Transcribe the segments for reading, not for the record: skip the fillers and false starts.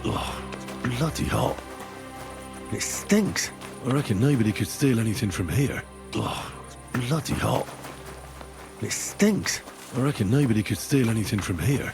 Oh, it's bloody hot. It stinks. I reckon nobody could steal anything from here. Oh, it's bloody hot. It stinks. I reckon nobody could steal anything from here.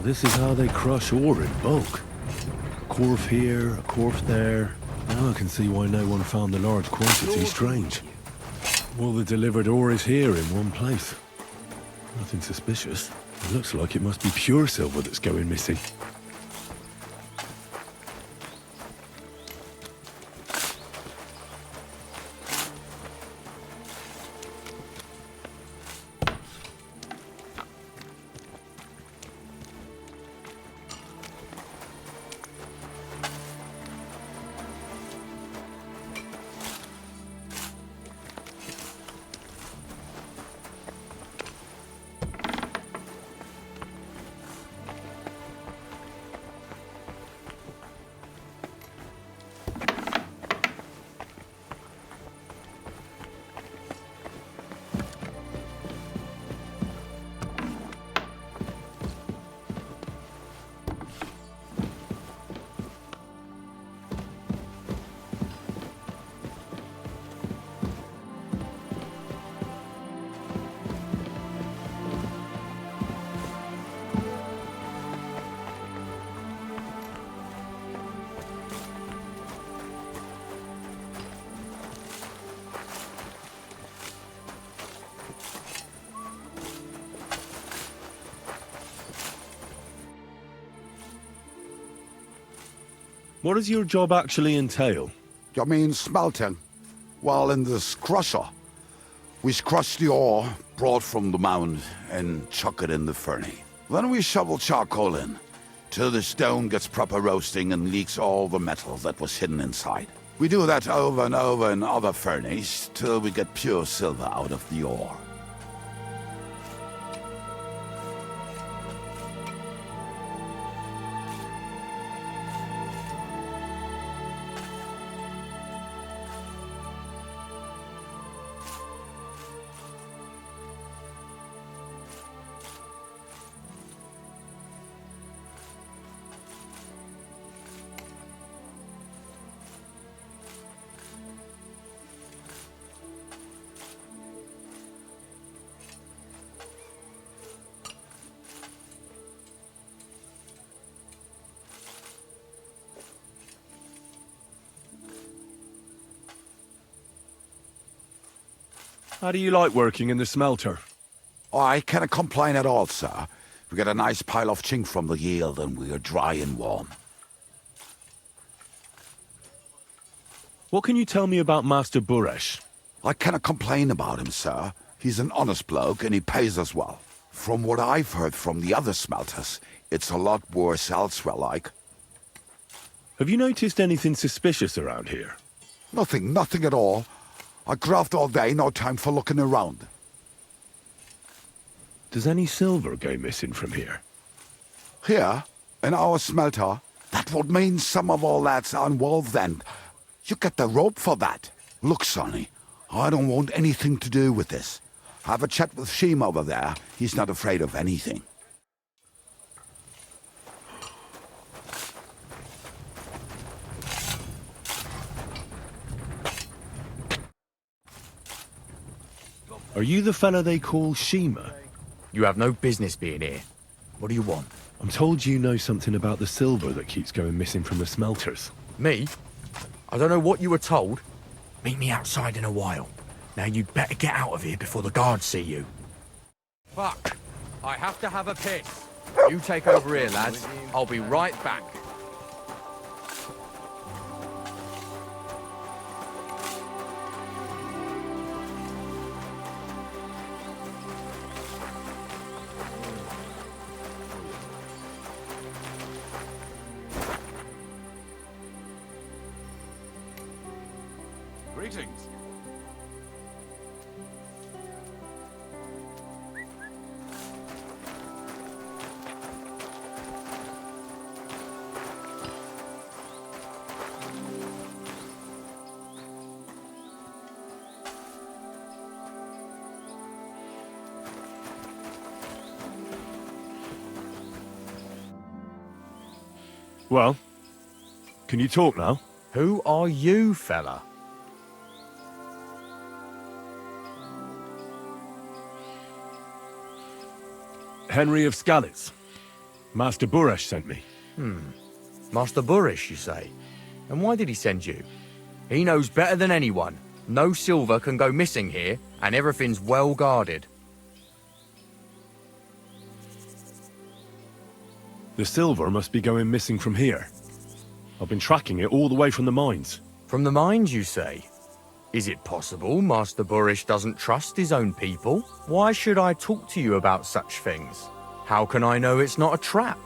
This is how they crush ore in bulk. A quarf here, a quarf there. Now I can see why no one found the large quantity strange. All the delivered ore is here in one place. Nothing suspicious. It looks like it must be pure silver that's going missing. What does your job actually entail? You mean smelting? Well, in this crusher, we crush the ore brought from the mound and chuck it in the furnace. Then we shovel charcoal in, till the stone gets proper roasting and leaks all the metal that was hidden inside. We do that over and over in other furnaces, till we get pure silver out of the ore. How do you like working in the smelter? Oh, I cannot complain at all, sir. We get a nice pile of chink from the yield and we are dry and warm. What can you tell me about Master Buresh? I cannot complain about him, sir. He's an honest bloke and he pays us well. From what I've heard from the other smelters, it's a lot worse elsewhere, like. Have you noticed anything suspicious around here? Nothing at all. I graft all day, no time for looking around. Does any silver go missing from here? Here, in our smelter, that would mean some of our lads are involved then. You get the rope for that. Look, Sonny, I don't want anything to do with this. Have a chat with Sheem over there. He's not afraid of anything. Are you the fella they call Shima? You have no business being here. What do you want? I'm told you know something about the silver that keeps going missing from the smelters. Me? I don't know what you were told. Meet me outside in a while. Now you'd better get out of here before the guards see you. Fuck. I have to have a piss. You take over here, lads. I'll be right back. Greetings. Well, can you talk now? Who are you, fella? Henry of Scalitz. Master Buresh sent me. Master Burish, you say? And why did he send you? He knows better than anyone. No silver can go missing here, and everything's well guarded. The silver must be going missing from here. I've been tracking it all the way from the mines. From the mines, you say? Is it possible Master Burish doesn't trust his own people? Why should I talk to you about such things? How can I know it's not a trap?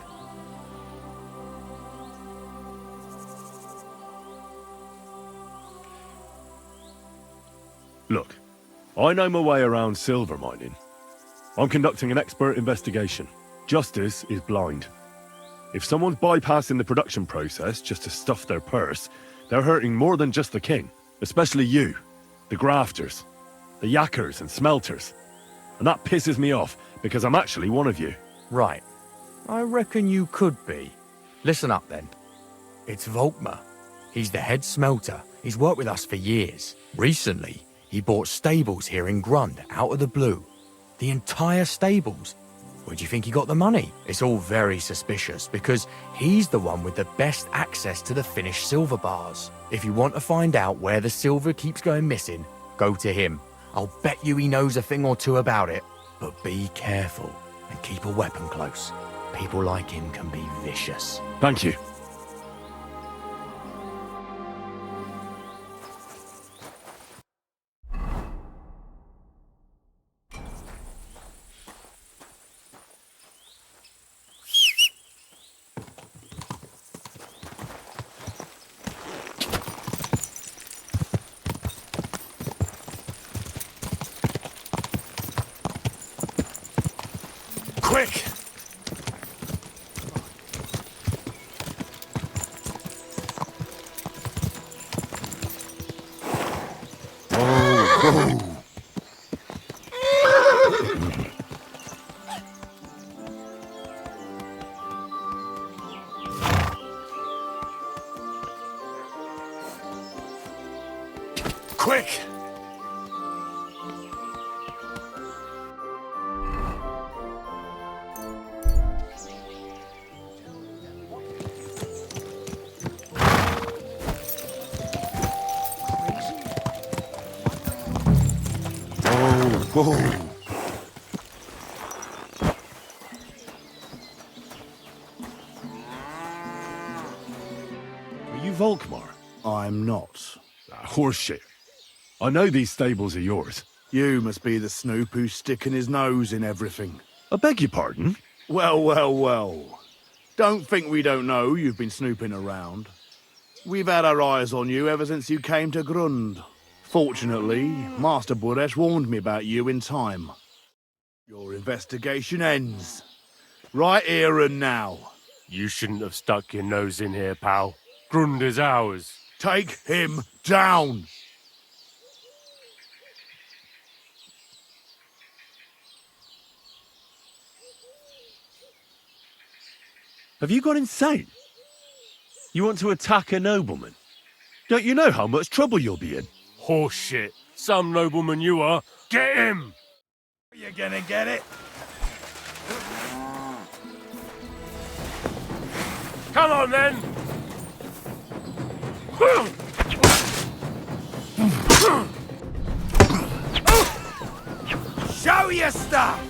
Look, I know my way around silver mining. I'm conducting an expert investigation. Justice is blind. If someone's bypassing the production process just to stuff their purse, they're hurting more than just the king. Especially you, the grafters, the yackers and smelters. And that pisses me off, because I'm actually one of you. Right. I reckon you could be. Listen up then. It's Volkmar. He's the head smelter. He's worked with us for years. Recently, he bought stables here in Grund out of the blue. The entire stables. Where do you think he got the money? It's all very suspicious because he's the one with the best access to the finished silver bars. If you want to find out where the silver keeps going missing, go to him. I'll bet you he knows a thing or two about it. But be careful and keep a weapon close. People like him can be vicious. Thank you. Quick! Quick! Whoa. Are you Volkmar? I'm not. Horseshit. I know these stables are yours. You must be the snoop who's sticking his nose in everything. I beg your pardon? Well, well, well. Don't think we don't know you've been snooping around. We've had our eyes on you ever since you came to Grund. Fortunately, Master Buresh warned me about you in time. Your investigation ends. Right here and now. You shouldn't have stuck your nose in here, pal. Grund is ours. Take him down! Have you gone insane? You want to attack a nobleman? Don't you know how much trouble you'll be in? Horseshit. Some nobleman you are. Get him! You're gonna get it? Come on, then! Show your stuff!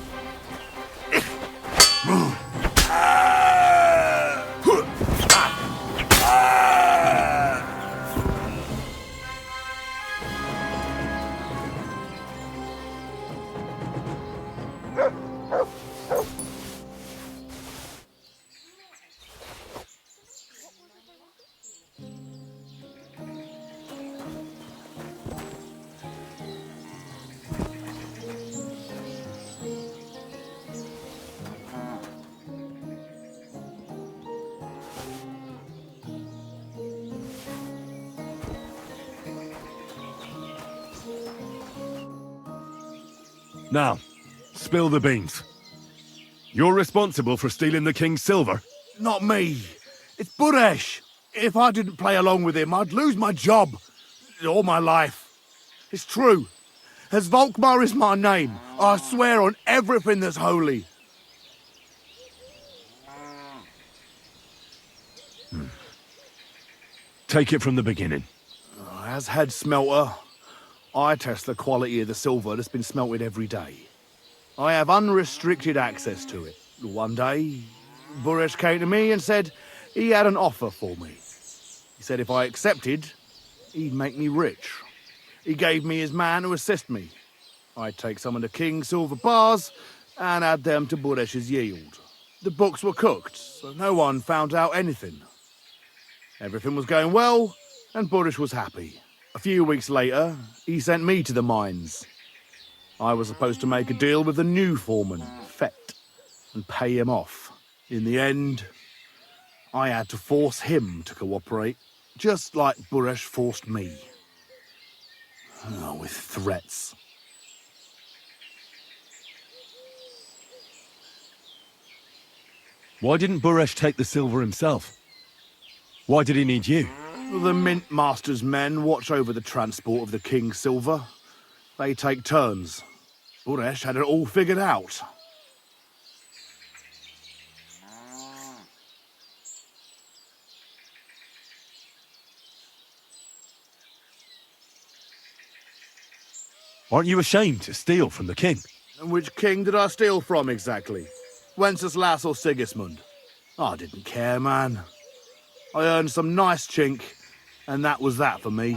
Now, spill the beans. You're responsible for stealing the king's silver? Not me. It's Buresh. If I didn't play along with him, I'd lose my job. All my life. It's true. As Volkmar is my name, I swear on everything that's holy. Take it from the beginning. As head smelter, I test the quality of the silver that's been smelted every day. I have unrestricted access to it. One day, Buresh came to me and said he had an offer for me. He said if I accepted, he'd make me rich. He gave me his man to assist me. I'd take some of the king's silver bars and add them to Buresh's yield. The books were cooked, so no one found out anything. Everything was going well, and Buresh was happy. A few weeks later, he sent me to the mines. I was supposed to make a deal with the new foreman, Fett, and pay him off. In the end, I had to force him to cooperate, just like Buresh forced me. Oh, with threats. Why didn't Buresh take the silver himself? Why did he need you? The Mint Master's men watch over the transport of the king's silver. They take turns. Buresh had it all figured out. Aren't you ashamed to steal from the king? And which king did I steal from exactly? Wenceslas or Sigismund? I didn't care, man. I earned some nice chink, and that was that for me.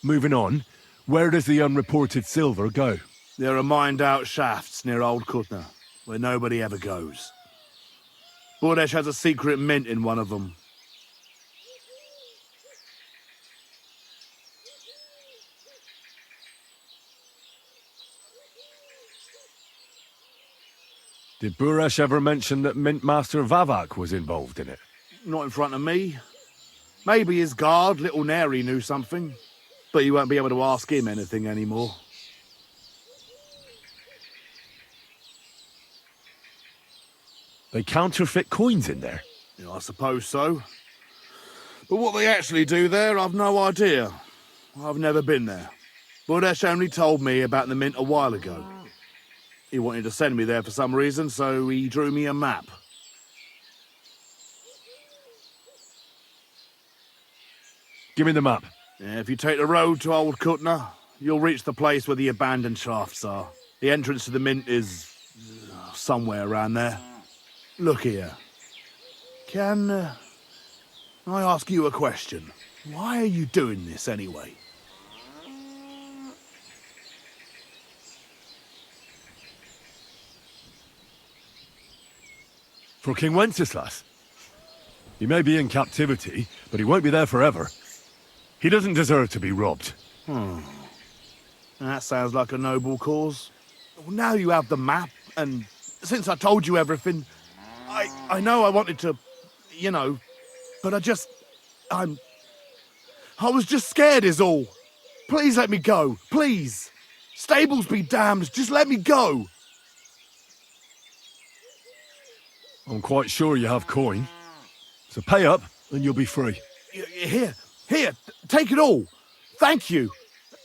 Moving on, where does the unreported silver go? There are mined-out shafts near Old Kutna, where nobody ever goes. Buresh has a secret mint in one of them. Did Buresh ever mention that Mint Master Vavak was involved in it? Not in front of me. Maybe his guard, Little Neri, knew something. But you won't be able to ask him anything anymore. They counterfeit coins in there. Yeah, I suppose so. But what they actually do there, I've no idea. I've never been there. Buresh only told me about the mint a while ago. He wanted to send me there for some reason, so he drew me a map. Give me the map. Yeah, if you take the road to Old Kutna, you'll reach the place where the abandoned shafts are. The entrance to the mint is somewhere around there. Look here. Can I ask you a question? Why are you doing this anyway? For King Wenceslas. He may be in captivity, but he won't be there forever. He doesn't deserve to be robbed. That sounds like a noble cause. Well, now you have the map, and since I told you everything, I know I wanted to, you know, but I was just scared is all. Please let me go, please. Stables be damned, just let me go. I'm quite sure you have coin. So pay up, and you'll be free. Here, take it all. Thank you.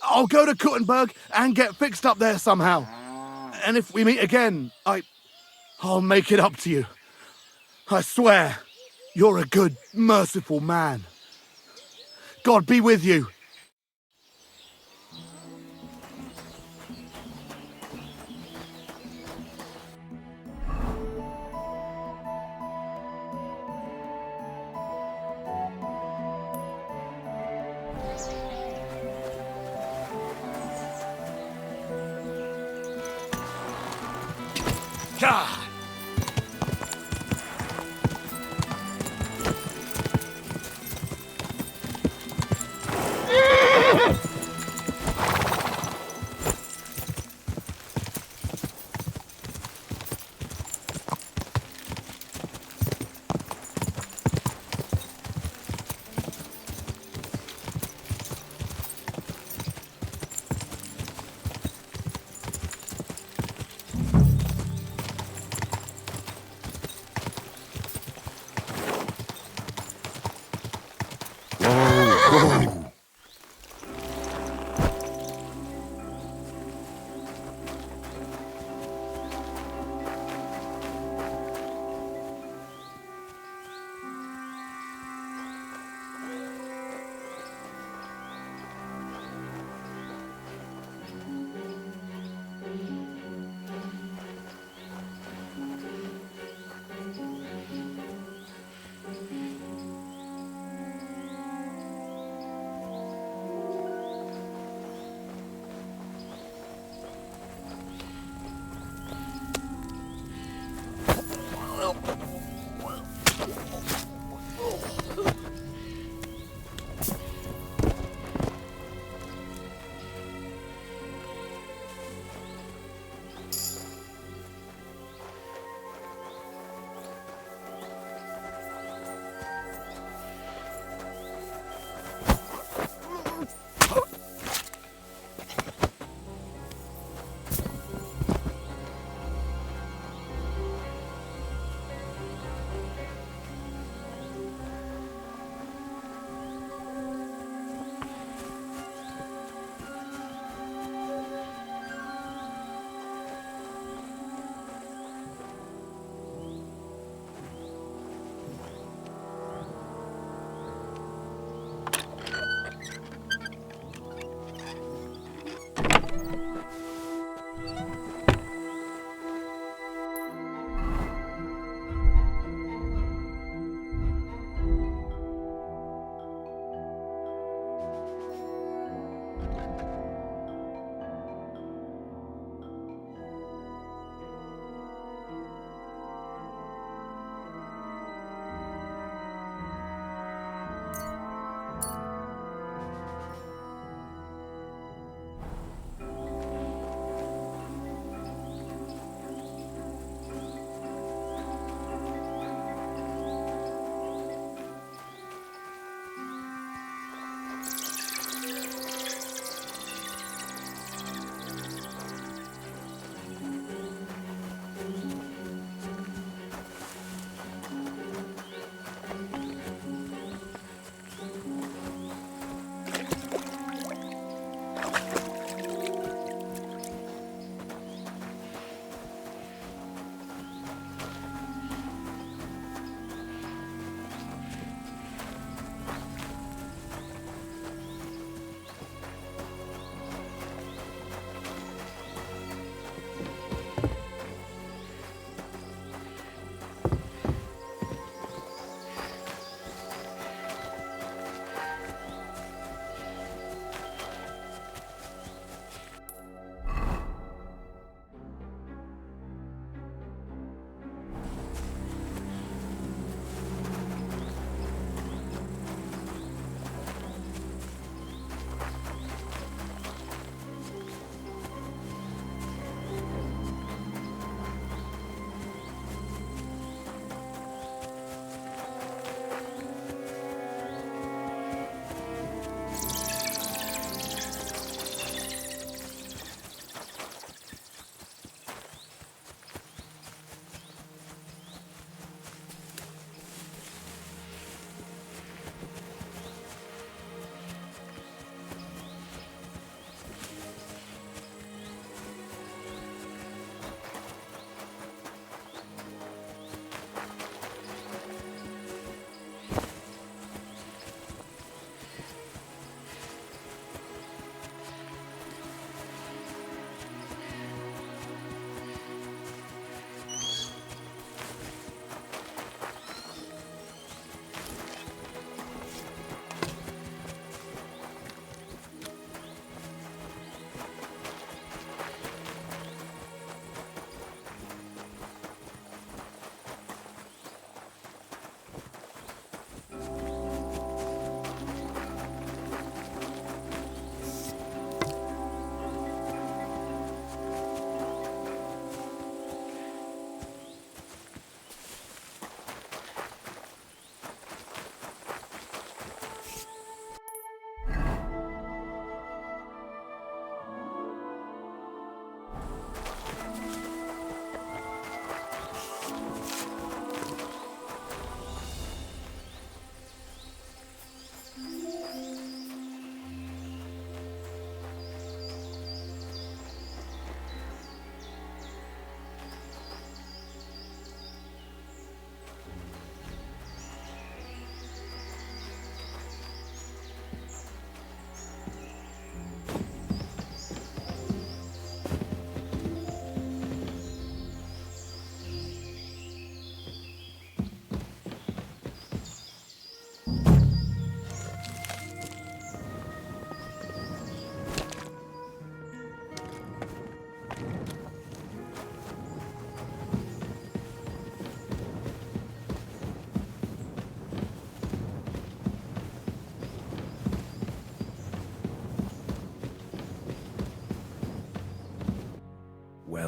I'll go to Kuttenberg and get fixed up there somehow. And if we meet again, I'll make it up to you. I swear, you're a good, merciful man. God be with you.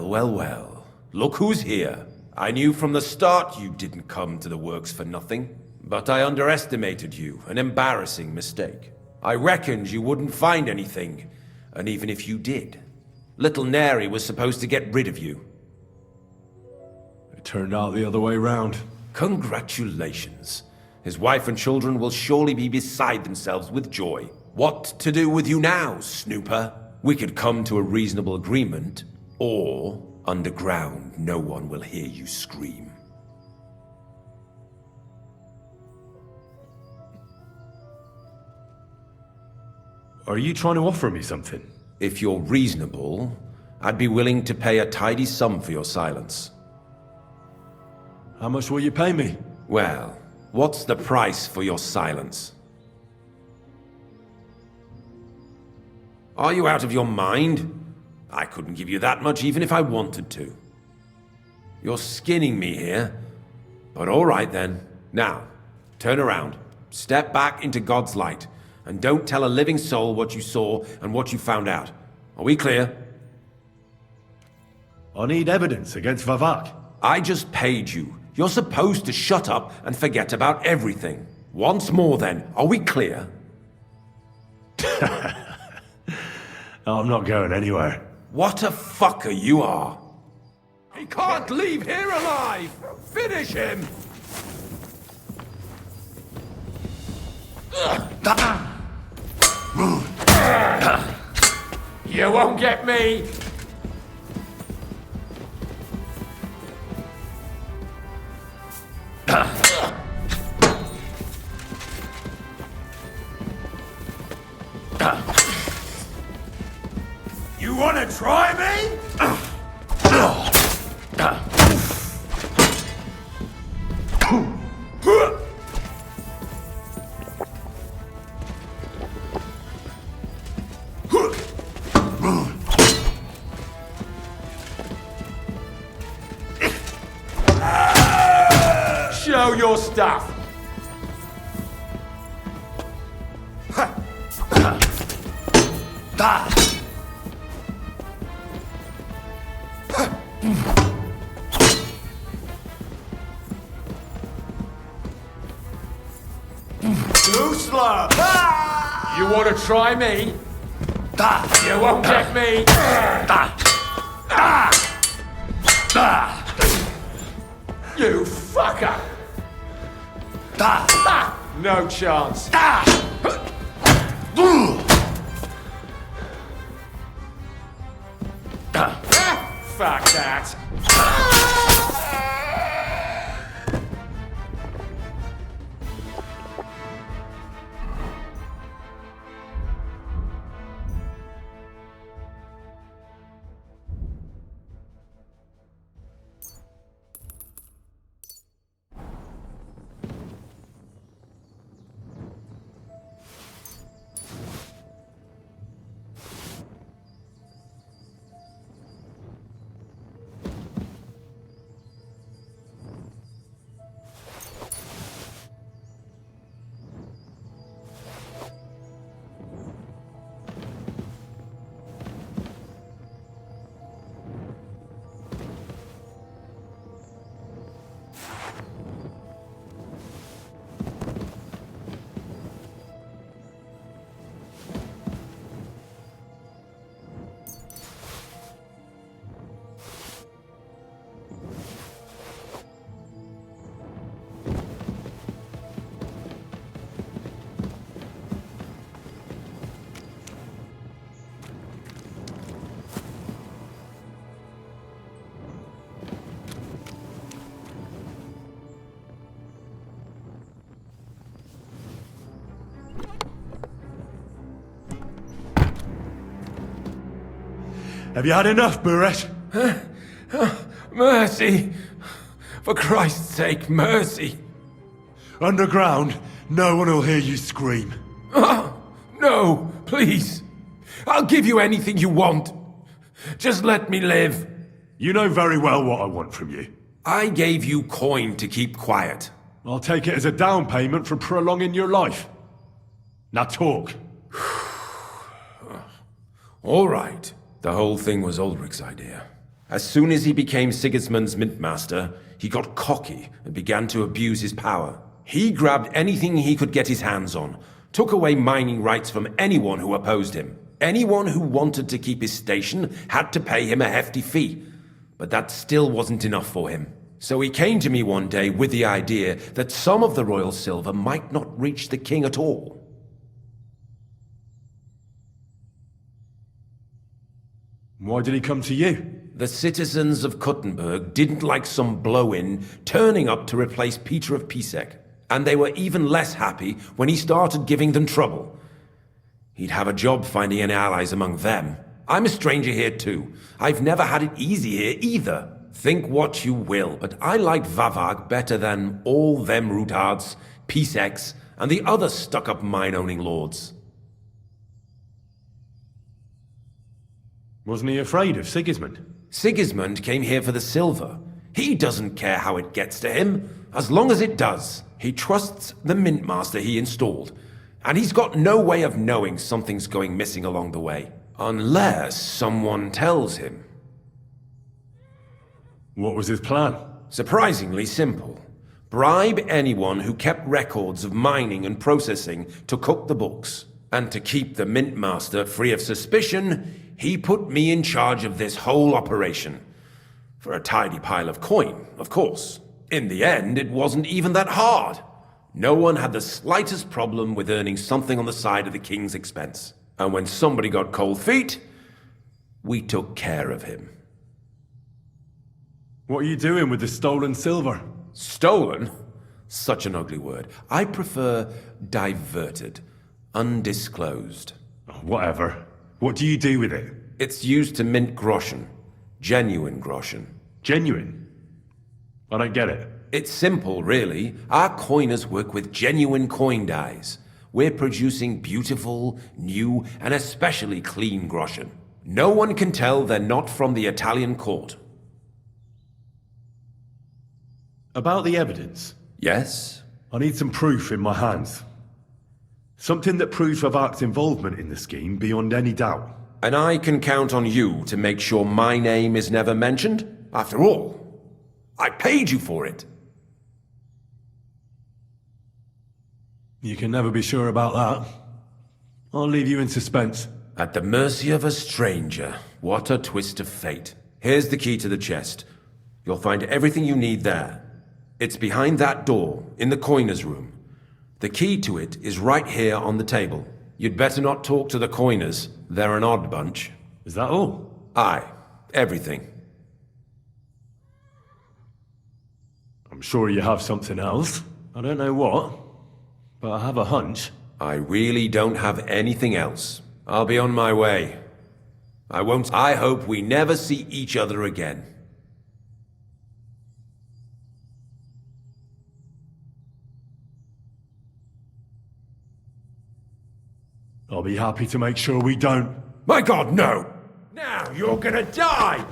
Well, well, well. Look who's here. I knew from the start you didn't come to the works for nothing. But I underestimated you, an embarrassing mistake. I reckoned you wouldn't find anything, and even if you did, little Neri was supposed to get rid of you. It turned out the other way round. Congratulations. His wife and children will surely be beside themselves with joy. What to do with you now, Snooper? We could come to a reasonable agreement, or underground no one will hear you scream. Are you trying to offer me something? If you're reasonable, I'd be willing to pay a tidy sum for your silence. How much will you pay me? Well, what's the price for your silence? Are you out of your mind? I couldn't give you that much even if I wanted to. You're skinning me here, but all right then. Now, turn around, step back into God's light, and don't tell a living soul what you saw and what you found out. Are we clear? I need evidence against Vavak. I just paid you. You're supposed to shut up and forget about everything. Once more then, are we clear? I'm not going anywhere. What a fucker you are! He can't leave here alive! Finish him! You won't get me! You wanna try me? Show your stuff! Too slow! You want to try me? You won't get me! You fucker! No chance! Fuck that! Have you had enough, Buret? Mercy! For Christ's sake, mercy! Underground, no one will hear you scream. No, please! I'll give you anything you want. Just let me live. You know very well what I want from you. I gave you coin to keep quiet. I'll take it as a down payment for prolonging your life. Now talk. All right. The whole thing was Ulrich's idea. As soon as he became Sigismund's mintmaster, he got cocky and began to abuse his power. He grabbed anything he could get his hands on, took away mining rights from anyone who opposed him. Anyone who wanted to keep his station had to pay him a hefty fee. But that still wasn't enough for him. So he came to me one day with the idea that some of the royal silver might not reach the king at all. Why did he come to you? The citizens of Kuttenberg didn't like some blow-in turning up to replace Peter of Pisek, and they were even less happy when he started giving them trouble. He'd have a job finding any allies among them. I'm a stranger here too. I've never had it easy here either. Think what you will, but I like Vavag better than all them Rutards, Piseks, and the other stuck-up mine-owning lords. Wasn't he afraid of Sigismund? Sigismund came here for the silver. He doesn't care how it gets to him, as long as it does. He trusts the mintmaster he installed, and he's got no way of knowing something's going missing along the way, unless someone tells him. What was his plan? Surprisingly simple. Bribe anyone who kept records of mining and processing to cook the books. And to keep the mintmaster free of suspicion, he put me in charge of this whole operation. For a tidy pile of coin, of course. In the end, it wasn't even that hard. No one had the slightest problem with earning something on the side of the king's expense. And when somebody got cold feet, we took care of him. What are you doing with the stolen silver? Stolen? Such an ugly word. I prefer diverted. Undisclosed. Oh, whatever. What do you do with it? It's used to mint groschen. Genuine groschen. Genuine? I don't get it. It's simple, really. Our coiners work with genuine coin dyes. We're producing beautiful, new, and especially clean groschen. No one can tell they're not from the Italian court. About the evidence? Yes? I need some proof in my hands. Something that proves Vavak's involvement in the scheme beyond any doubt. And I can count on you to make sure my name is never mentioned? After all, I paid you for it. You can never be sure about that. I'll leave you in suspense. At the mercy of a stranger. What a twist of fate. Here's the key to the chest. You'll find everything you need there. It's behind that door, in the coiner's room. The key to it is right here on the table. You'd better not talk to the coiners. They're an odd bunch. Is that all? Aye. Everything. I'm sure you have something else. I don't know what, but I have a hunch. I really don't have anything else. I'll be on my way. I hope we never see each other again. I'll be happy to make sure we don't. My God, no! Now you're gonna die!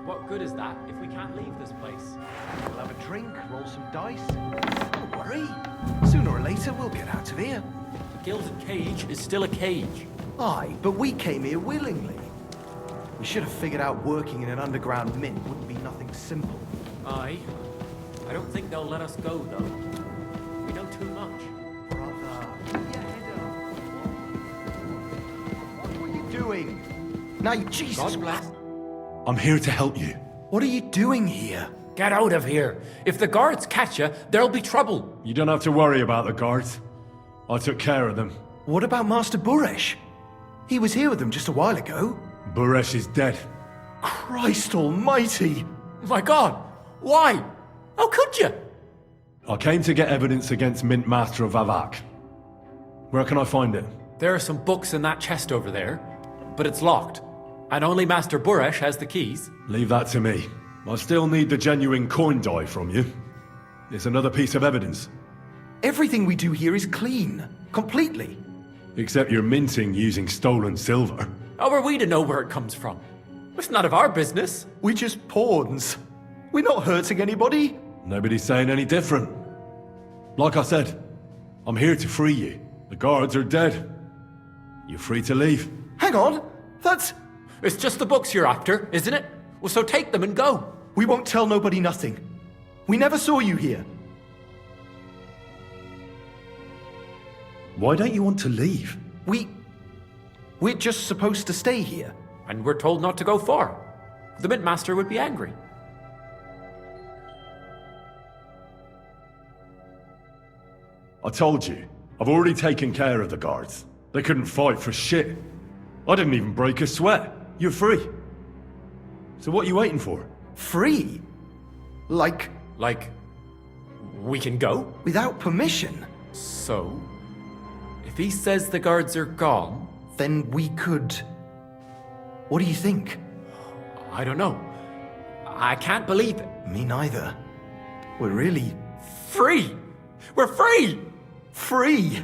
What good is that if we can't leave this place? We'll have a drink, roll some dice. Don't worry. Sooner or later, we'll get out of here. A gilded cage is still a cage. Aye, but we came here willingly. We should have figured out working in an underground mint wouldn't be nothing simple. Aye. I don't think they'll let us go, though. We know too much. Brother, keep your head up. What were you doing? Now, Jesus God bless. I'm here to help you. What are you doing here? Get out of here. If the guards catch you, there'll be trouble. You don't have to worry about the guards. I took care of them. What about Master Buresh? He was here with them just a while ago. Buresh is dead. Christ almighty! My God! Why? How could you? I came to get evidence against Mint Master of Avak. Where can I find it? There are some books in that chest over there, but it's locked. And only Master Buresh has the keys. Leave that to me. I still need the genuine coin die from you. It's another piece of evidence. Everything we do here is clean. Completely. Except you're minting using stolen silver. How are we to know where it comes from? It's none of our business. We're just pawns. We're not hurting anybody. Nobody's saying any different. Like I said, I'm here to free you. The guards are dead. You're free to leave. Hang on. That's... It's just the books you're after, isn't it? Well, so take them and go. We won't tell nobody nothing. We never saw you here. Why don't you want to leave? We're just supposed to stay here. And we're told not to go far. The Mint Master would be angry. I told you, I've already taken care of the guards. They couldn't fight for shit. I didn't even break a sweat. You're free. So what are you waiting for? Free? Like, we can go? without permission? So, if he says the guards are gone, Then we could... What do you think? I don't know. I can't believe it. Me neither. We're really... Free! We're free! free!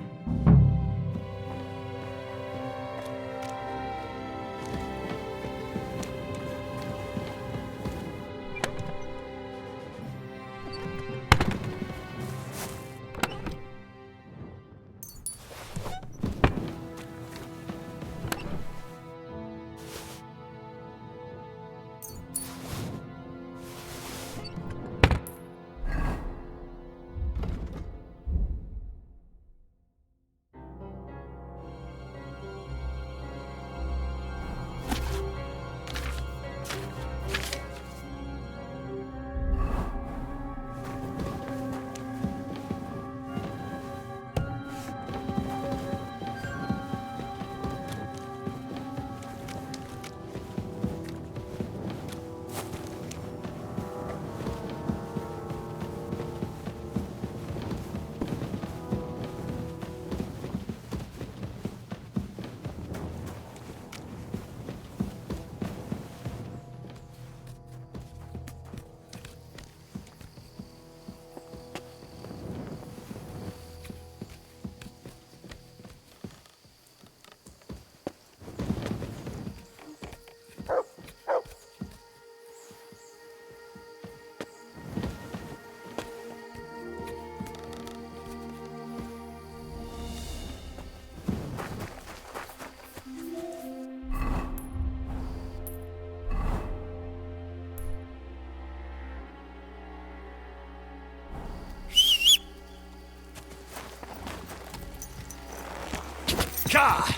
Ka!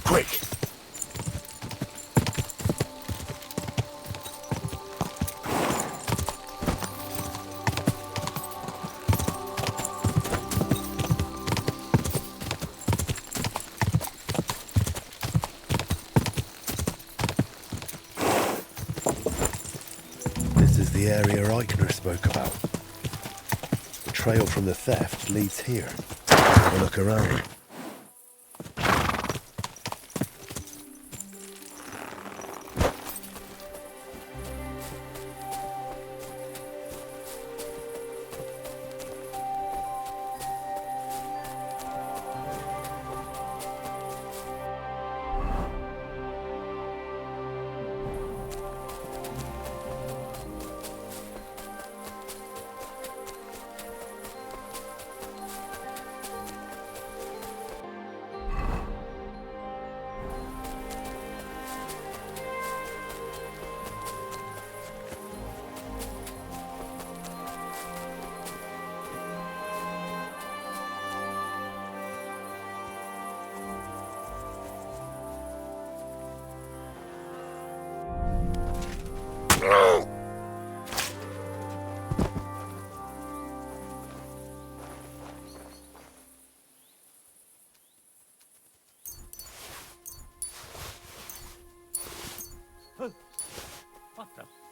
Quick! This is the area Eichner spoke about. The trail from the theft leads here. Have a look around.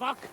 fuck?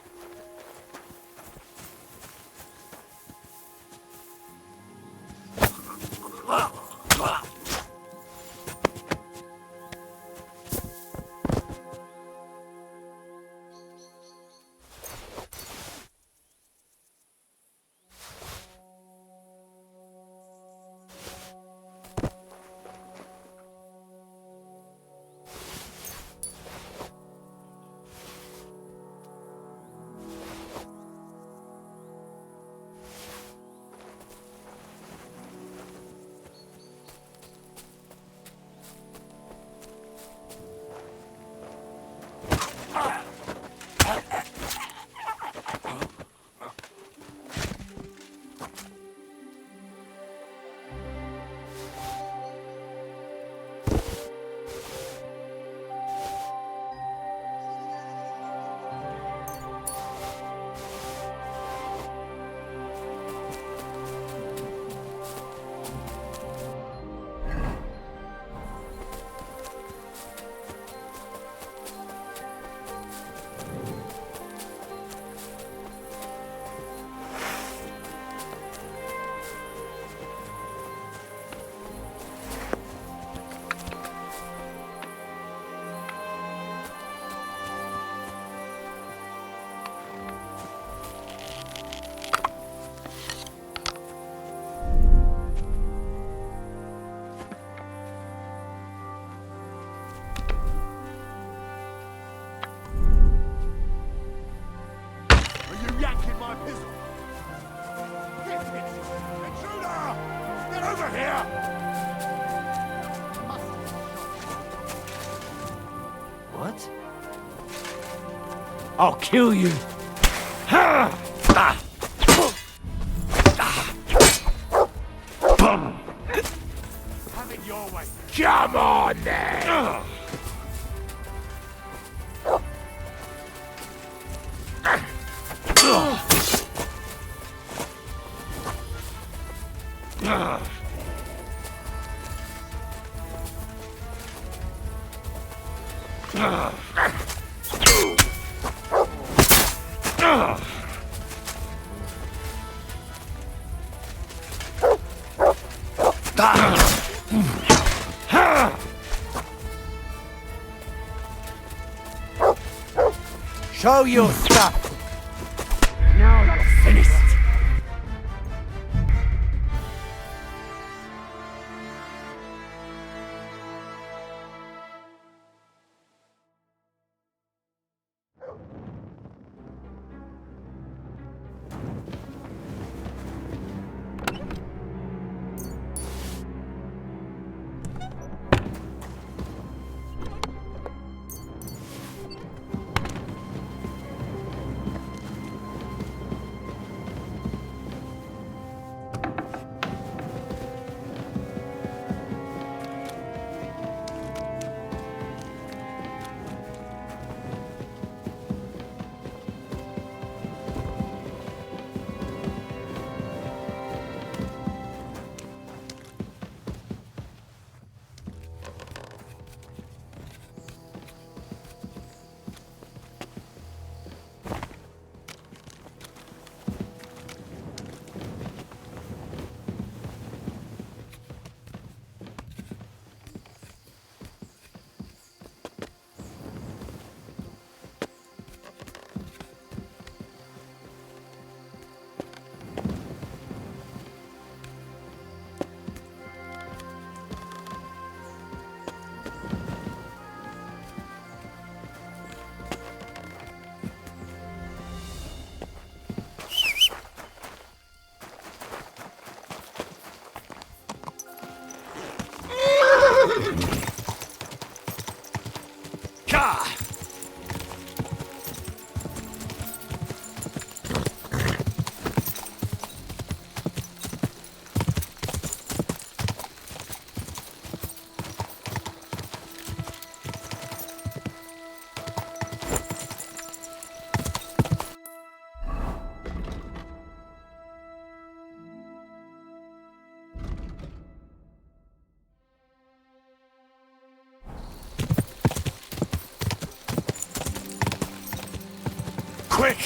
Yanking my pistol! Intruder! Get over here! What? I'll kill you! Have it your way! Come on, then! Show your stuff! Now that's finished! quick!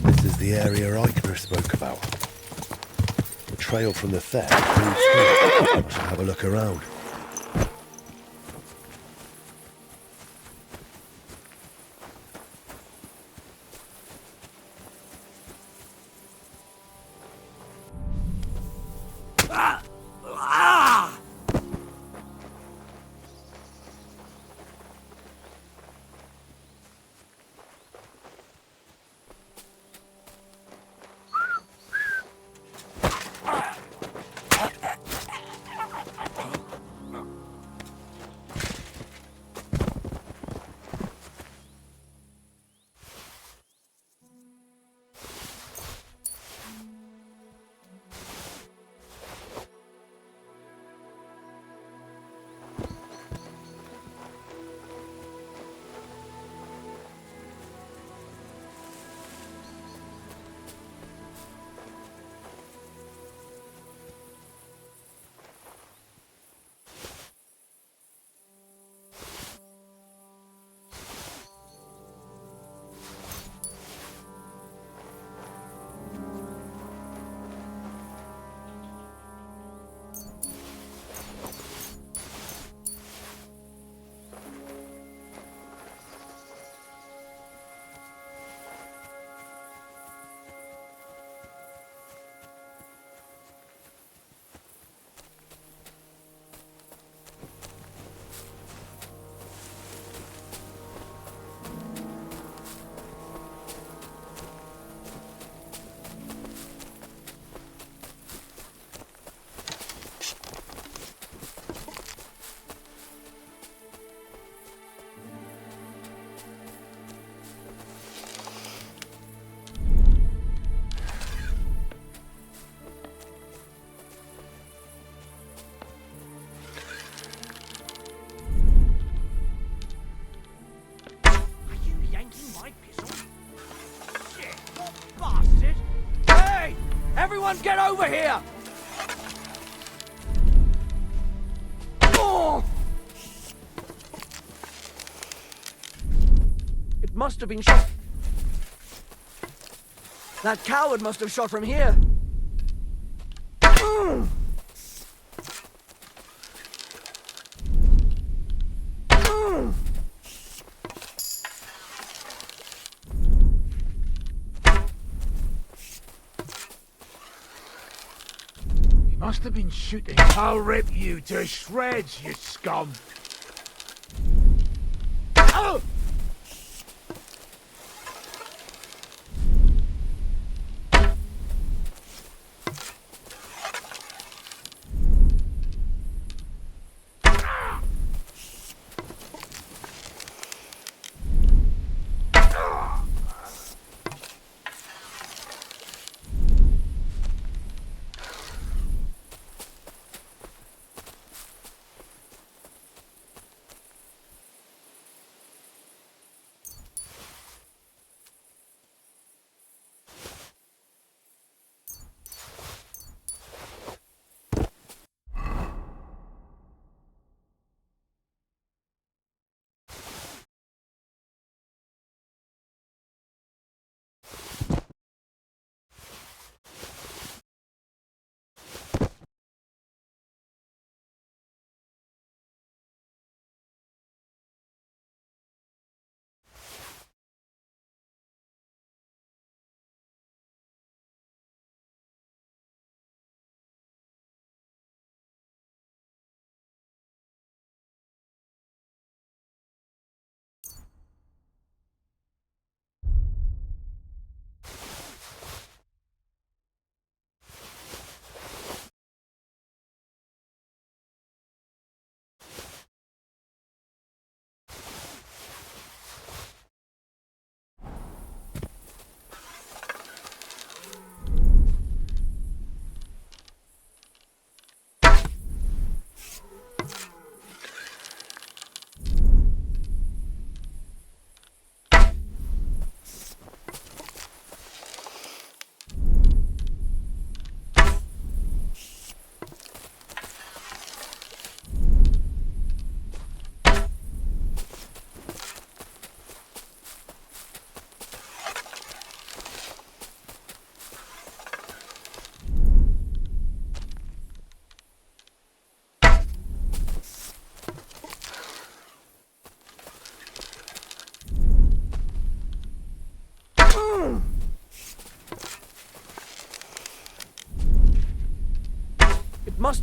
This is the area Eichner spoke about. The trail from the theft leads here. I should have a look around. Everyone get over here! Oh! It must have been shot. That coward must have shot from here. Must have been shooting. I'll rip you to shreds, you scum! Oh!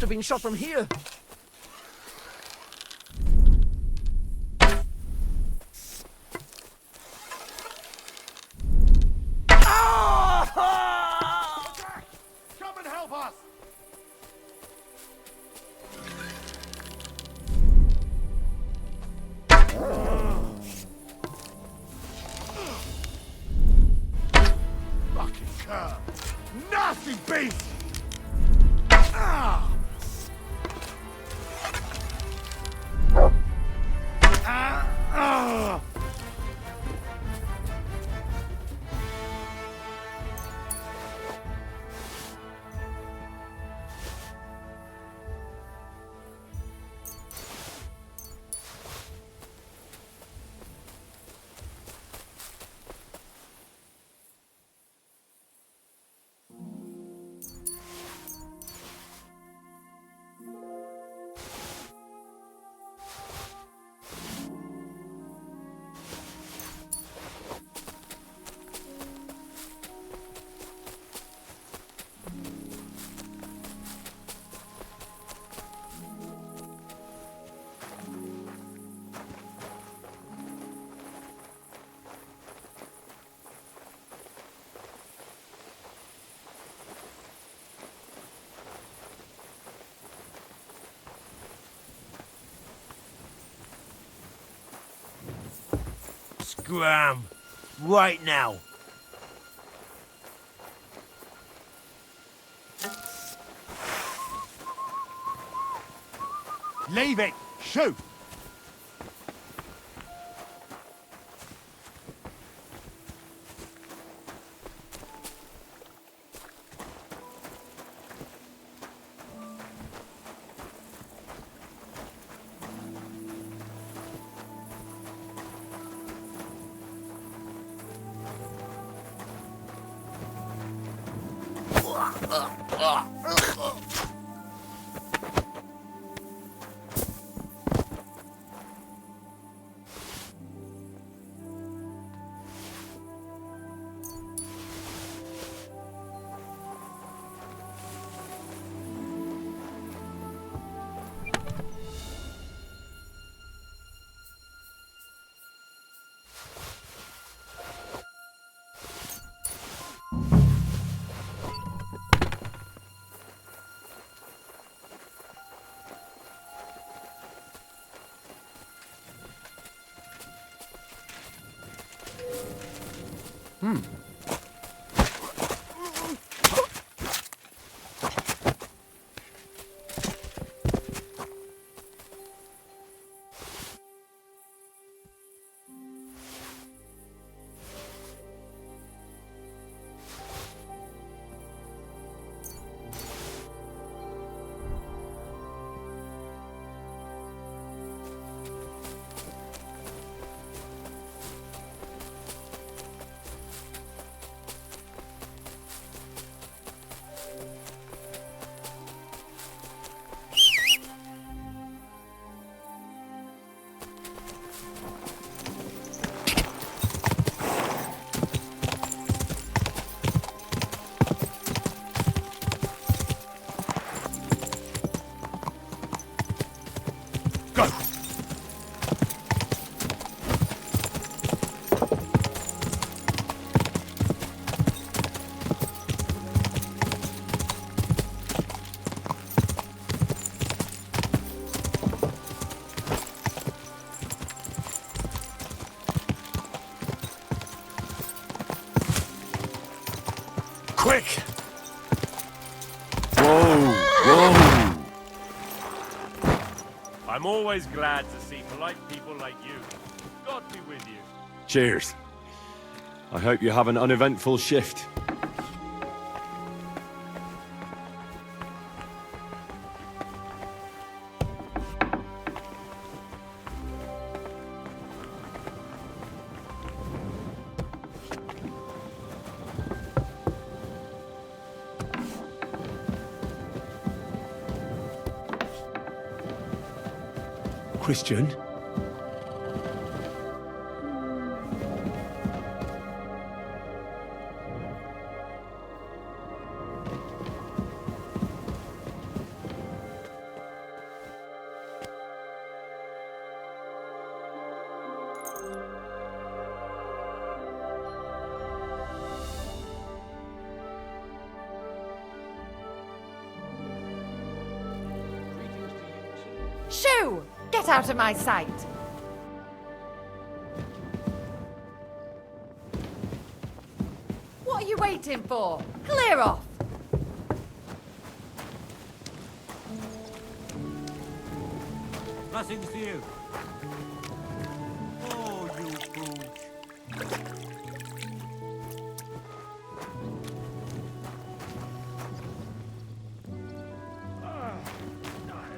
have been shot from here. Come and help us! Fucking cur! Nasty beast! Ah! Ah! Scram! Right now! Leave it! Shoot! Quick! Whoa! Whoa! I'm always glad to see polite people like you. God be with you. Cheers. I hope you have an uneventful shift. Christian? Shoo! Get out of my sight! What are you waiting for? Clear off! Blessings to you. Oh, you fools.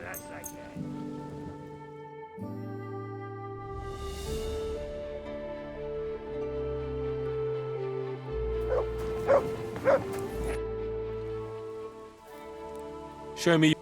That's like that. Show me.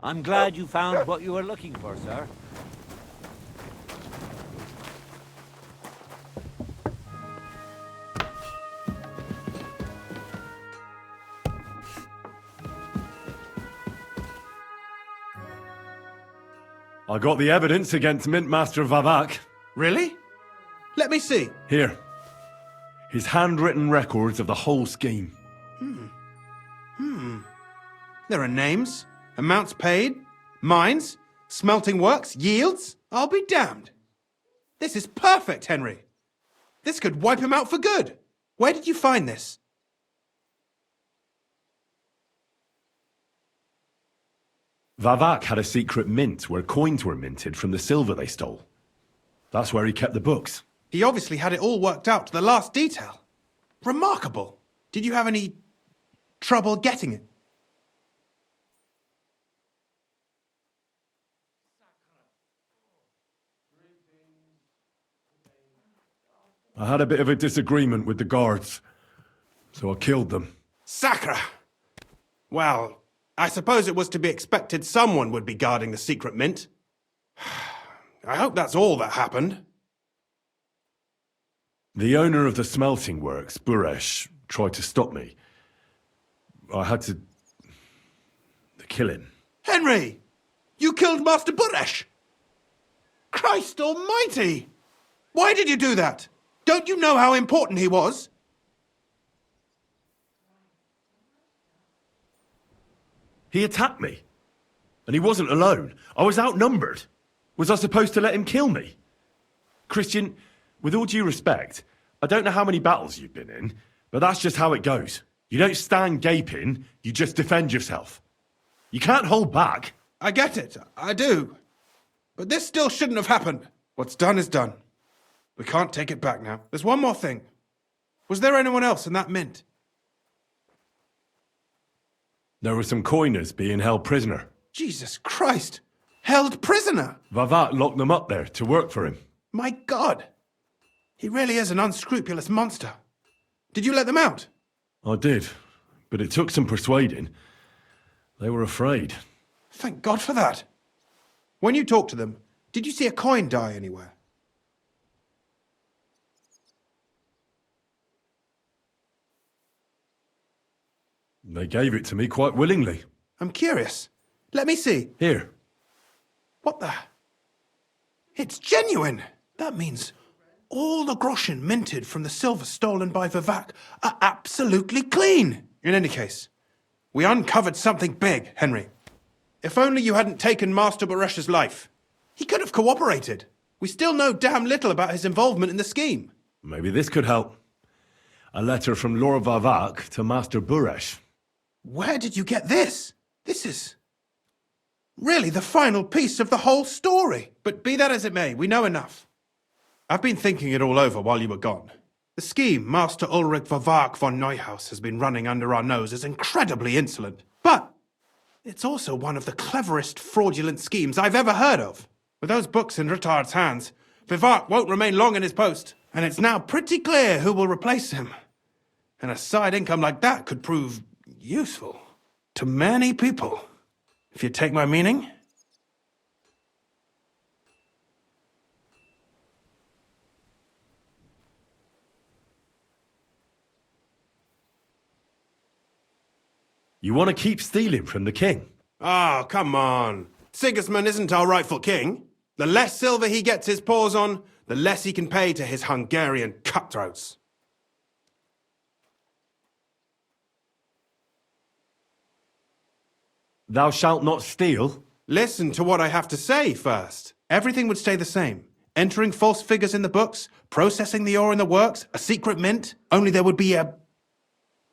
I'm glad you found what you were looking for, sir. I got the evidence against Mintmaster Vavak. Really? Let me see. Here. His handwritten records of the whole scheme. There are names, amounts paid, mines, smelting works, yields. I'll be damned. This is perfect, Henry. This could wipe him out for good. Where did you find this? Vavak had a secret mint where coins were minted from the silver they stole. That's where he kept the books. He obviously had it all worked out to the last detail. Remarkable. Did you have any trouble getting it? I had a bit of a disagreement with the guards, so I killed them. Sacre! Well, I suppose it was to be expected someone would be guarding the secret mint. I hope that's all that happened. The owner of the smelting works, Buresh, tried to stop me. I had to kill him. Henry! You killed Master Buresh! Christ almighty! Why did you do that? Don't you know how important he was? He attacked me. And he wasn't alone. I was outnumbered. Was I supposed to let him kill me? Christian, with all due respect, I don't know how many battles you've been in, but that's just how it goes. You don't stand gaping, you just defend yourself. You can't hold back. I get it, I do. But this still shouldn't have happened. What's done is done. We can't take it back now. There's one more thing. Was there anyone else in that mint? There were some coiners being held prisoner. Jesus Christ! Held prisoner! Vavat locked them up there to work for him. My God! He really is an unscrupulous monster. Did you let them out? I did, but it took some persuading. They were afraid. Thank God for that. When you talked to them, did you see a coin die anywhere? They gave it to me quite willingly. I'm curious. Let me see. Here. What the? It's genuine! That means all the groschen minted from the silver stolen by Vivak are absolutely clean! In any case, we uncovered something big, Henry. If only you hadn't taken Master Baresh's life. He could have cooperated. We still know damn little about his involvement in the scheme. Maybe this could help. A letter from Lord Vavak to Master Buresh. Where did you get this? This is really the final piece of the whole story. But be that as it may, we know enough. I've been thinking it all over while you were gone. The scheme Master Ulrich Vavak von Neuhaus has been running under our nose is incredibly insolent. But it's also one of the cleverest fraudulent schemes I've ever heard of. With those books in Rittard's hands, Vivak won't remain long in his post, and it's now pretty clear who will replace him. And a side income like that could prove useful to many people, if you take my meaning. You want to keep stealing from the king? Oh, come on. Sigismund isn't our rightful king. The less silver he gets his paws on, the less he can pay to his Hungarian cutthroats. Thou shalt not steal? Listen to what I have to say first. Everything would stay the same. Entering false figures in the books, processing the ore in the works, a secret mint. Only there would be a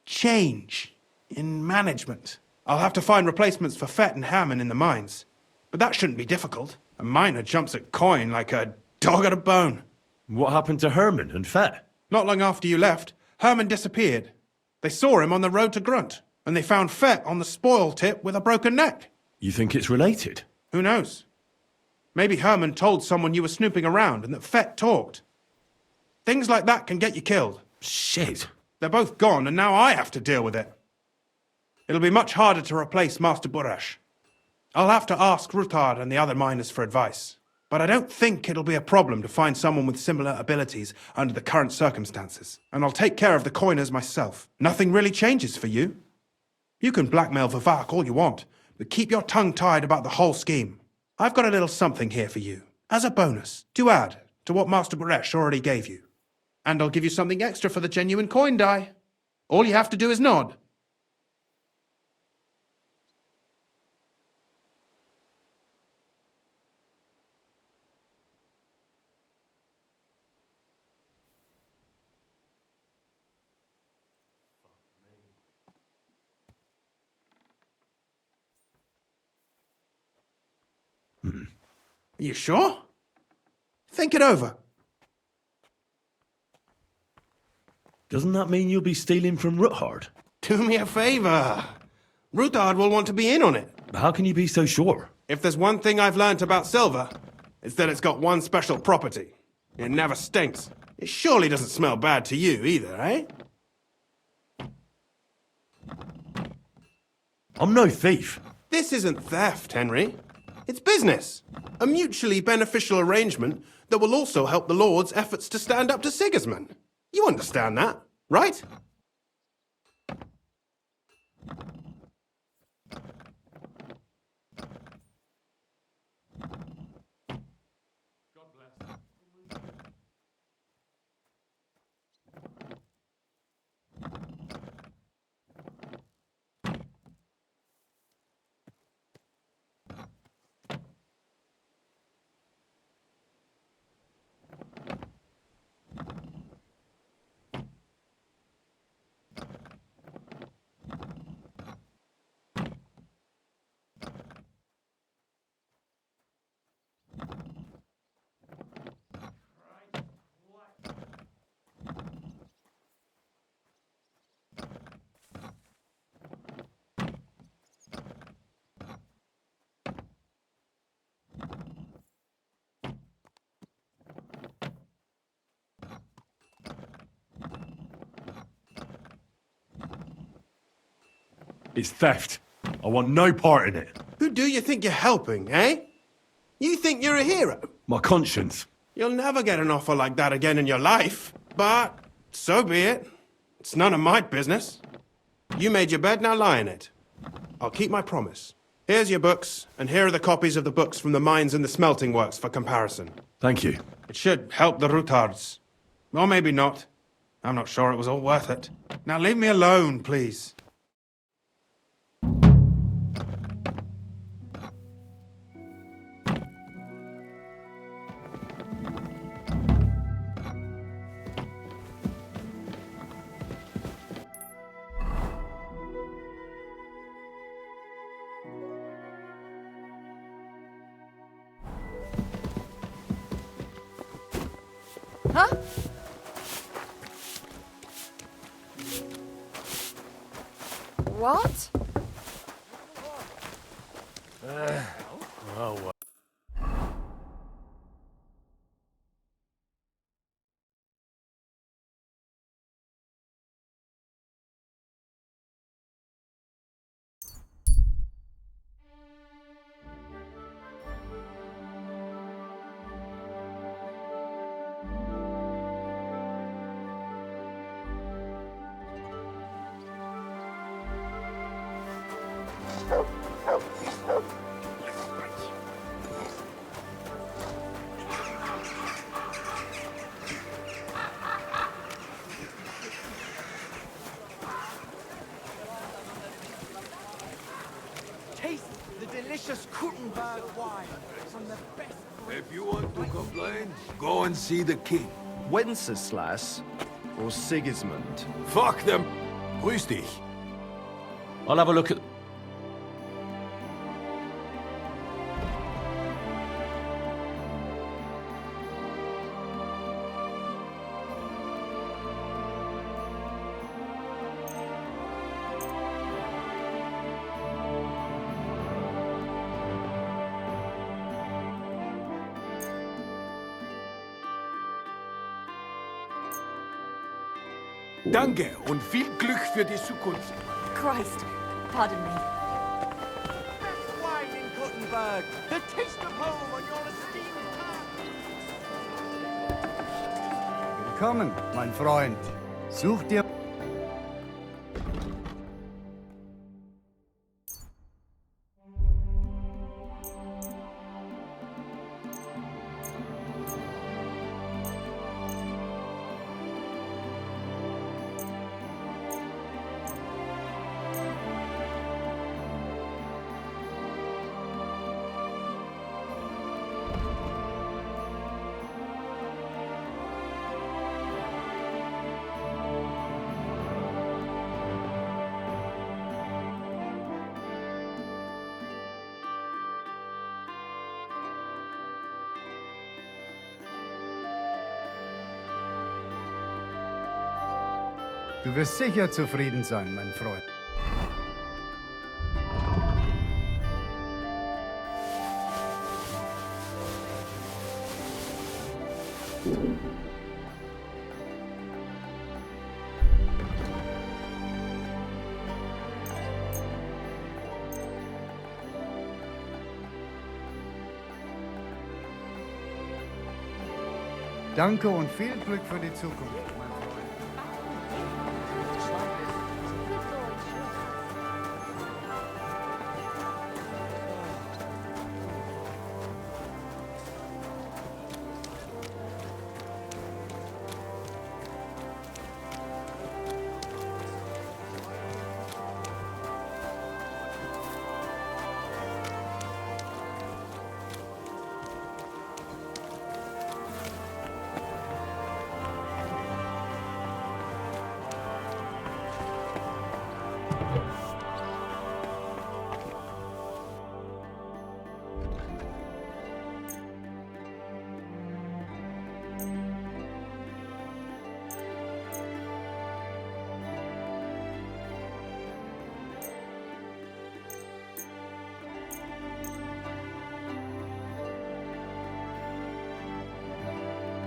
change in management. I'll have to find replacements for Fett and Hammond in the mines. But that shouldn't be difficult. A miner jumps at coin like a dog at a bone. What happened to Herman and Fett? Not long after you left, Herman disappeared. They saw him on the road to Grunt, and they found Fett on the spoil tip with a broken neck. You think it's related? Who knows? Maybe Herman told someone you were snooping around and that Fett talked. Things like that can get you killed. Shit. They're both gone, and now I have to deal with it. It'll be much harder to replace Master Buresh. I'll have to ask Ruthard and the other miners for advice. But I don't think it'll be a problem to find someone with similar abilities under the current circumstances. And I'll take care of the coiners myself. Nothing really changes for you. You can blackmail Vivak all you want, but keep your tongue tied about the whole scheme. I've got a little something here for you, as a bonus, to add to what Master Buresh already gave you. And I'll give you something extra for the genuine coin die. All you have to do is nod. Are you sure? Think it over. Doesn't that mean you'll be stealing from Ruthard? Do me a favor. Ruthard will want to be in on it. How can you be so sure? If there's one thing I've learnt about silver, it's that it's got one special property. It never stinks. It surely doesn't smell bad to you either, eh? I'm no thief. This isn't theft, Henry. It's business. A mutually beneficial arrangement that will also help the Lord's efforts to stand up to Sigismund. You understand that, right? It's theft. I want no part in it. Who do you think you're helping, eh? You think you're a hero? My conscience. You'll never get an offer like that again in your life. But so be it. It's none of my business. You made your bed, now lie in it. I'll keep my promise. Here's your books, and here are the copies of the books from the mines and the smelting works for comparison. Thank you. It should help the Rutards. Or maybe not. I'm not sure it was all worth it. Now leave me alone, please. Huh? What? Oh, well. Taste the delicious Kuttenberg wine from the best... If you want to complain, go and see the king. Wenceslas or Sigismund? Fuck them. Grüß dich. I'll have a look at... Danke und viel Glück für die Zukunft. Christ, pardon me. Best wine in Kuttenberg! The taste of home on your esteemed tap! Willkommen, mein Freund. Such dir... Du wirst sicher zufrieden sein, mein Freund. Danke und viel Glück für die Zukunft, mein Freund.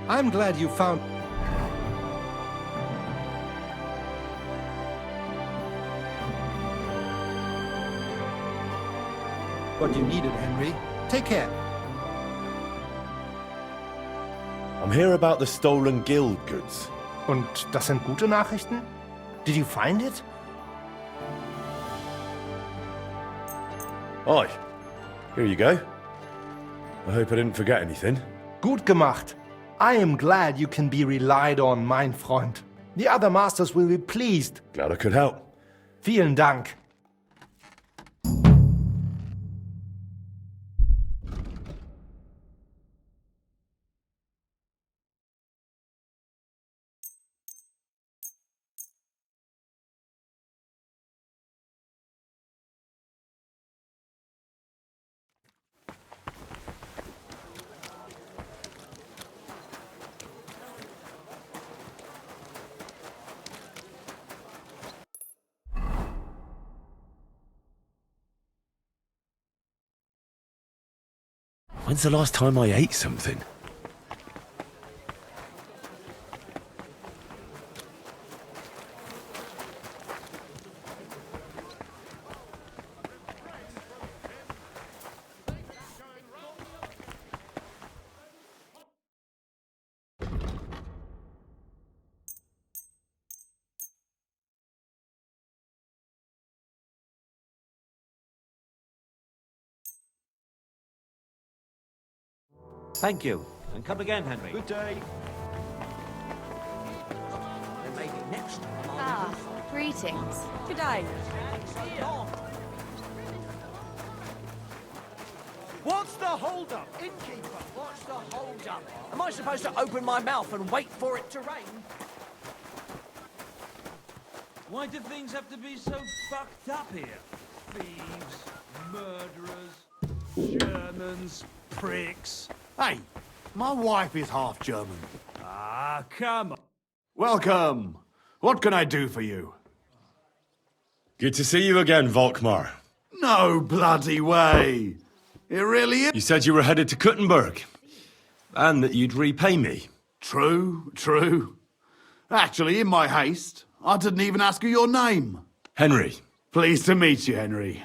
I'm glad you found... what you needed, Henry. Take care. I'm here about the stolen guild goods. Und das sind gute Nachrichten? Did you find it? Hi. Here you go. I hope I didn't forget anything. Gut gemacht. I am glad you can be relied on, mein Freund. The other masters will be pleased. Glad I could help. Vielen Dank. When's the last time I ate something? Thank you. And come again, Henry. Good day. There may be next. Ah, greetings. Good day. What's the hold-up? Innkeeper, what's the hold-up? Am I supposed to open my mouth and wait for it to rain? Why do things have to be so fucked up here? Thieves, murderers, Germans, pricks. Hey, my wife is half German. Ah, come on. Welcome. What can I do for you? Good to see you again, Volkmar. No bloody way. It really is. You said you were headed to Kuttenberg, and that you'd repay me. True, true. Actually, in my haste, I didn't even ask you your name. Henry. Pleased to meet you, Henry.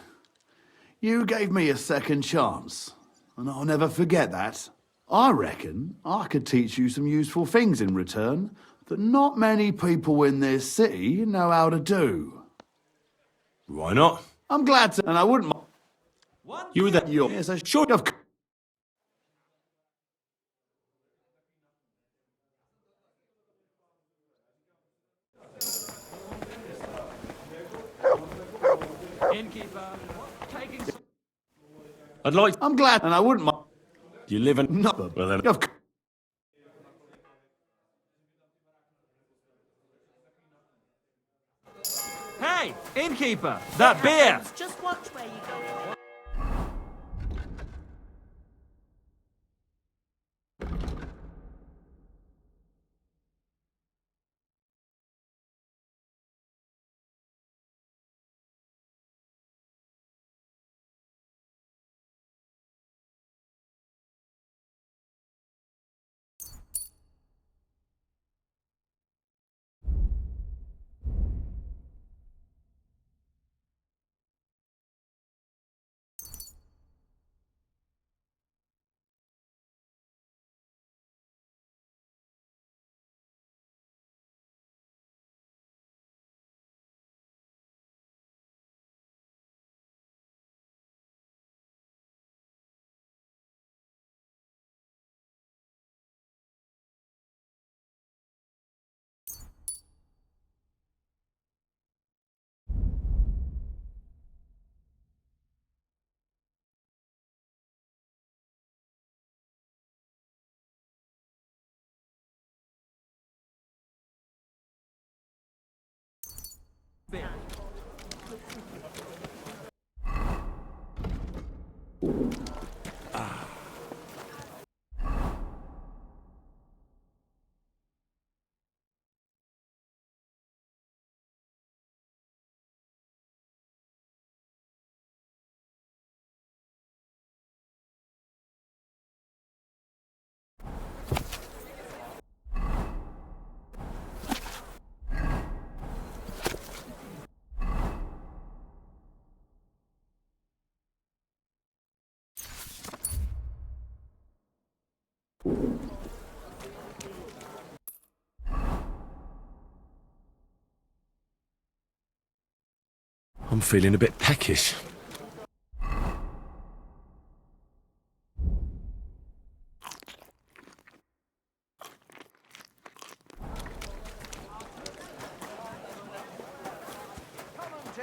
You gave me a second chance, and I'll never forget that. I reckon I could teach you some useful things in return that not many people in this city know how to do. Why not? I'm glad to, and I wouldn't mind. You were there. Yes, I should have. Innkeeper, taking. I'd like. I'm glad, and I wouldn't mind. You live in. No, Well then. Hey, innkeeper, that beer. Just watch where you go. I'm feeling a bit peckish.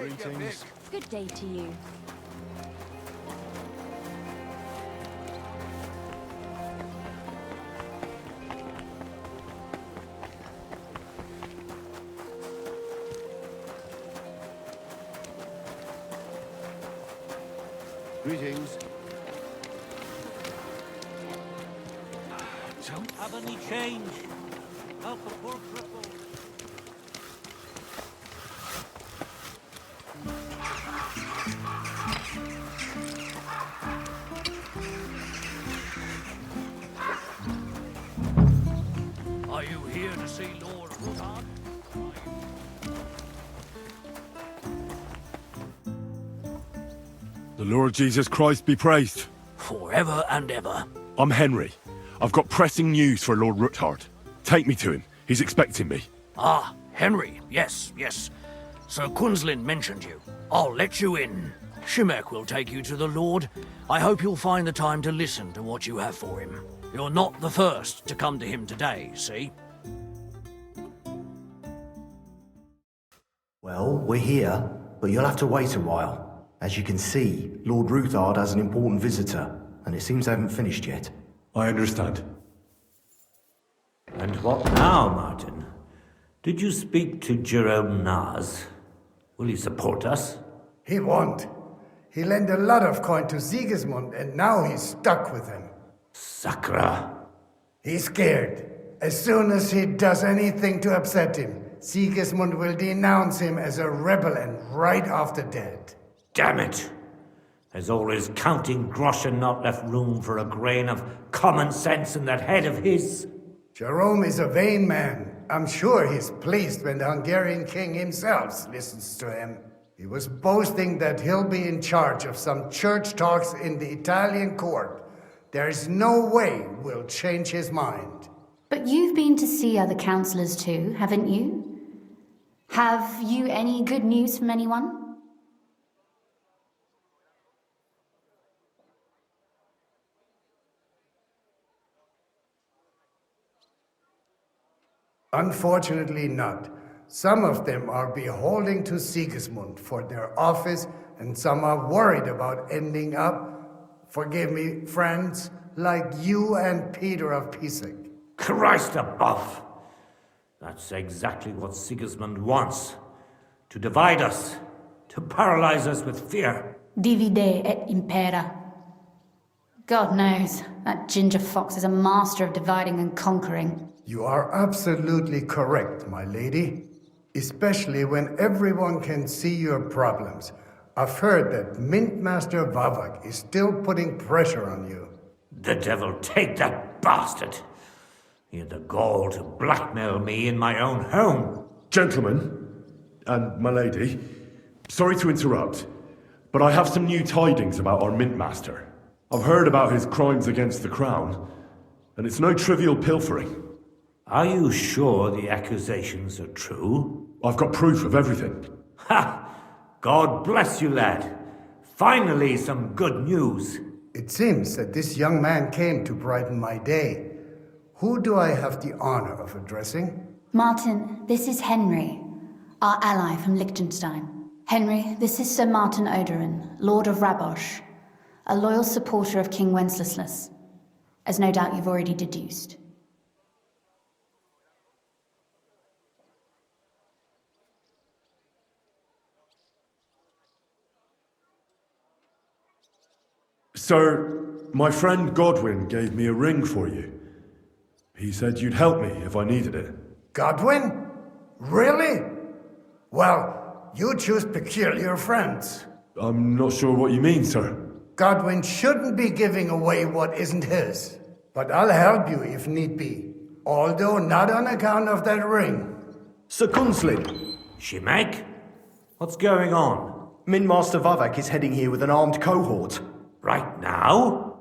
Greetings. Good day to you. Greetings. Don't have any change. Help a poor cripple. Are you here to see Lord Ruthard? The Lord Jesus Christ be praised. Forever and ever. I'm Henry. I've got pressing news for Lord Ruthard. Take me to him. He's expecting me. Ah, Henry. Yes, yes. Sir Quinslin mentioned you. I'll let you in. Shimek will take you to the Lord. I hope you'll find the time to listen to what you have for him. You're not the first to come to him today, see? Well, we're here, but you'll have to wait a while. As you can see, Lord Ruthard has an important visitor, and it seems they haven't finished yet. I understand. And what now, Martin? Did you speak to Jerome Naz? Will he support us? He won't. He lent a lot of coin to Sigismund, and now he's stuck with him. Sakra. He's scared. As soon as he does anything to upset him, Sigismund will denounce him as a rebel and right off the dead. Damn it! Has all his counting groschen not left room for a grain of common sense in that head of his? Jerome is a vain man. I'm sure he's pleased when the Hungarian king himself listens to him. He was boasting that he'll be in charge of some church talks in the Italian court. There's no way we'll change his mind. But you've been to see other councillors too, haven't you? Have you any good news from anyone? Unfortunately not. Some of them are beholding to Sigismund for their office, and some are worried about ending up, forgive me, friends, like you and Peter of Pisek. Christ above! That's exactly what Sigismund wants. To divide us. To paralyze us with fear. Divide et impera. God knows, that ginger fox is a master of dividing and conquering. You are absolutely correct, my lady. Especially when everyone can see your problems. I've heard that Mint Master Vavak is still putting pressure on you. The devil take that bastard! He had the gall to blackmail me in my own home. Gentlemen, and my lady, sorry to interrupt, but I have some new tidings about our Mint Master. I've heard about his crimes against the crown, and it's no trivial pilfering. Are you sure the accusations are true? I've got proof of everything. Ha! God bless you, lad. Finally, some good news. It seems that this young man came to brighten my day. Who do I have the honor of addressing? Martin, this is Henry, our ally from Liechtenstein. Henry, this is Sir Martin Oderin, Lord of Rabosh, a loyal supporter of King Wenceslas, as no doubt you've already deduced. Sir, my friend Godwin gave me a ring for you. He said you'd help me if I needed it. Godwin? Really? Well, you choose peculiar friends. I'm not sure what you mean, sir. Godwin shouldn't be giving away what isn't his. But I'll help you if need be. Although not on account of that ring. Sir Kunslin. Shimek? What's going on? Mint Master Vavak is heading here with an armed cohort. Right now?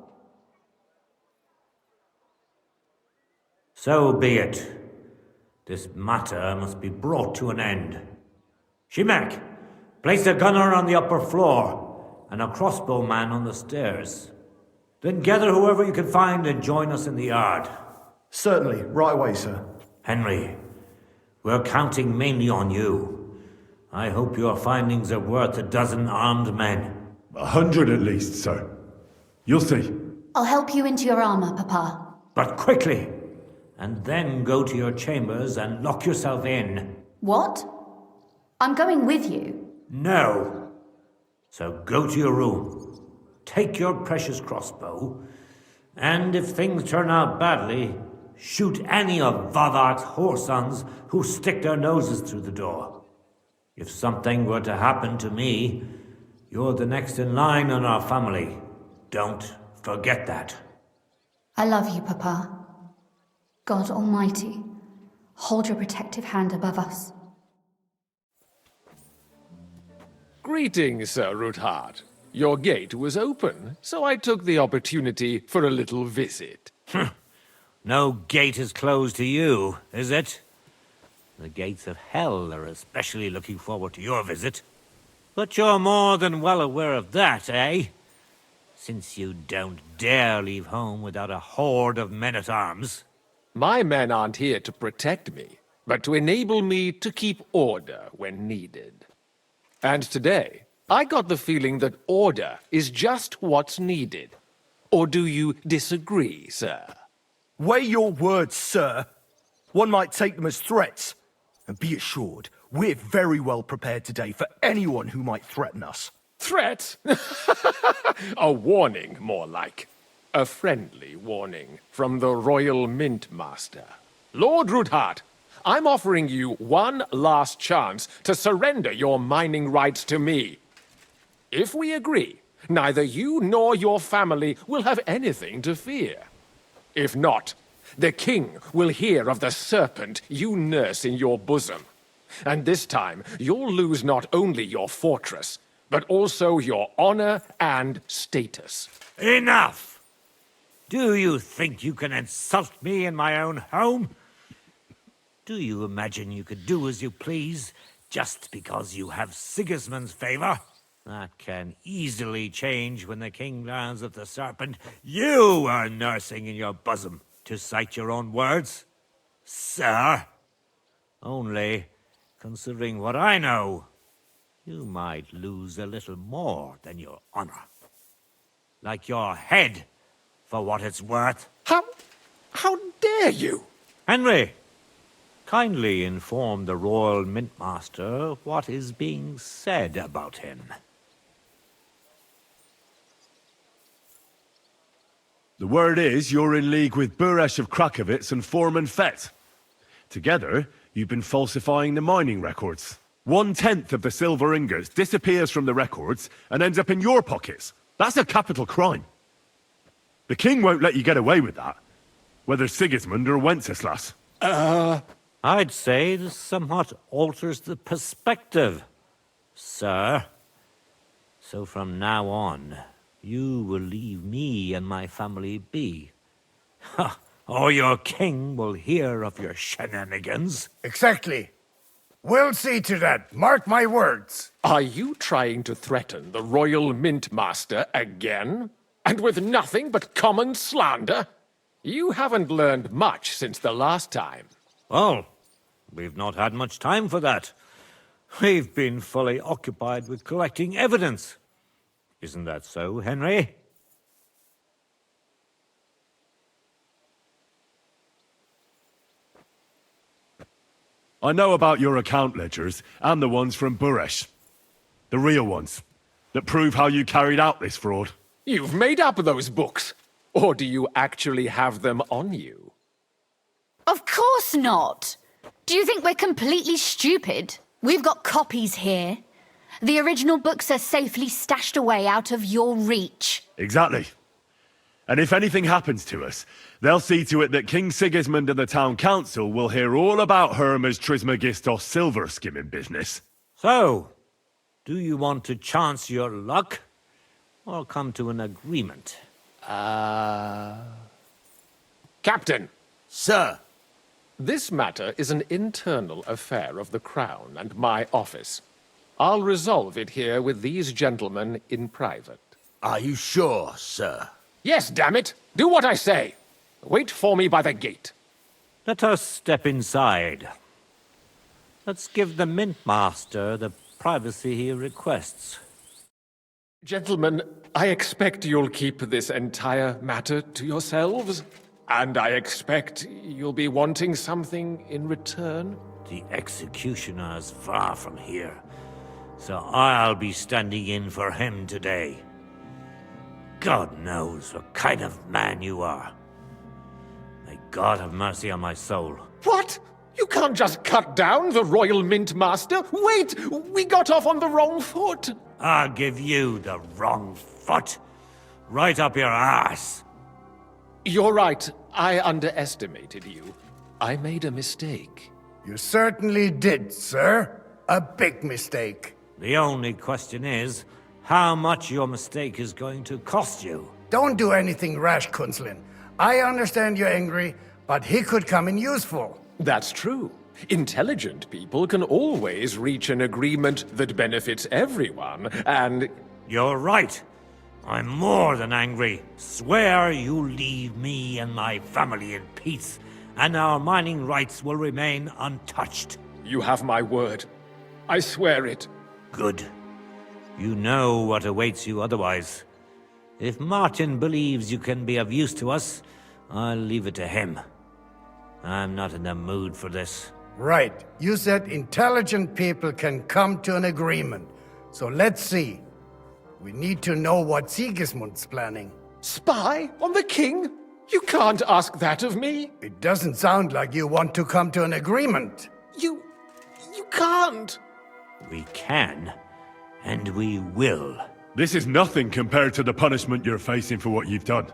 So be it. This matter must be brought to an end. Shimek, place a gunner on the upper floor and a crossbowman on the stairs. Then gather whoever you can find and join us in the yard. Certainly, right away, sir. Henry, we're counting mainly on you. I hope your findings are worth a dozen armed men. 100 at least, sir. You'll see. I'll help you into your armor, Papa. But quickly! And then go to your chambers and lock yourself in. What? I'm going with you. No. So go to your room. Take your precious crossbow. And if things turn out badly, shoot any of Vavark's whoresons who stick their noses through the door. If something were to happen to me, you're the next in line in our family. Don't forget that. I love you, Papa. God Almighty, hold your protective hand above us. Greetings, Sir Ruthard. Your gate was open, so I took the opportunity for a little visit. No gate is closed to you, is it? The gates of hell are especially looking forward to your visit. But you're more than well aware of that, eh? Since you don't dare leave home without a horde of men-at-arms. My men aren't here to protect me, but to enable me to keep order when needed. And today, I got the feeling that order is just what's needed. Or do you disagree, sir? Weigh your words, sir. One might take them as threats. And be assured, we're very well prepared today for anyone who might threaten us. Threat? A warning, more like. A friendly warning from the Royal Mint Master. Lord Ruthard, I'm offering you one last chance to surrender your mining rights to me. If we agree, neither you nor your family will have anything to fear. If not, the king will hear of the serpent you nurse in your bosom. And this time, you'll lose not only your fortress, but also your honor and status. Enough! Do you think you can insult me in my own home? Do you imagine you could do as you please just because you have Sigismund's favor? That can easily change when the king learns of the serpent you are nursing in your bosom, to cite your own words, sir. Only, considering what I know, you might lose a little more than your honor. Like your head, for what it's worth. How dare you? Henry, kindly inform the Royal Mintmaster what is being said about him. The word is you're in league with Buresh of Krakowitz and Foreman Fett. Together, you've been falsifying the mining records. 1/10 of the silver ingots disappears from the records and ends up in your pockets. That's a capital crime. The king won't let you get away with that, whether Sigismund or Wenceslas. I'd say this somewhat alters the perspective, sir. So from now on, you will leave me and my family be. Or your king will hear of your shenanigans. Exactly. We'll see to that. Mark my words. Are you trying to threaten the Royal Mint Master again? And with nothing but common slander? You haven't learned much since the last time. Well, we've not had much time for that. We've been fully occupied with collecting evidence. Isn't that so, Henry? I know about your account ledgers and the ones from Buresh. The real ones, that prove how you carried out this fraud. You've made up those books. Or do you actually have them on you? Of course not. Do you think we're completely stupid? We've got copies here. The original books are safely stashed away out of your reach. Exactly. And if anything happens to us, they'll see to it that King Sigismund and the town council will hear all about Herma's Trismegistos silver skimming business. So, do you want to chance your luck? Or come to an agreement? Captain! Sir! This matter is an internal affair of the Crown and my office. I'll resolve it here with these gentlemen in private. Are you sure, sir? Yes, damn it! Do what I say! Wait for me by the gate. Let us step inside. Let's give the Mint Master the privacy he requests. Gentlemen, I expect you'll keep this entire matter to yourselves. And I expect you'll be wanting something in return. The executioner is far from here, so I'll be standing in for him today. God knows what kind of man you are. May God have mercy on my soul. What? You can't just cut down the Royal Mint Master. Wait! We got off on the wrong foot. I'll give you the wrong foot. Right up your ass. You're right. I underestimated you. I made a mistake. You certainly did, sir. A big mistake. The only question is, how much your mistake is going to cost you. Don't do anything rash, Kunzlin. I understand you're angry, but he could come in useful. That's true. Intelligent people can always reach an agreement that benefits everyone, and... You're right. I'm more than angry. Swear you leave me and my family in peace, and our mining rights will remain untouched. You have my word. I swear it. Good. You know what awaits you otherwise. If Martin believes you can be of use to us, I'll leave it to him. I'm not in the mood for this. Right. You said intelligent people can come to an agreement. So let's see. We need to know what Sigismund's planning. Spy on the king? You can't ask that of me. It doesn't sound like you want to come to an agreement. You can't. We can, and we will. This is nothing compared to the punishment you're facing for what you've done.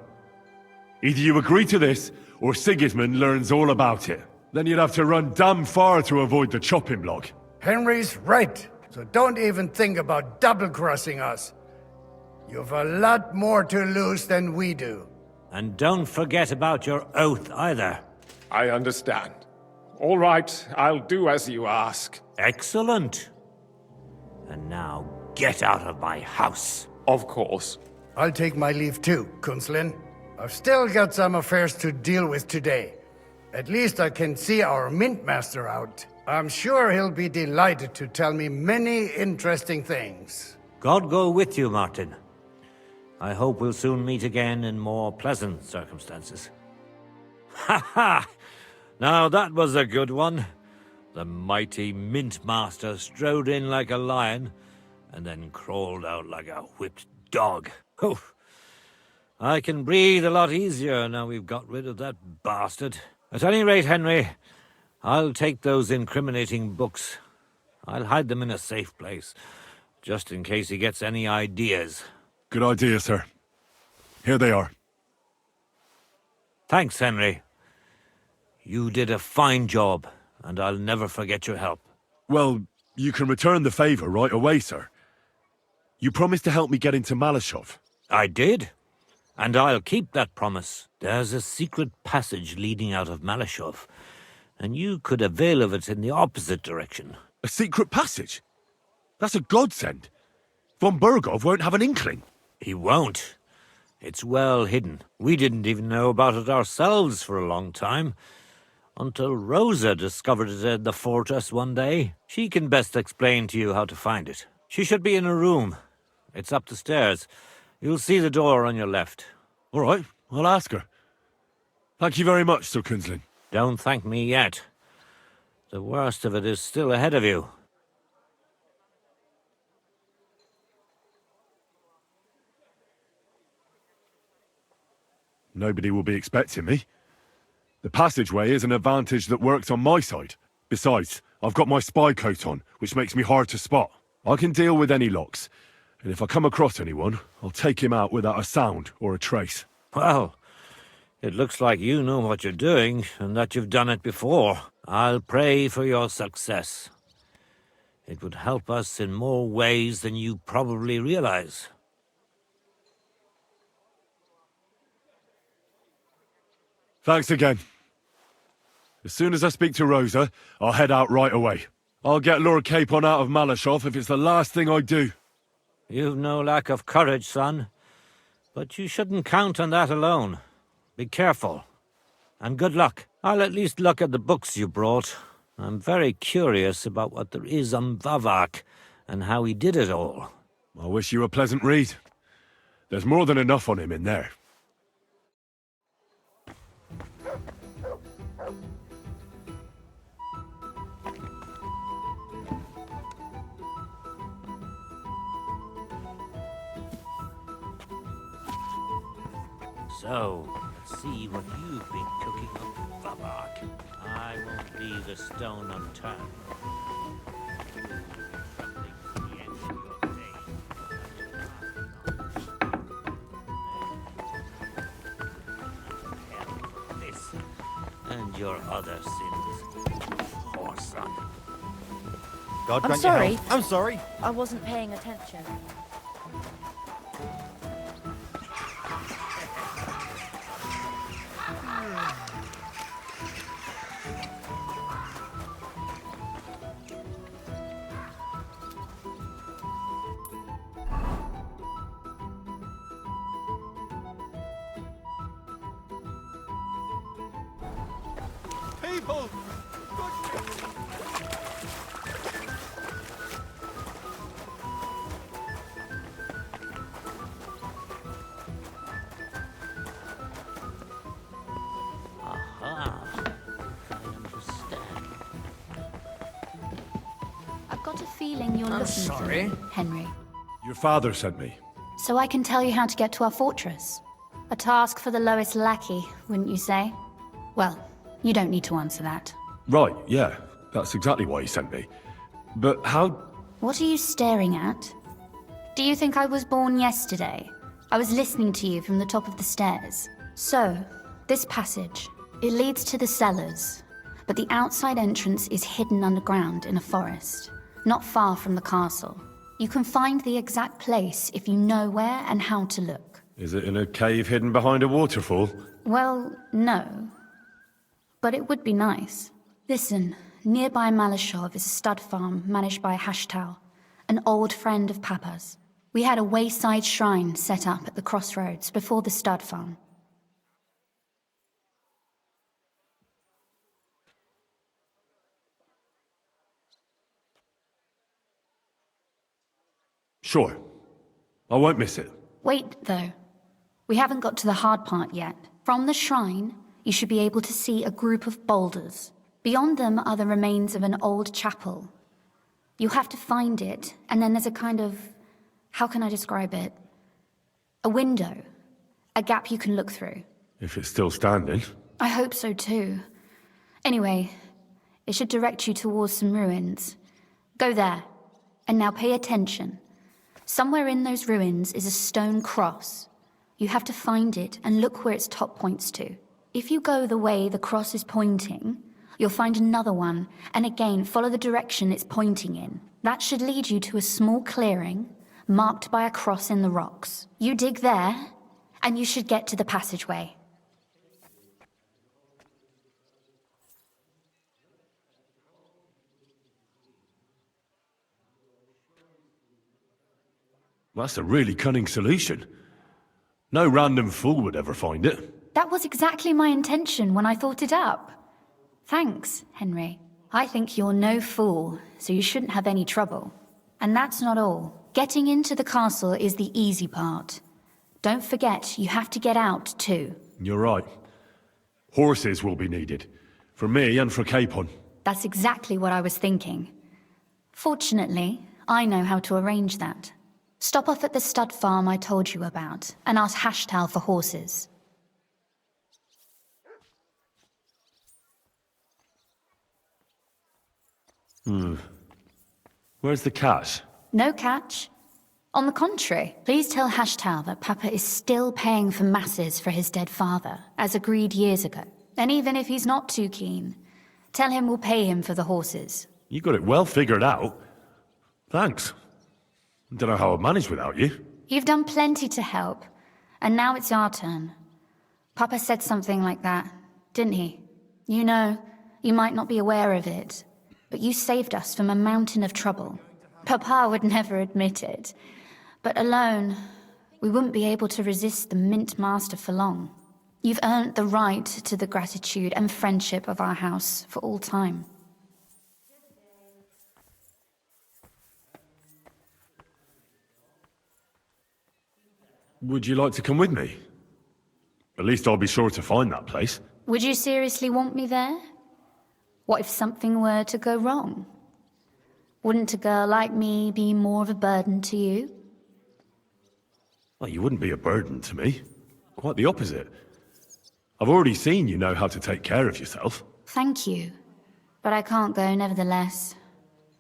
Either you agree to this, or Sigismund learns all about it. Then you'd have to run damn far to avoid the chopping block. Henry's right. So don't even think about double-crossing us. You've a lot more to lose than we do. And don't forget about your oath either. I understand. All right, I'll do as you ask. Excellent. And now get out of my house. Of course. I'll take my leave too, Kunzlin. I've still got some affairs to deal with today. At least I can see our Mint Master out. I'm sure he'll be delighted to tell me many interesting things. God go with you, Martin. I hope we'll soon meet again in more pleasant circumstances. Ha ha! Now that was a good one. The mighty Mint Master strode in like a lion, and then crawled out like a whipped dog. Oof. I can breathe a lot easier now we've got rid of that bastard. At any rate, Henry, I'll take those incriminating books. I'll hide them in a safe place, just in case he gets any ideas. Good idea, sir. Here they are. Thanks, Henry. You did a fine job, and I'll never forget your help. Well, you can return the favor right away, sir. You promised to help me get into Malashov. I did, and I'll keep that promise. There's a secret passage leading out of Malashov, and you could avail of it in the opposite direction. A secret passage? That's a godsend. Von Burgov won't have an inkling. He won't. It's well hidden. We didn't even know about it ourselves for a long time, until Rosa discovered it in the fortress one day. She can best explain to you how to find it. She should be in her room. It's up the stairs. You'll see the door on your left. All right, I'll ask her. Thank you very much, Sir Kunzlin. Don't thank me yet. The worst of it is still ahead of you. Nobody will be expecting me. The passageway is an advantage that works on my side. Besides, I've got my spy coat on, which makes me hard to spot. I can deal with any locks, and if I come across anyone, I'll take him out without a sound or a trace. Well, it looks like you know what you're doing, and that you've done it before. I'll pray for your success. It would help us in more ways than you probably realize. Thanks again. As soon as I speak to Rosa, I'll head out right away. I'll get Lord Capon out of Malashov if it's the last thing I do. You've no lack of courage, son. But you shouldn't count on that alone. Be careful. And good luck. I'll at least look at the books you brought. I'm very curious about what there is on Vavak and how he did it all. I wish you a pleasant read. There's more than enough on him in there. So, let's see what you've been cooking up in Vavak. I won't leave a stone unturned. This and your other sins, poor son. God I'm grant you sorry. health. I'm sorry. I wasn't paying attention. People! Aha. I understand. I've got a feeling you're I'm looking sorry. for me, Henry. Your father sent me. So I can tell you how to get to our fortress. A task for the lowest lackey, wouldn't you say? Well, you don't need to answer that. Right, yeah. That's exactly why he sent me. But how... What are you staring at? Do you think I was born yesterday? I was listening to you from the top of the stairs. So, this passage, it leads to the cellars, but the outside entrance is hidden underground in a forest, not far from the castle. You can find the exact place if you know where and how to look. Is it in a cave hidden behind a waterfall? Well, no. But it would be nice. Listen, nearby Malashov is a stud farm managed by Hashtal, an old friend of Papa's. We had a wayside shrine set up at the crossroads before the stud farm. Sure. I won't miss it. Wait, though. We haven't got to the hard part yet. From the shrine, you should be able to see a group of boulders. Beyond them are the remains of an old chapel. You'll have to find it, and then there's a kind of... how can I describe it? A window. A gap you can look through. If it's still standing. I hope so too. Anyway, it should direct you towards some ruins. Go there. And now pay attention. Somewhere in those ruins is a stone cross. You have to find it and look where its top points to. If you go the way the cross is pointing, you'll find another one, and again follow the direction it's pointing in. That should lead you to a small clearing, marked by a cross in the rocks. You dig there, and you should get to the passageway. That's a really cunning solution. No random fool would ever find it. That was exactly my intention when I thought it up. Thanks, Henry. I think you're no fool, so you shouldn't have any trouble. And that's not all. Getting into the castle is the easy part. Don't forget, you have to get out, too. You're right. Horses will be needed. For me and for Capon. That's exactly what I was thinking. Fortunately, I know how to arrange that. Stop off at the stud farm I told you about, and ask Hashtal for horses. Where's the cash? No catch. On the contrary, please tell Hashtal that Papa is still paying for masses for his dead father, as agreed years ago. And even if he's not too keen, tell him we'll pay him for the horses. You got it well figured out. Thanks. Don't know how I'd manage without you. You've done plenty to help, and now it's our turn. Papa said something like that, didn't he? You know, you might not be aware of it, but you saved us from a mountain of trouble. Papa would never admit it, but alone, we wouldn't be able to resist the Mint Master for long. You've earned the right to the gratitude and friendship of our house for all time. Would you like to come with me? At least I'll be sure to find that place. Would you seriously want me there? What if something were to go wrong? Wouldn't a girl like me be more of a burden to you? Well, you wouldn't be a burden to me. Quite the opposite. I've already seen you know how to take care of yourself. Thank you. But I can't go nevertheless.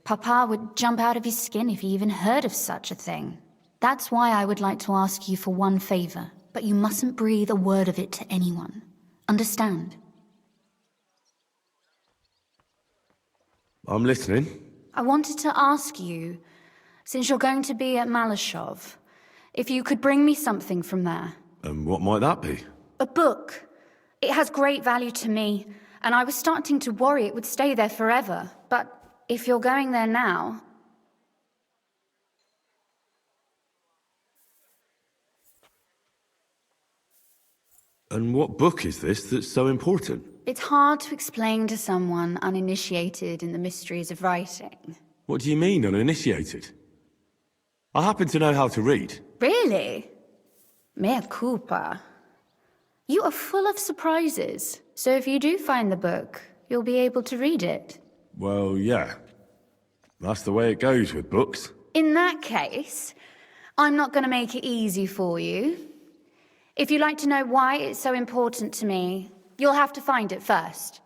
Papa would jump out of his skin if he even heard of such a thing. That's why I would like to ask you for one favor, but you mustn't breathe a word of it to anyone. Understand? I'm listening. I wanted to ask you, since you're going to be at Malashov, if you could bring me something from there. And what might that be? A book. It has great value to me, and I was starting to worry it would stay there forever. But if you're going there now... And what book is this that's so important? It's hard to explain to someone uninitiated in the mysteries of writing. What do you mean, uninitiated? I happen to know how to read. Really? Mea culpa. You are full of surprises, so if you do find the book, you'll be able to read it. Well, yeah. That's the way it goes with books. In that case, I'm not going to make it easy for you. If you'd like to know why it's so important to me, you'll have to find it first.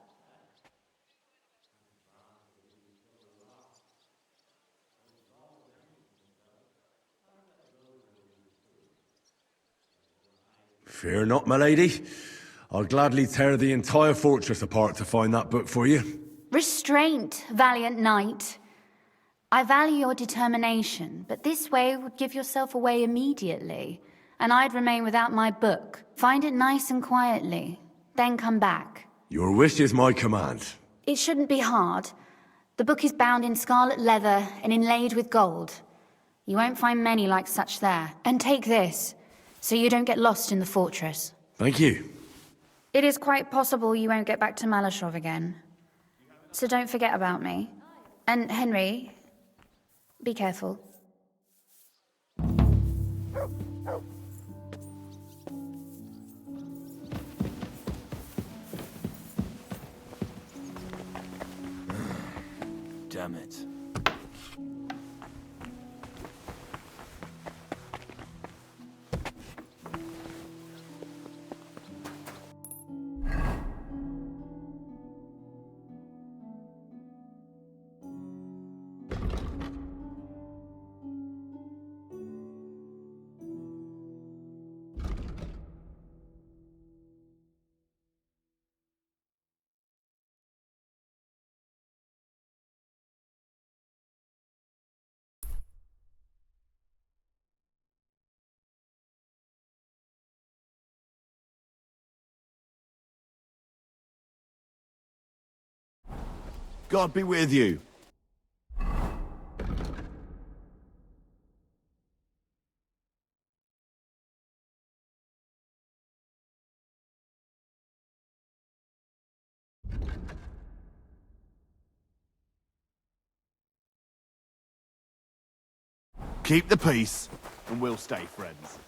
Fear not, my lady. I'll gladly tear the entire fortress apart to find that book for you. Restraint, valiant knight. I value your determination, but this way would give yourself away immediately, and I'd remain without my book. Find it nice and quietly, then come back. Your wish is my command. It shouldn't be hard. The book is bound in scarlet leather and inlaid with gold. You won't find many like such there. And take this, so you don't get lost in the fortress. Thank you. It is quite possible you won't get back to Malashov again. So don't forget about me. And Henry, be careful. Damn it. God be with you. Keep the peace, and we'll stay friends.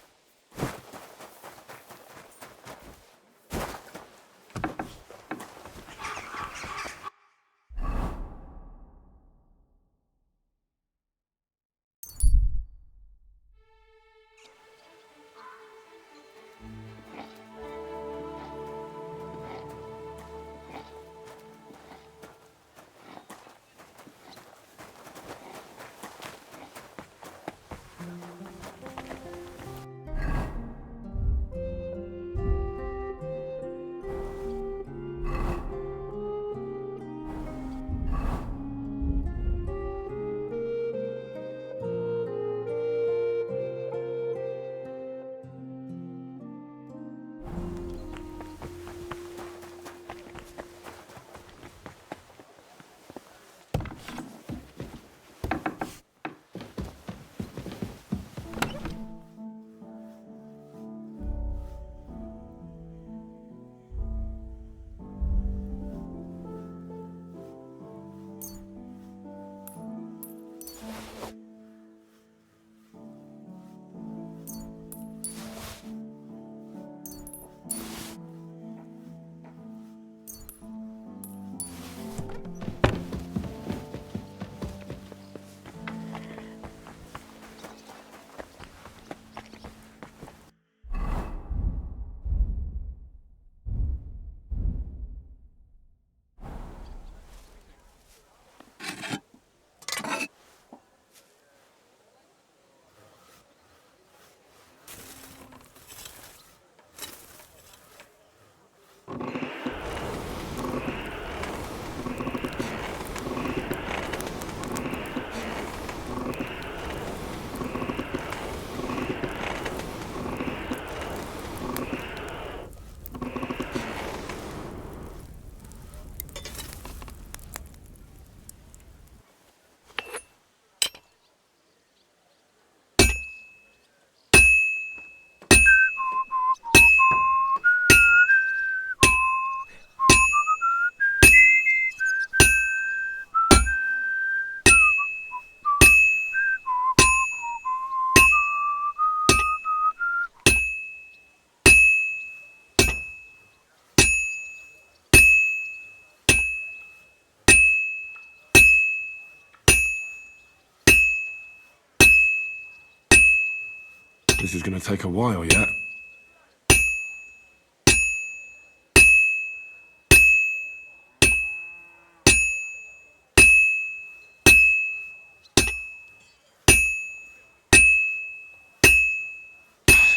This is gonna take a while yet.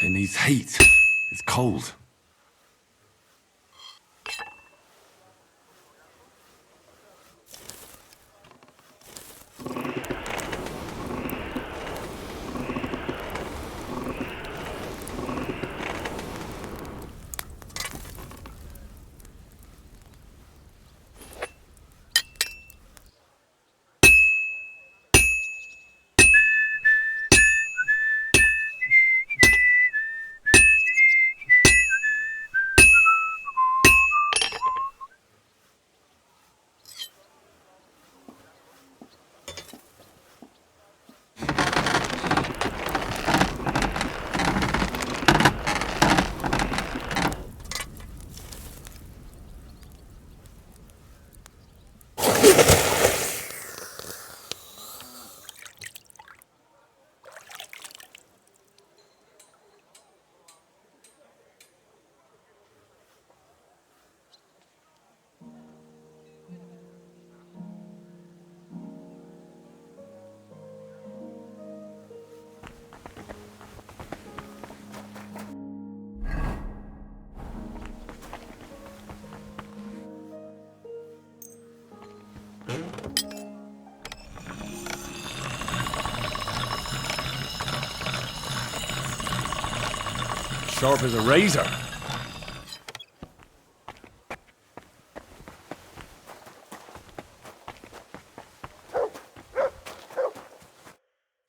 It needs heat. It's cold. Sharp as a razor.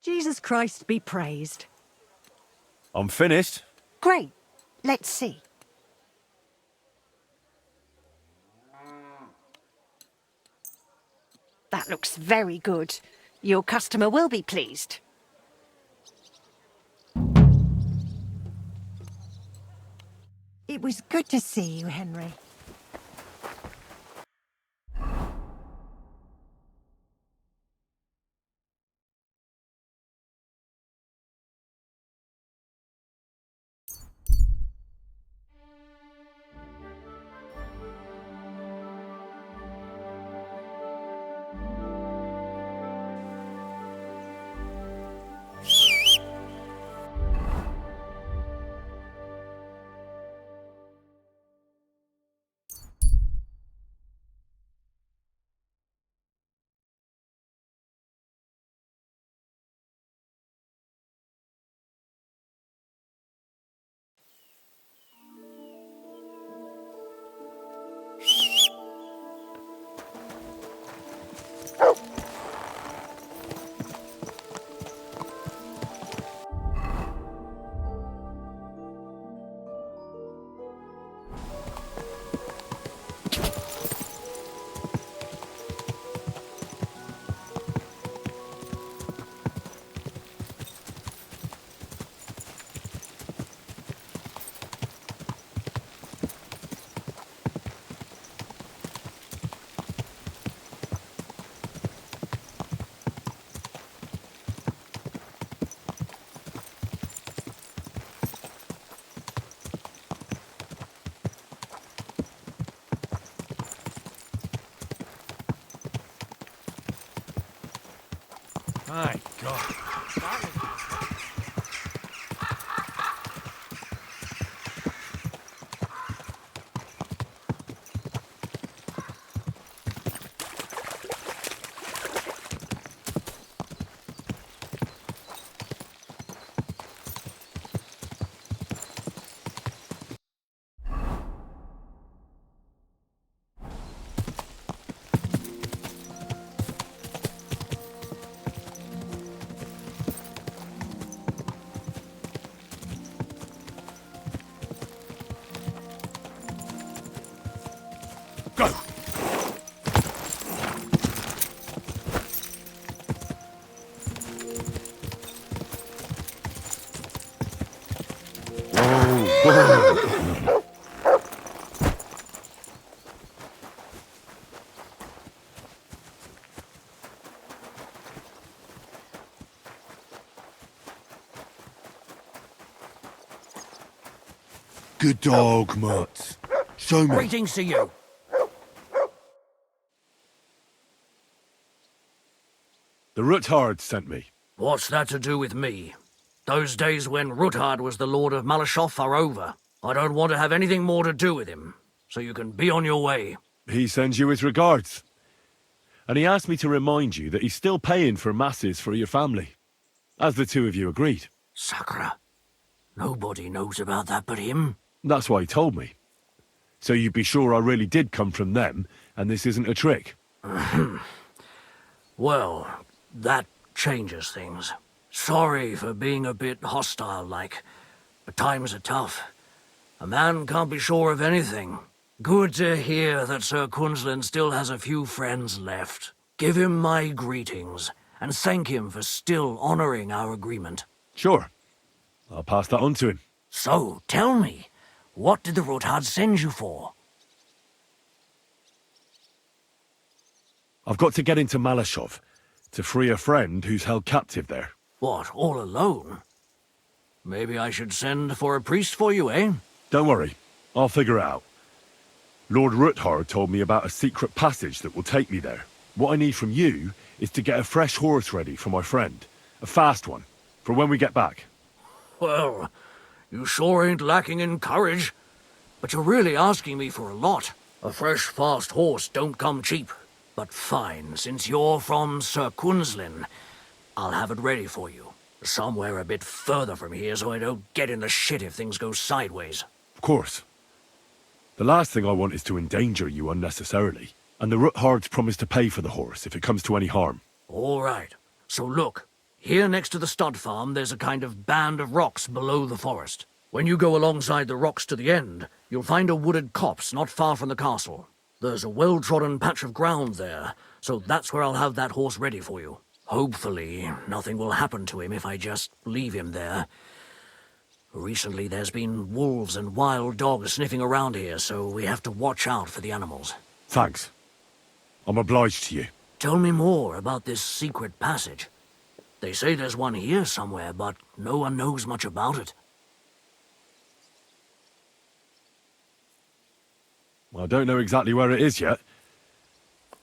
Jesus Christ be praised. I'm finished. Great. Let's see. That looks very good. Your customer will be pleased. It was good to see you, Henry. My God. Go! Whoa! Good dog, Mutt. Show me. Greetings to you. The Ruthard sent me. What's that to do with me? Those days when Ruthard was the Lord of Malashoff are over. I don't want to have anything more to do with him, so you can be on your way. He sends you his regards. And he asked me to remind you that he's still paying for masses for your family, as the two of you agreed. Sakra. Nobody knows about that but him. That's why he told me. So you'd be sure I really did come from them, and this isn't a trick. Well, that changes things. Sorry for being a bit hostile-like, but times are tough. A man can't be sure of anything. Good to hear that Sir Quinslin still has a few friends left. Give him my greetings, and thank him for still honoring our agreement. Sure. I'll pass that on to him. So, tell me, what did the Ruthard send you for? I've got to get into Malashov to free a friend who's held captive there. What, all alone? Maybe I should send for a priest for you, eh? Don't worry. I'll figure it out. Lord Ruthard told me about a secret passage that will take me there. What I need from you is to get a fresh horse ready for my friend. A fast one, for when we get back. Well, you sure ain't lacking in courage. But you're really asking me for a lot. A fresh, fast horse don't come cheap. But fine, since you're from Sir Quinslin, I'll have it ready for you. Somewhere a bit further from here so I don't get in the shit if things go sideways. Of course. The last thing I want is to endanger you unnecessarily. And the Ruthards promised to pay for the horse if it comes to any harm. All right. So look, here next to the stud farm there's a kind of band of rocks below the forest. When you go alongside the rocks to the end, you'll find a wooded copse not far from the castle. There's a well-trodden patch of ground there, so that's where I'll have that horse ready for you. Hopefully, nothing will happen to him if I just leave him there. Recently, there's been wolves and wild dogs sniffing around here, so we have to watch out for the animals. Thanks. I'm obliged to you. Tell me more about this secret passage. They say there's one here somewhere, but no one knows much about it. I don't know exactly where it is yet.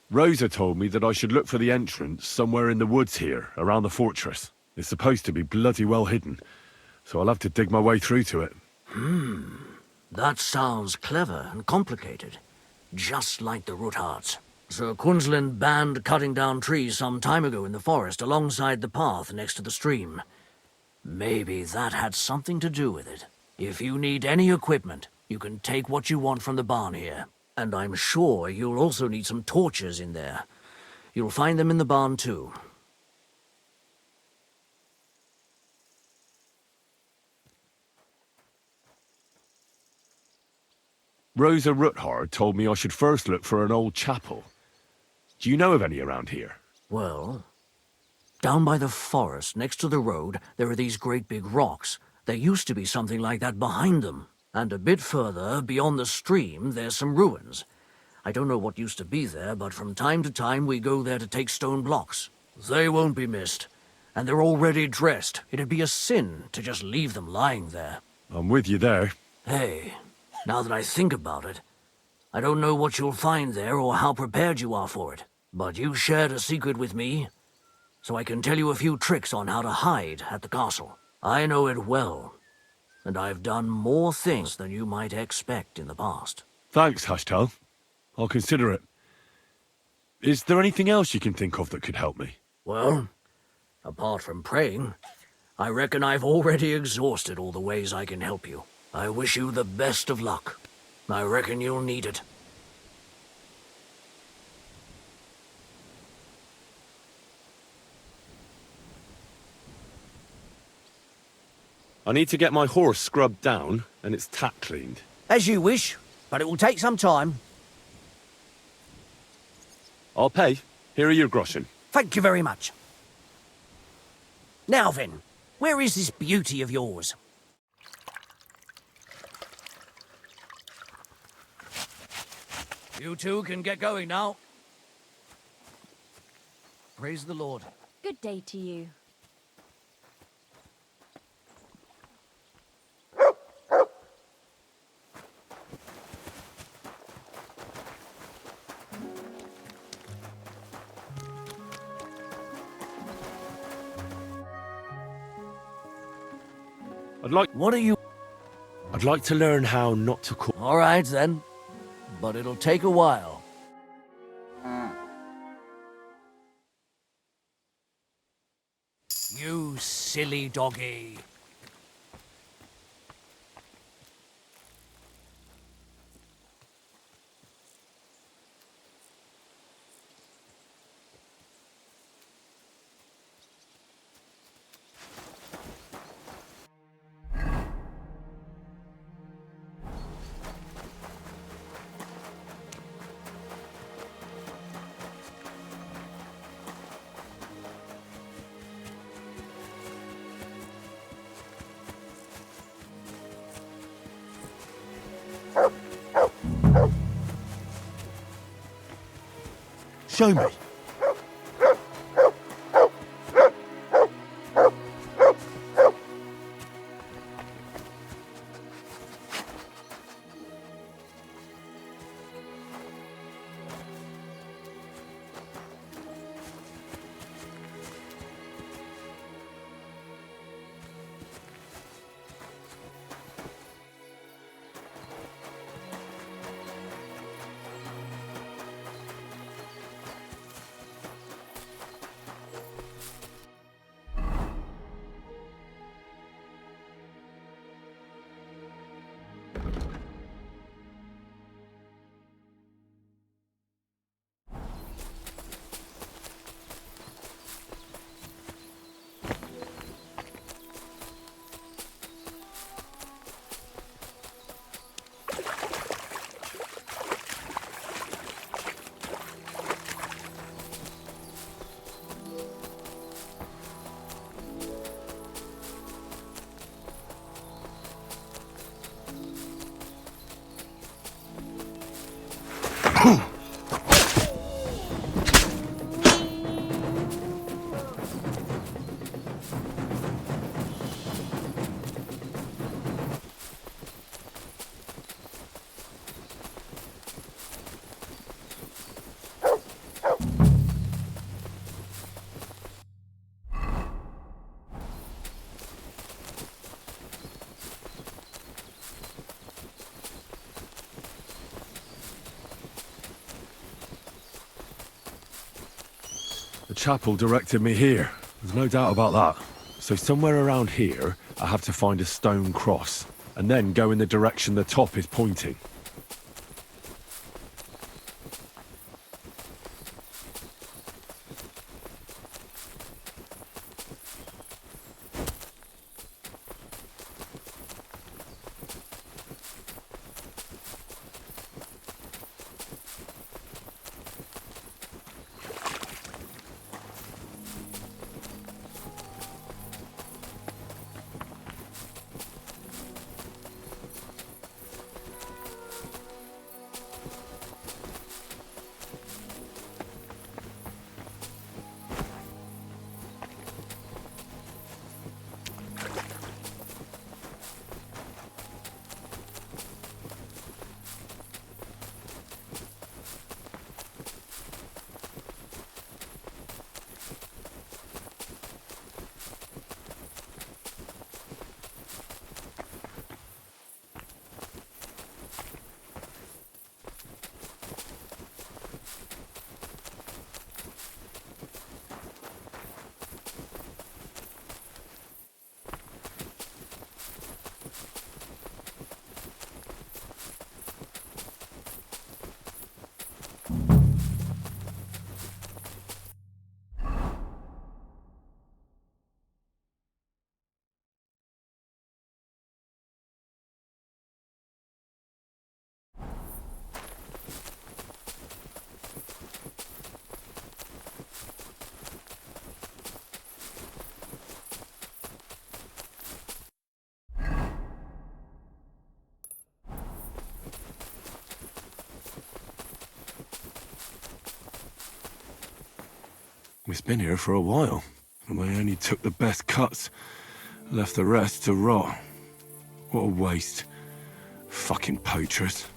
Rosa told me that I should look for the entrance somewhere in the woods here, around the fortress. It's supposed to be bloody well hidden, so I'll have to dig my way through to it. That sounds clever and complicated. Just like the Ruthards. Sir Quinslin banned cutting down trees some time ago in the forest alongside the path next to the stream. Maybe that had something to do with it. If you need any equipment, you can take what you want from the barn here. And I'm sure you'll also need some torches in there. You'll find them in the barn too. Rosa Ruthard told me I should first look for an old chapel. Do you know of any around here? Well, down by the forest, next to the road, there are these great big rocks. There used to be something like that behind them. And a bit further, beyond the stream, there's some ruins. I don't know what used to be there, but from time to time we go there to take stone blocks. They won't be missed. And they're already dressed. It'd be a sin to just leave them lying there. I'm with you there. Hey, now that I think about it, I don't know what you'll find there or how prepared you are for it. But you shared a secret with me, so I can tell you a few tricks on how to hide at the castle. I know it well. And I've done more things than you might expect in the past. Thanks, Hashtal. I'll consider it. Is there anything else you can think of that could help me? Well, apart from praying, I reckon I've already exhausted all the ways I can help you. I wish you the best of luck. I reckon you'll need it. I need to get my horse scrubbed down and its tack cleaned. As you wish, but it will take some time. I'll pay. Here are your groschen. Thank you very much. Now then, where is this beauty of yours? You two can get going now. Praise the Lord. Good day to you. What are you... I'd like to learn how not to call... All right, then. But it'll take a while. You silly doggy. Show me. The chapel directed me here. There's no doubt about that. So somewhere around here, I have to find a stone cross, and then go in the direction the top is pointing. We've been here for a while, and they only took the best cuts, left the rest to rot. What a waste. Fucking poachers.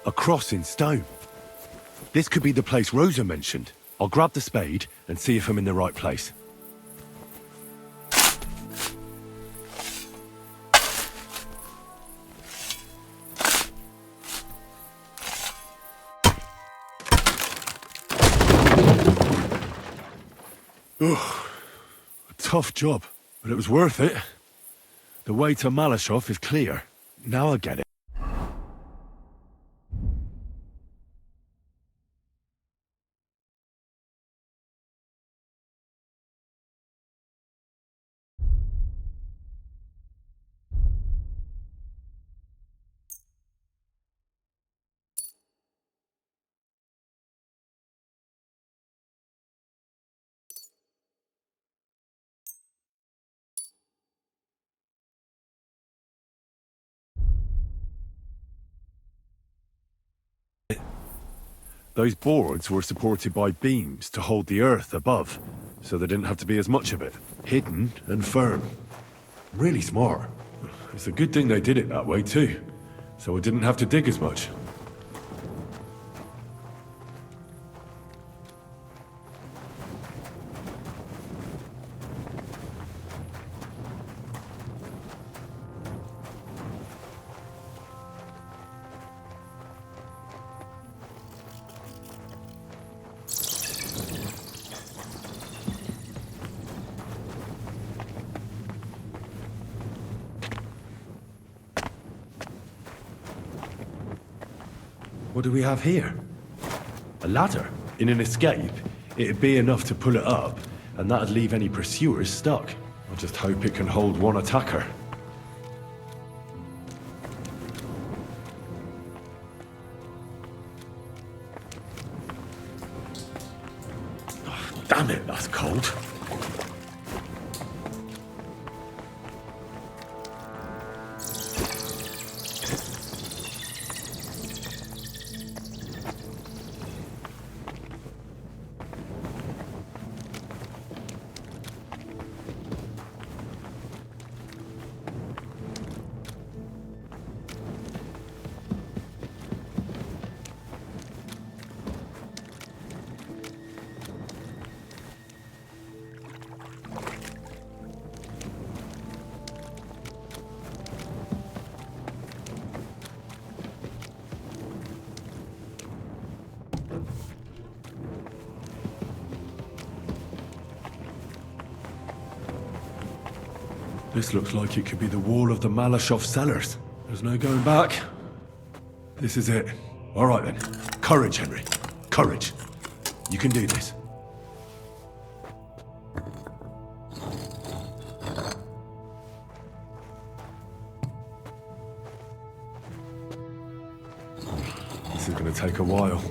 A cross in stone. This could be the place Rosa mentioned. I'll grab the spade and see if I'm in the right place. Ugh. A tough job, but it was worth it. The way to Malashov is clear. Now I get it. Those boards were supported by beams to hold the earth above, so there didn't have to be as much of it. Hidden and firm. Really smart. It's a good thing they did it that way too, so I didn't have to dig as much. What do we have here? A ladder? In an escape, it'd be enough to pull it up, and that'd leave any pursuers stuck. I just hope it can hold one attacker. Oh, damn it, that's cold. This looks like it could be the wall of the Malashov cellars. There's no going back. This is it. All right then. Courage, Henry. Courage. You can do this. This is going to take a while.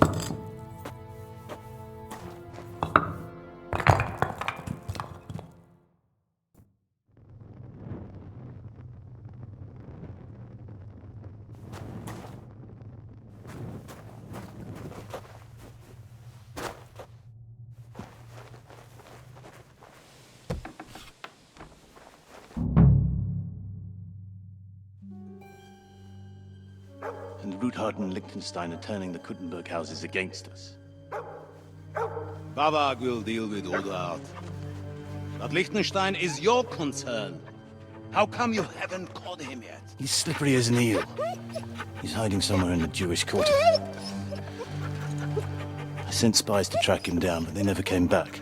And Ruthard and Liechtenstein are turning the Kuttenberg houses against us. Bavag will deal with Ruthard. But Liechtenstein is your concern. How come you haven't caught him yet? He's slippery as an eel. He's hiding somewhere in the Jewish quarter. I sent spies to track him down, but they never came back.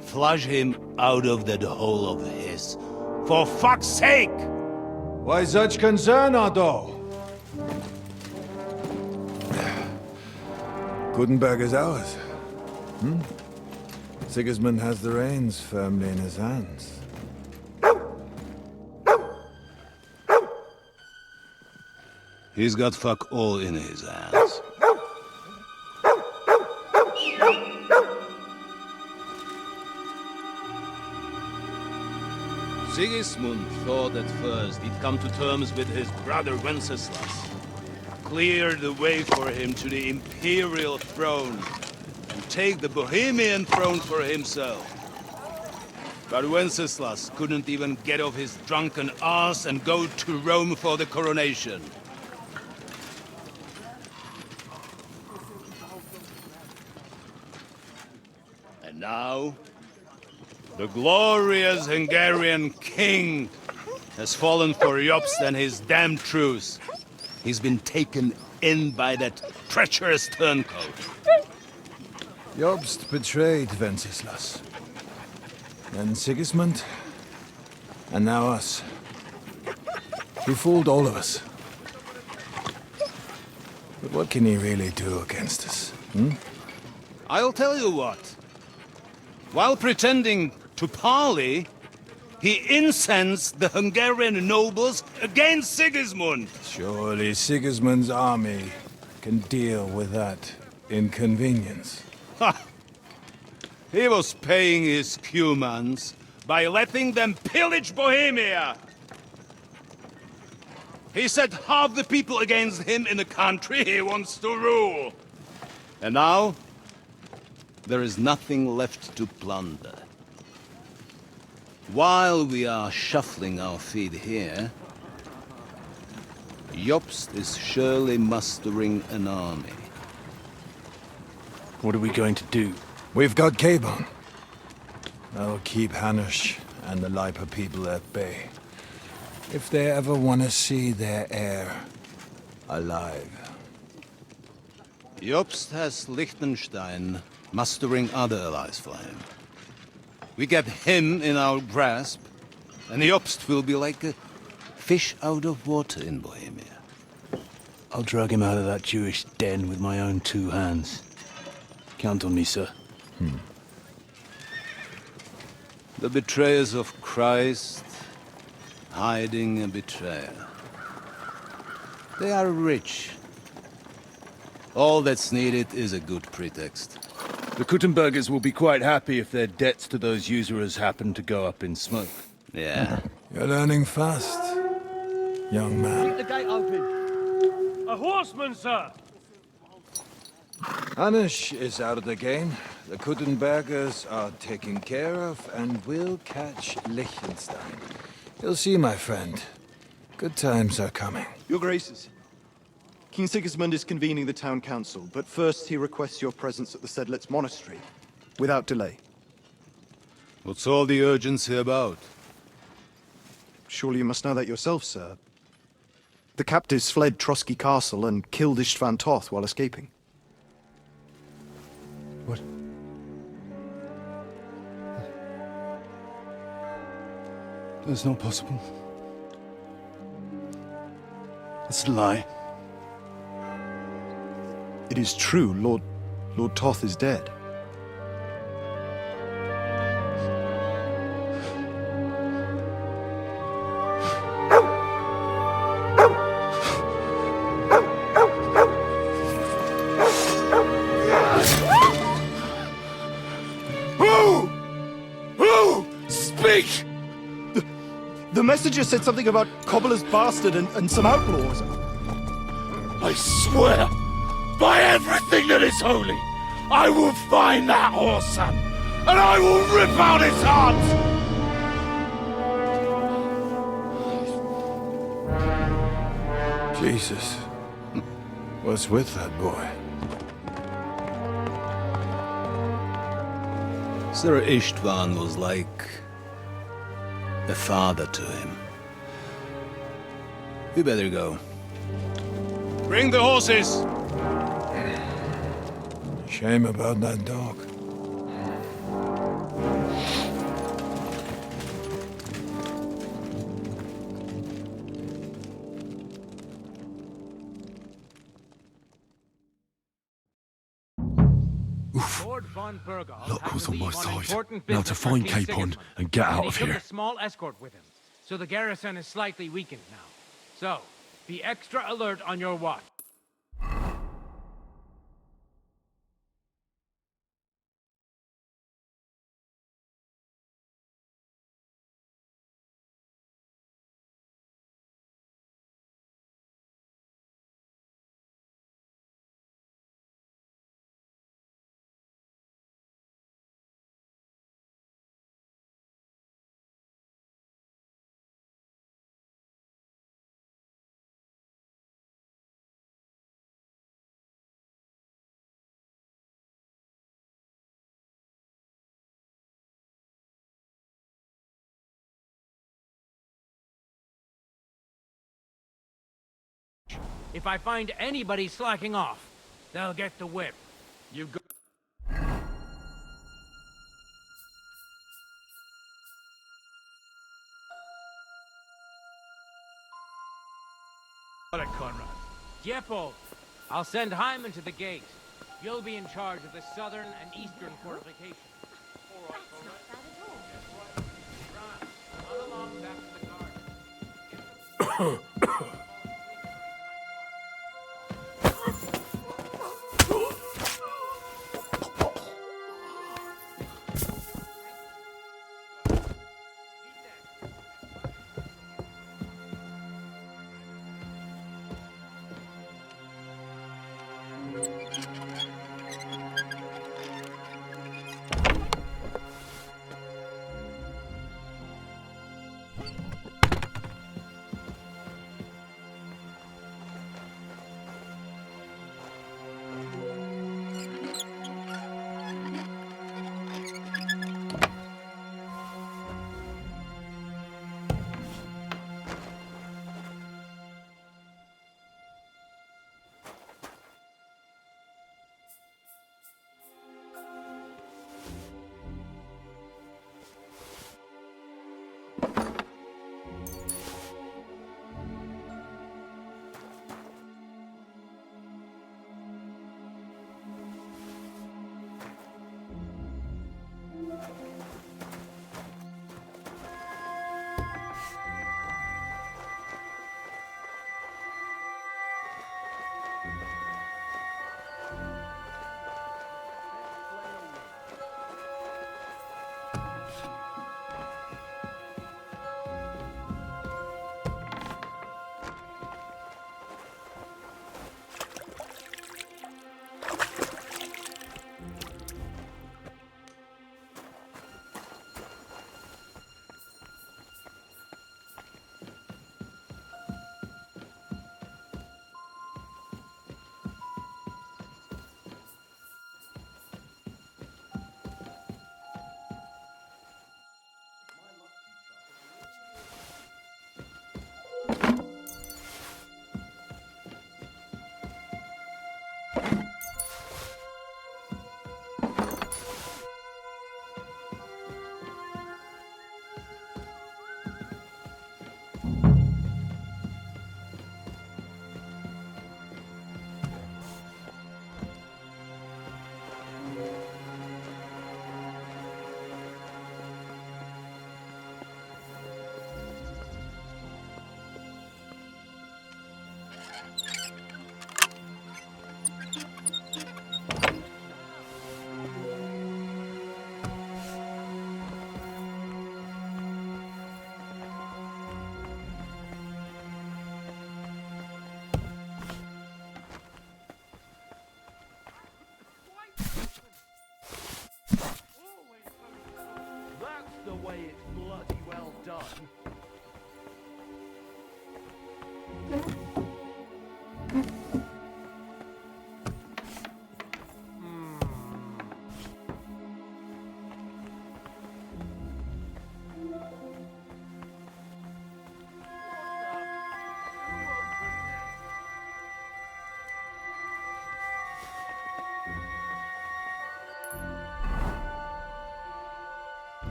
Flush him out of that hole of his. For fuck's sake! Why such concern, Otto? Gutenberg is ours. Sigismund has the reins firmly in his hands. He's got fuck all in his hands. Sigismund thought at first he'd come to terms with his brother Wenceslas. Clear the way for him to the imperial throne and take the Bohemian throne for himself. But Wenceslas couldn't even get off his drunken ass and go to Rome for the coronation. Now, the glorious Hungarian king has fallen for Jobst and his damned truce. He's been taken in by that treacherous turncoat. Jobst betrayed Wenceslas. Then Sigismund. And now us. He fooled all of us. But what can he really do against us, hmm? I'll tell you what. While pretending to parley, he incensed the Hungarian nobles against Sigismund. Surely Sigismund's army can deal with that inconvenience. Ha! He was paying his Cumans by letting them pillage Bohemia. He set half the people against him in the country he wants to rule. And now, there is nothing left to plunder. While we are shuffling our feet here, Jobst is surely mustering an army. What are we going to do? We've got Cabon. That'll keep Hanush and the Lipa people at bay. If they ever want to see their heir alive. Jobst has Liechtenstein mustering other allies for him. We get him in our grasp, and Jobst will be like a fish out of water in Bohemia. I'll drag him out of that Jewish den with my own 2 hands. Count on me, sir. The betrayers of Christ, hiding a betrayer. They are rich. All that's needed is a good pretext. The Kuttenbergers will be quite happy if their debts to those usurers happen to go up in smoke. Yeah. You're learning fast, young man. Keep the gate open. A horseman, sir! Hanush is out of the game. The Kuttenbergers are taken care of, and we'll catch Liechtenstein. You'll see, my friend. Good times are coming. Your Graces, King Sigismund is convening the town council, but first he requests your presence at the Sedlitz monastery, without delay. What's all the urgency about? Surely you must know that yourself, sir. The captives fled Trotsky Castle and killed Istvan Toth while escaping. What? That's not possible. It's a lie. It is true, Lord Toth is dead. Who? Speak! The messenger said something about Cobbler's bastard and some outlaws. I swear, by everything that is holy, I will find that whoreson, and I will rip out his heart! Jesus. What's with that boy? Sir Istvan was like a father to him. We better go. Bring the horses! Shame about that dog. Luck was on my side. Now to find Capon and get out of He took here. a small escort with him, so the garrison is slightly weakened now. So, be extra alert on your watch. If I find anybody slacking off, they'll get the whip. You go. Got it, Conrad. Jeppo, I'll send Hyman to the gate. You'll be in charge of the southern and eastern fortifications. All right, Conrad. Run along back to the guard. The way it's bloody well done.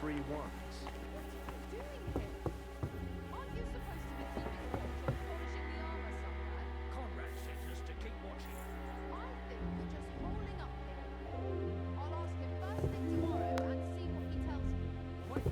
three ones. Conrad sent us to keep watching. I think we're just holding up here. I'll ask him first thing tomorrow and see what he tells me. What do?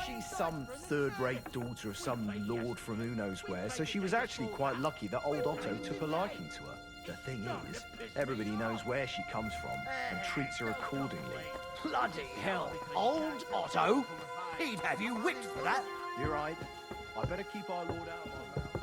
She's some third-rate daughter of some lord from who knows where, so she was actually quite lucky that old Otto took a liking to her. The thing is, everybody knows where she comes from and treats her accordingly. Bloody hell. Old Otto? He'd have you whipped for that. You're right. I better keep our lord out of my mouth.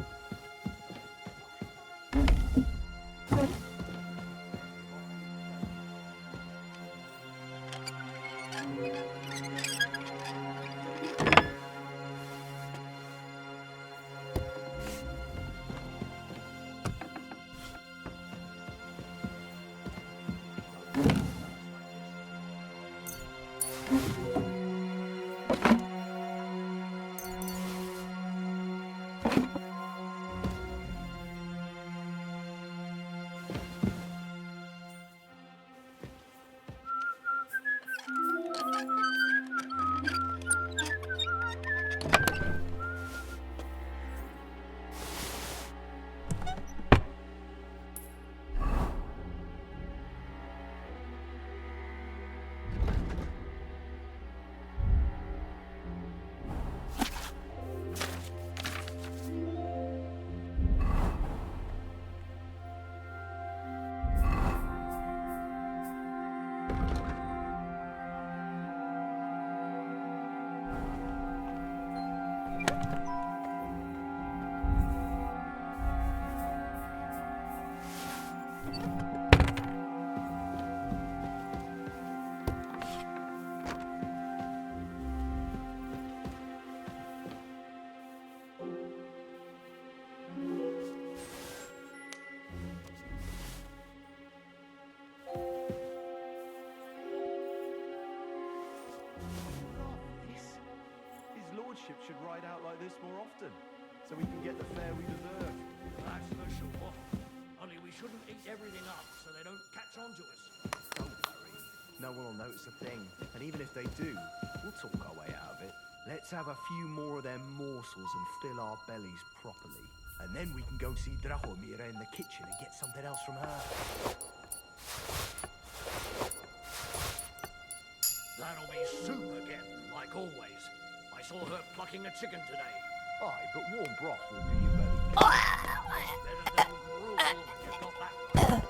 Should ride out like this more often, so we can get the fare we deserve. That's for sure. Only we shouldn't eat everything up so they don't catch on to us. Don't worry. No one will notice a thing, and even if they do, we'll talk our way out of it. Let's have a few more of them morsels and fill our bellies properly. And then we can go see Drahomir in the kitchen and get something else from her. That'll be soup again, like always. I saw her plucking a chicken today. Aye, but warm broth will do you belly. Better than gruel, you got that right.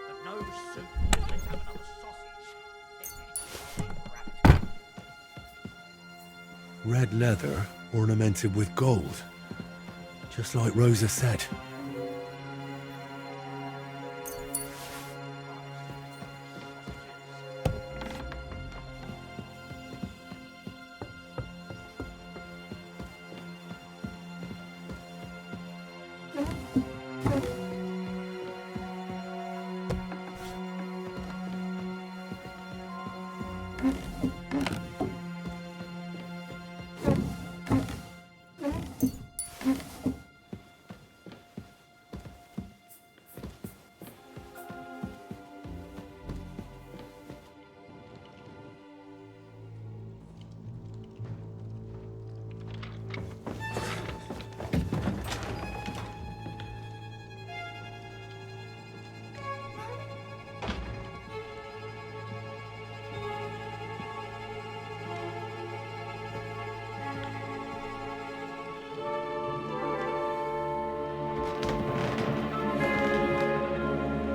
But no soup. Let's have another sausage. Red leather ornamented with gold. Just like Rosa said.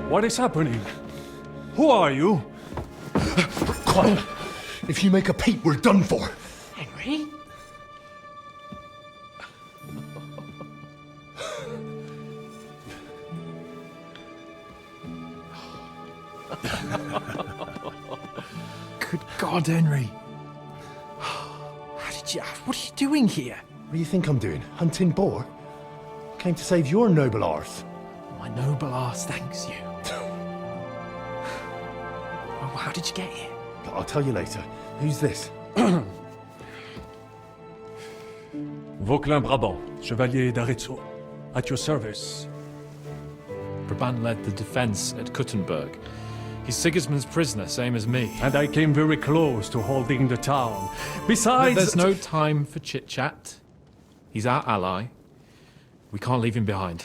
What is happening? Who are you? Quiet! If you make a peep, we're done for! Henry? Good God, Henry. How did you... What are you doing here? What do you think I'm doing? Hunting boar? Came to save your noble arse. My noble arse thanks you. Oh, how did you get here? I'll tell you later. Who's this? Vauquelin Brabant, Chevalier d'Arezzo. At your service. Brabant led the defense at Kuttenberg. He's Sigismund's prisoner, same as me. And I came very close to holding the town. Besides... There's no time for chit-chat. He's our ally. We can't leave him behind.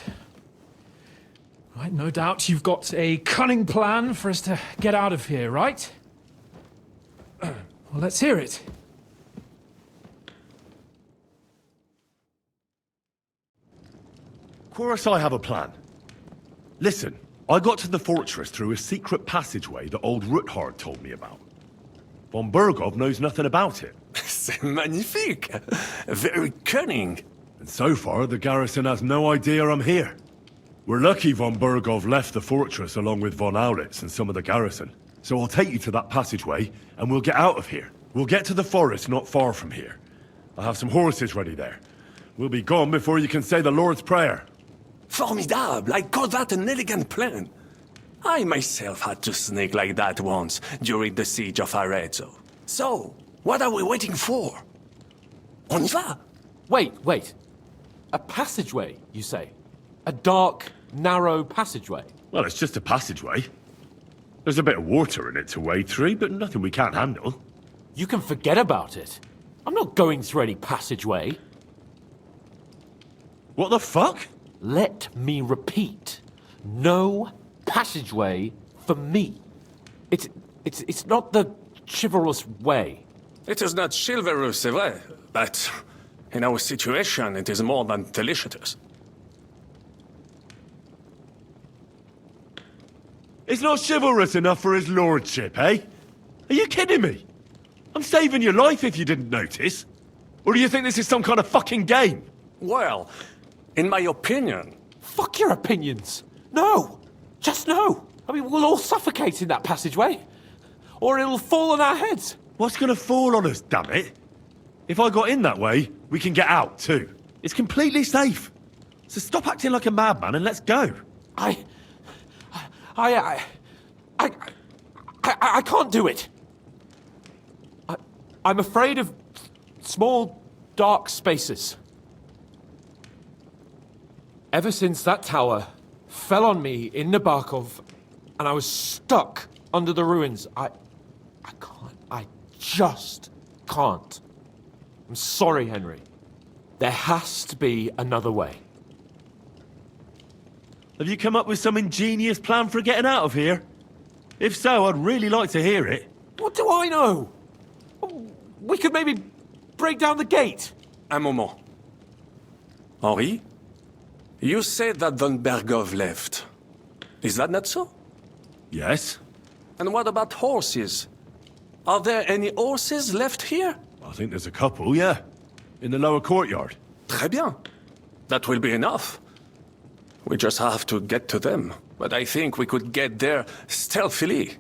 Right, no doubt you've got a cunning plan for us to get out of here, right? Well, let's hear it. course I have a plan. Listen, I got to the fortress through a secret passageway that old Ruthard told me about. Von Bergov knows nothing about it. C'est magnifique! Very cunning. And so far, the garrison has no idea I'm here. We're lucky von Bergov left the fortress along with von Aulitz and some of the garrison. So I'll take you to that passageway, and we'll get out of here. We'll get to the forest not far from here. I have some horses ready there. We'll be gone before you can say the Lord's Prayer. Formidable! I call that an elegant plan. I myself had to sneak like that once during the siege of Arezzo. So, what are we waiting for? On y va! Wait. A passageway, you say? A dark, narrow passageway? Well, it's just a passageway. There's a bit of water in it to wade through, but nothing we can't handle. You can forget about it. I'm not going through any passageway. What the fuck? Let me repeat. No passageway for me. It's not the chivalrous way. It is not chivalrous, c'est vrai, but in our situation, it is more than delicious. It's not chivalrous enough for his lordship, eh? Are you kidding me? I'm saving your life if you didn't notice. Or do you think this is some kind of fucking game? Well, in my opinion... Fuck your opinions! No! Just no! I mean, we'll all suffocate in that passageway. Or it'll fall on our heads. What's gonna fall on us, damn it? If I got in that way, we can get out, too. It's completely safe. So stop acting like a madman and let's go. I can't do it. I'm afraid of small, dark spaces. Ever since that tower fell on me in Nabokov, and I was stuck under the ruins, I just can't. I'm sorry, Henry. There has to be another way. Have you come up with some ingenious plan for getting out of here? If so, I'd really like to hear it. What do I know? We could maybe break down the gate. Un moment. Henri? You said that von Bergov left. Is that not so? Yes. And what about horses? Are there any horses left here? I think there's a couple, yeah. In the lower courtyard. Très bien. That will be enough. We just have to get to them. But I think we could get there stealthily.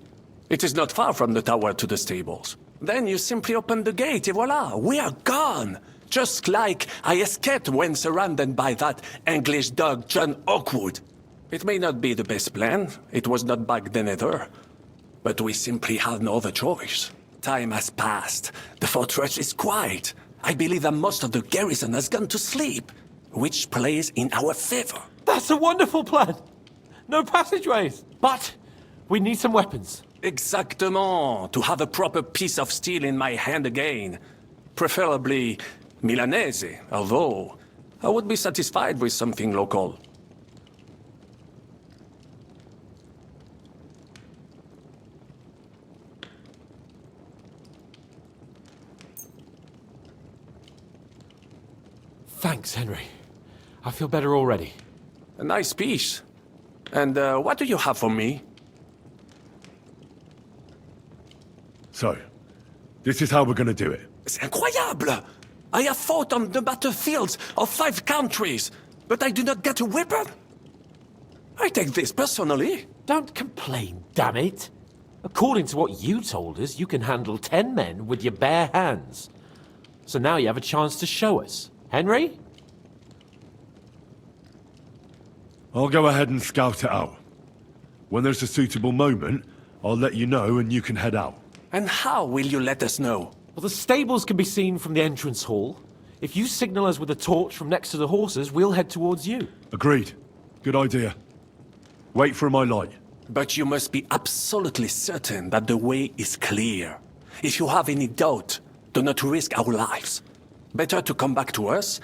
It is not far from the tower to the stables. Then you simply open the gate, et voila, we are gone! Just like I escaped when surrounded by that English dog John Oakwood. It may not be the best plan, it was not back then either. But we simply had no other choice. Time has passed, the fortress is quiet. I believe that most of the garrison has gone to sleep, which plays in our favor. That's a wonderful plan! No passageways! But we need some weapons. Exactement, to have a proper piece of steel in my hand again. Preferably Milanese, although I would be satisfied with something local. Thanks, Henry. I feel better already. A nice piece. And what do you have for me? So, this is how we're gonna do it. C'est incroyable! I have fought on the battlefields of 5 countries, but I do not get a weapon. I take this personally. Don't complain, damn it. According to what you told us, you can handle 10 men with your bare hands. So now you have a chance to show us. Henry? I'll go ahead and scout it out. When there's a suitable moment, I'll let you know and you can head out. And how will you let us know? Well, the stables can be seen from the entrance hall. If you signal us with a torch from next to the horses, we'll head towards you. Agreed. Good idea. Wait for my light. But you must be absolutely certain that the way is clear. If you have any doubt, do not risk our lives. Better to come back to us,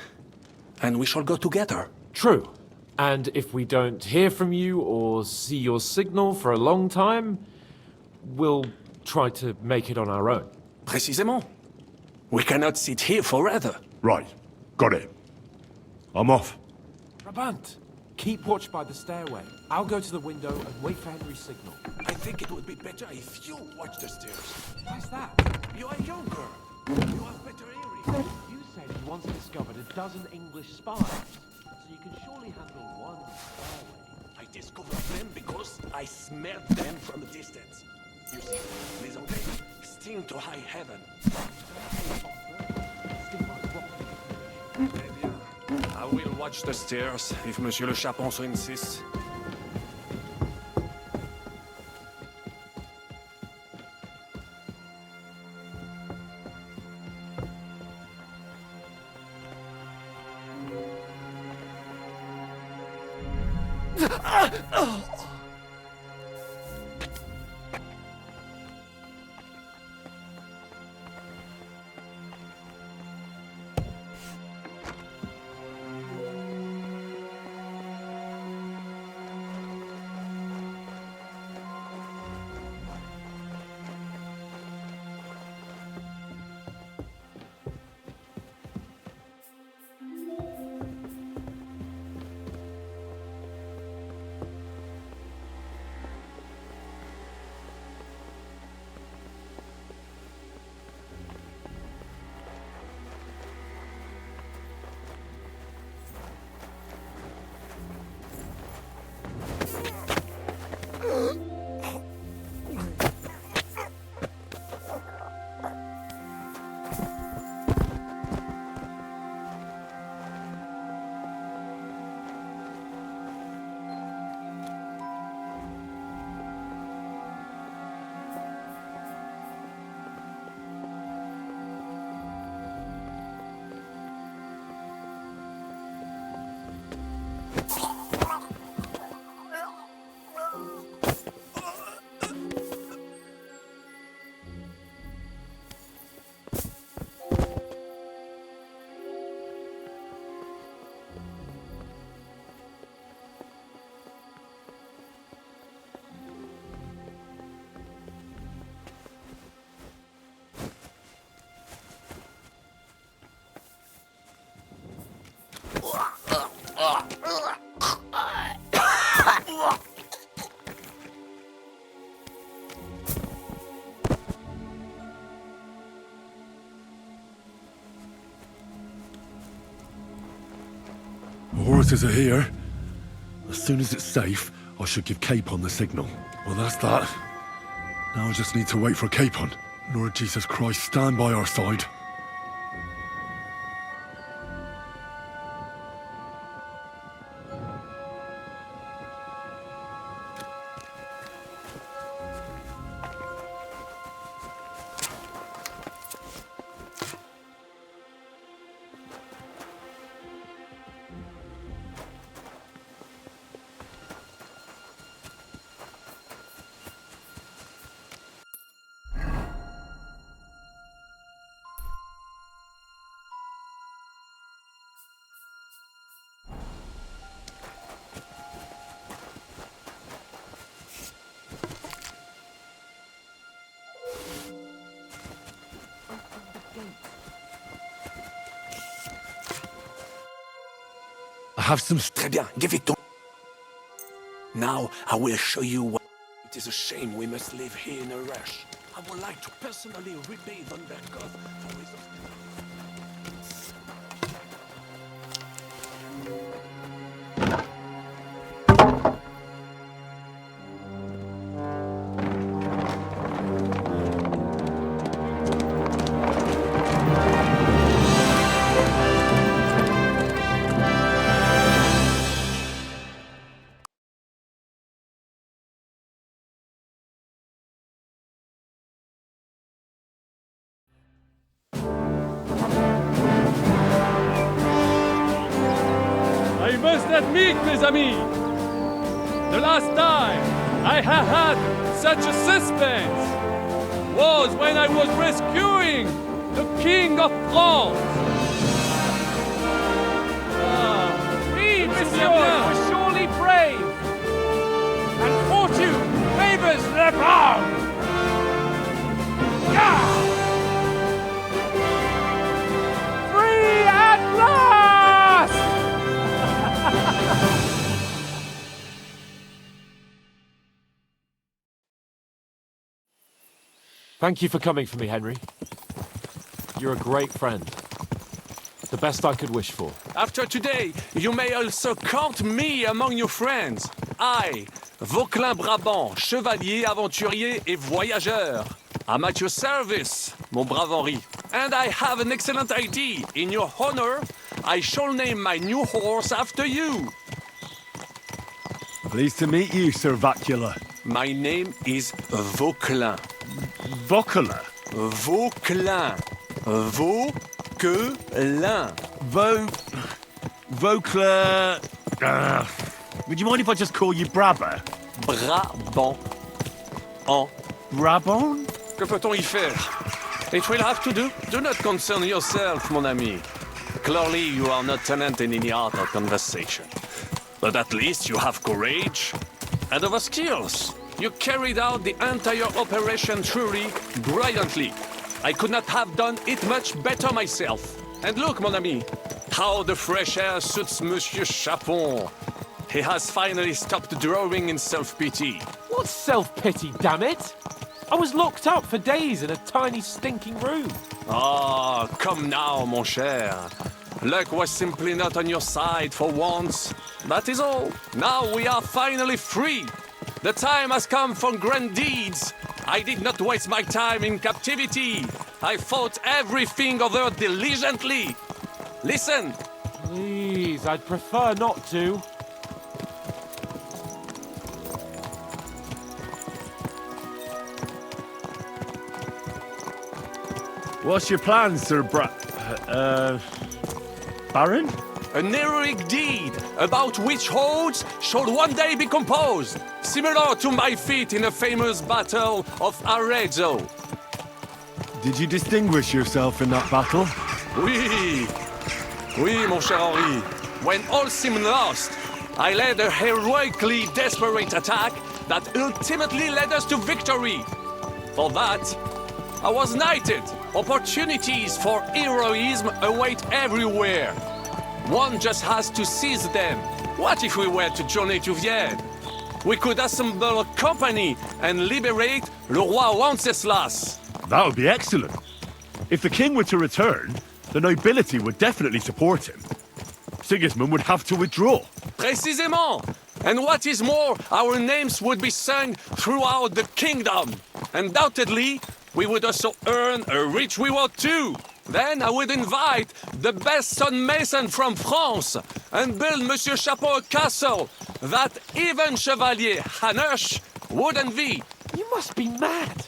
and we shall go together. True. And if we don't hear from you or see your signal for a long time, we'll try to make it on our own. Précisément. We cannot sit here forever. Right. Got it. I'm off. Brabant, Keep watch by the stairway. I'll go to the window and wait for Henry's signal. I think it would be better if you watch the stairs. Why's that? You are younger. You have better hearing. You said you once discovered a dozen English spies, so you can surely handle one stairway. I discovered them because I smelled them from a distance. You see, les Anglais sting to high heaven. Eh bien, I will watch the stairs if Monsieur le Chapon so insists. Horses are here. As soon as it's safe, I should give Capon the signal. Well, that's that. Now I just need to wait for Capon. Lord Jesus Christ, stand by our side. I have some... Très bien, give it to me. Now I will show you what... It is a shame we must live here in a rush. I would like to personally repay Von Berkov for his... I must admit, mes amis, the last time I have had such a suspense was when I was rescuing the King of France. We, monsieur, were surely brave, and fortune favors the brave. Free at last! Thank you for coming for me, Henry. You're a great friend. The best I could wish for. After today, you may also count me among your friends. I, Vauquelin Brabant, chevalier, aventurier et voyageur. I'm at your service, mon brave Henri. And I have an excellent idea. In your honor, I shall name my new horse after you. Pleased to meet you, Sir Vacula. My name is Vauquelin. Vauquelin? Vauquelin. Vauquelin. Vauquelin... would you mind if I just call you Brabber? Brabant. En. Brabant? Que peut-on y faire? It will have to do. Do not concern yourself, mon ami. Clearly, you are not tenant in any art or conversation. But at least you have courage and other skills. You carried out the entire operation truly brilliantly. I could not have done it much better myself. And look, mon ami, how the fresh air suits Monsieur Chapon. He has finally stopped drawing in self-pity. What self-pity, damn it? I was locked up for days in a tiny stinking room. Ah, come now, mon cher. Luck was simply not on your side for once. That is all. Now we are finally free. The time has come for grand deeds. I did not waste my time in captivity. I fought everything over diligently. Listen. Please, I'd prefer not to. What's your plan, Sir Baron? An heroic deed about which odes shall one day be composed, similar to my feat in the famous Battle of Arezzo. Did you distinguish yourself in that battle? Oui, mon cher Henri. When all seemed lost, I led a heroically desperate attack that ultimately led us to victory. For that, I was knighted. Opportunities for heroism await everywhere. One just has to seize them. What if we were to journey to Vienne? We could assemble a company and liberate Le Roi Wenceslas. That would be excellent. If the king were to return, the nobility would definitely support him. Sigismund would have to withdraw. Précisément. And what is more, our names would be sung throughout the kingdom. Undoubtedly, we would also earn a rich reward too. Then I would invite the best stonemason from France and build Monsieur Chapeau a castle that even Chevalier Hanush would envy. You must be mad.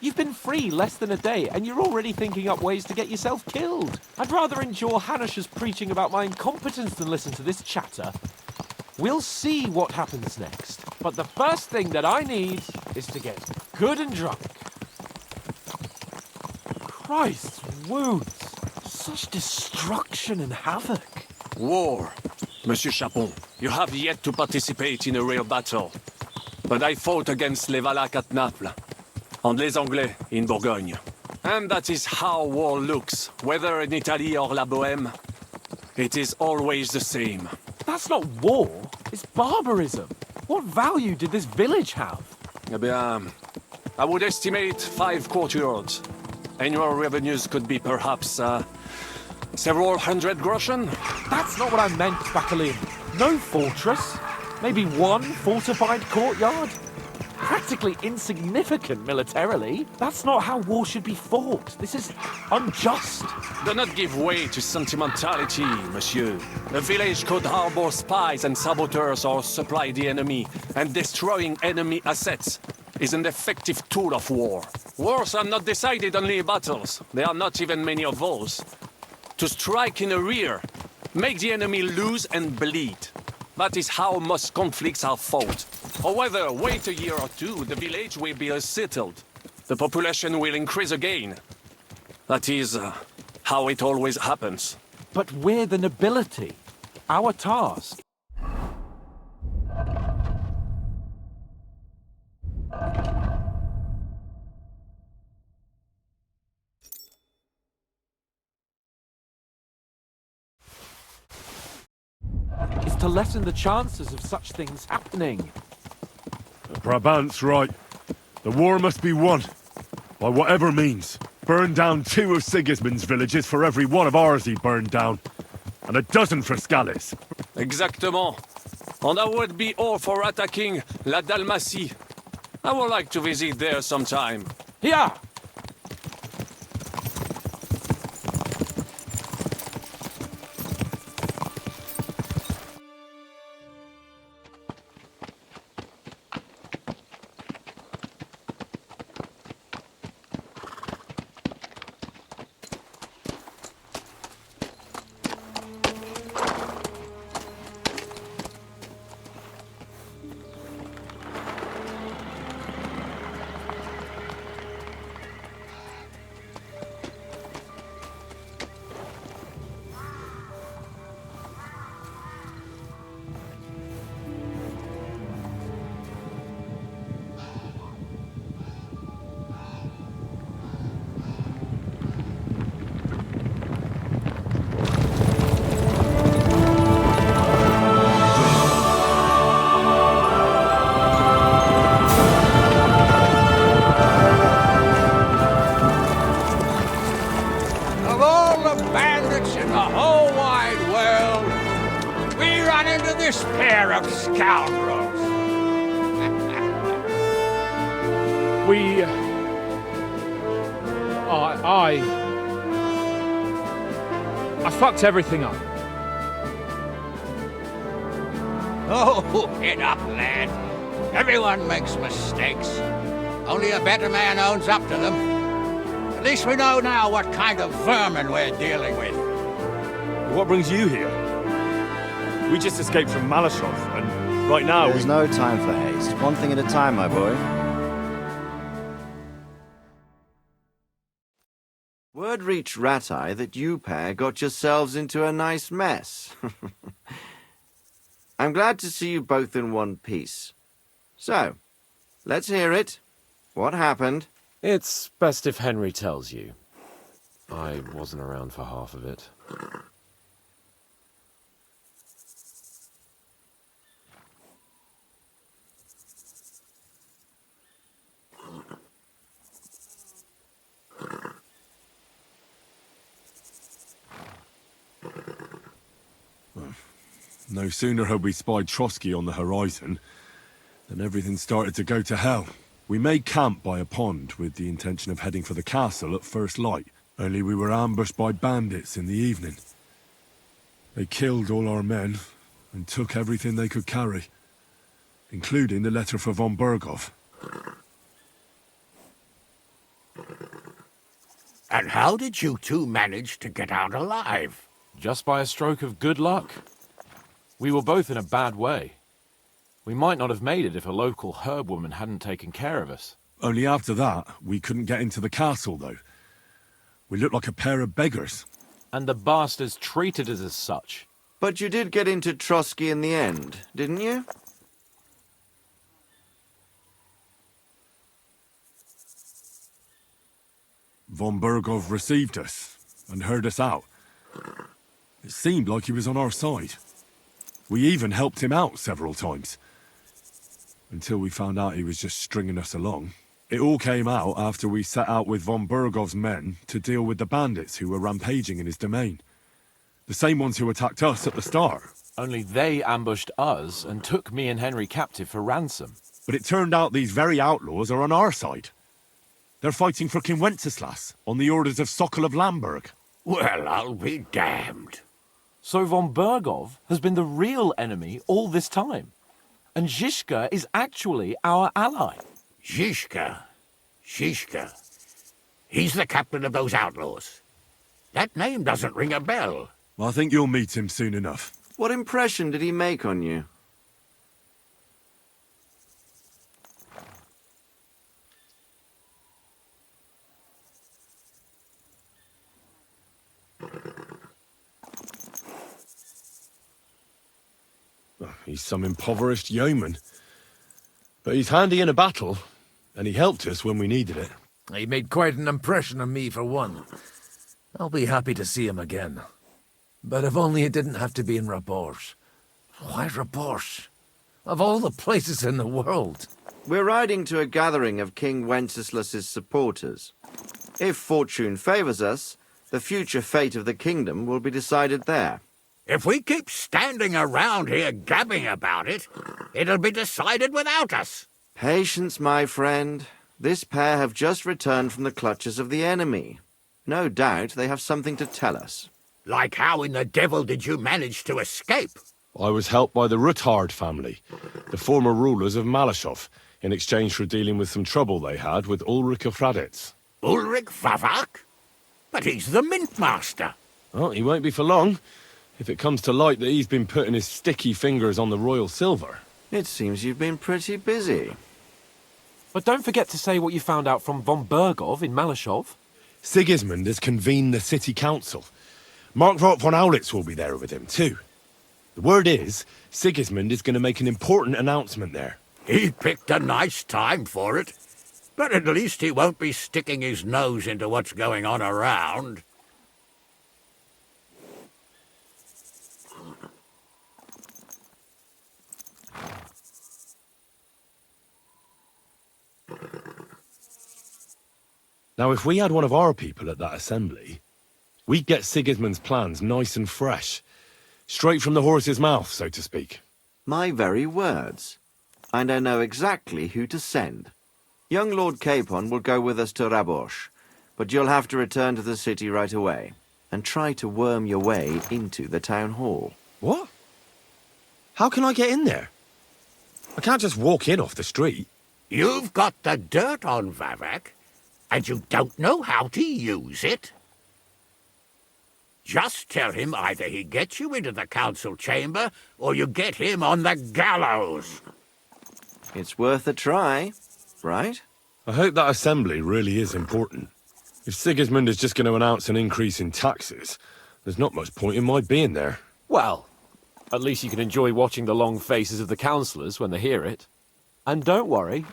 You've been free less than a day, and you're already thinking up ways to get yourself killed. I'd rather endure Hanush's preaching about my incompetence than listen to this chatter. We'll see what happens next. But the first thing that I need is to get good and drunk. Christ's wounds. Such destruction and havoc. War. Monsieur Chapon, you have yet to participate in a real battle. But I fought against les Valaques at Naples, and les Anglais in Bourgogne. And that is how war looks, whether in Italy or La Bohème. It is always the same. That's not war, it's barbarism. What value did this village have? Eh bien, I would estimate 5 courtyards. Annual revenues could be perhaps, several hundred groschen. That's not what I meant, Bacalian. No fortress. Maybe one fortified courtyard. Practically insignificant militarily. That's not how war should be fought. This is unjust. Do not give way to sentimentality, monsieur. A village could harbor spies and saboteurs or supply the enemy, and destroying enemy assets is an effective tool of war. Wars are not decided only in battles. There are not even many of those. To strike in the rear, make the enemy lose and bleed. That is how most conflicts are fought. However, wait a year or two, the village will be settled. The population will increase again. That is how it always happens. But we're the nobility. Our task. Is to lessen the chances of such things happening. Brabant's right. The war must be won. By whatever means. Burn down 2 of Sigismund's villages for every one of ours he burned down. And a dozen for Scallis. Exactement. And that would be all for attacking La Dalmatie. I would like to visit there sometime. Yeah. Of all the bandits in the whole wide world, we run into this pair of scoundrels. I fucked everything up. Oh, get up, lad. Everyone makes mistakes. Only a better man owns up to them. At least we know now what kind of vermin we're dealing with. What brings you here? We just escaped from Malashov, and right now There's no time for haste. One thing at a time, my boy. Word reached Ratai that you pair got yourselves into a nice mess. I'm glad to see you both in one piece. So, let's hear it. What happened? It's best if Henry tells you. I wasn't around for half of it. no sooner had we spied Trotsky on the horizon than everything started to go to hell. We made camp by a pond with the intention of heading for the castle at first light, only we were ambushed by bandits in the evening. They killed all our men and took everything they could carry, including the letter for von Berghoff. And how did you two manage to get out alive? Just by a stroke of good luck. We were both in a bad way. We might not have made it if a local herb woman hadn't taken care of us. Only after that, we couldn't get into the castle, though. We looked like a pair of beggars. And the bastards treated us as such. But you did get into Trotsky in the end, didn't you? Von Berghoff received us and heard us out. It seemed like he was on our side. We even helped him out several times. Until we found out he was just stringing us along. It all came out after we set out with von Berghoff's men to deal with the bandits who were rampaging in his domain. The same ones who attacked us at the start. Only they ambushed us and took me and Henry captive for ransom. But it turned out these very outlaws are on our side. They're fighting for King Wenceslas on the orders of Sokol of Lamberg. Well, I'll be damned. So von Berghoff has been the real enemy all this time. And Zizka is actually our ally. Zizka? Zizka? He's the captain of those outlaws. That name doesn't ring a bell. I think you'll meet him soon enough. What impression did he make on you? He's some impoverished yeoman. But he's handy in a battle, and he helped us when we needed it. He made quite an impression on me, for one. I'll be happy to see him again. But if only it didn't have to be in Rabors. Why Rabors? Of all the places in the world. We're riding to a gathering of King Wenceslas's supporters. If fortune favors us, the future fate of the kingdom will be decided there. If we keep standing around here gabbing about it, it'll be decided without us. Patience, my friend. This pair have just returned from the clutches of the enemy. No doubt they have something to tell us. Like how in the devil did you manage to escape? I was helped by the Ruthard family, the former rulers of Malashov, in exchange for dealing with some trouble they had with Ulrich of Raditz. Ulrich Vavak? But he's the mint master. Well, he won't be for long, if it comes to light that he's been putting his sticky fingers on the royal silver. It seems you've been pretty busy. But don't forget to say what you found out from von Bergov in Malashov. Sigismund has convened the city council. Markvart von Aulitz will be there with him, too. The word is, Sigismund is going to make an important announcement there. He picked a nice time for it. But at least he won't be sticking his nose into what's going on around. Now, if we had one of our people at that assembly, we'd get Sigismund's plans nice and fresh. Straight from the horse's mouth, so to speak. My very words. And I know exactly who to send. Young Lord Capon will go with us to Rabosh, but you'll have to return to the city right away, and try to worm your way into the town hall. What? How can I get in there? I can't just walk in off the street. You've got the dirt on Vavak, and you don't know how to use it? Just tell him either he gets you into the council chamber, or you get him on the gallows. It's worth a try, right? I hope that assembly really is important. If Sigismund is just going to announce an increase in taxes, there's not much point in my being there. Well, at least you can enjoy watching the long faces of the councillors when they hear it. And don't worry,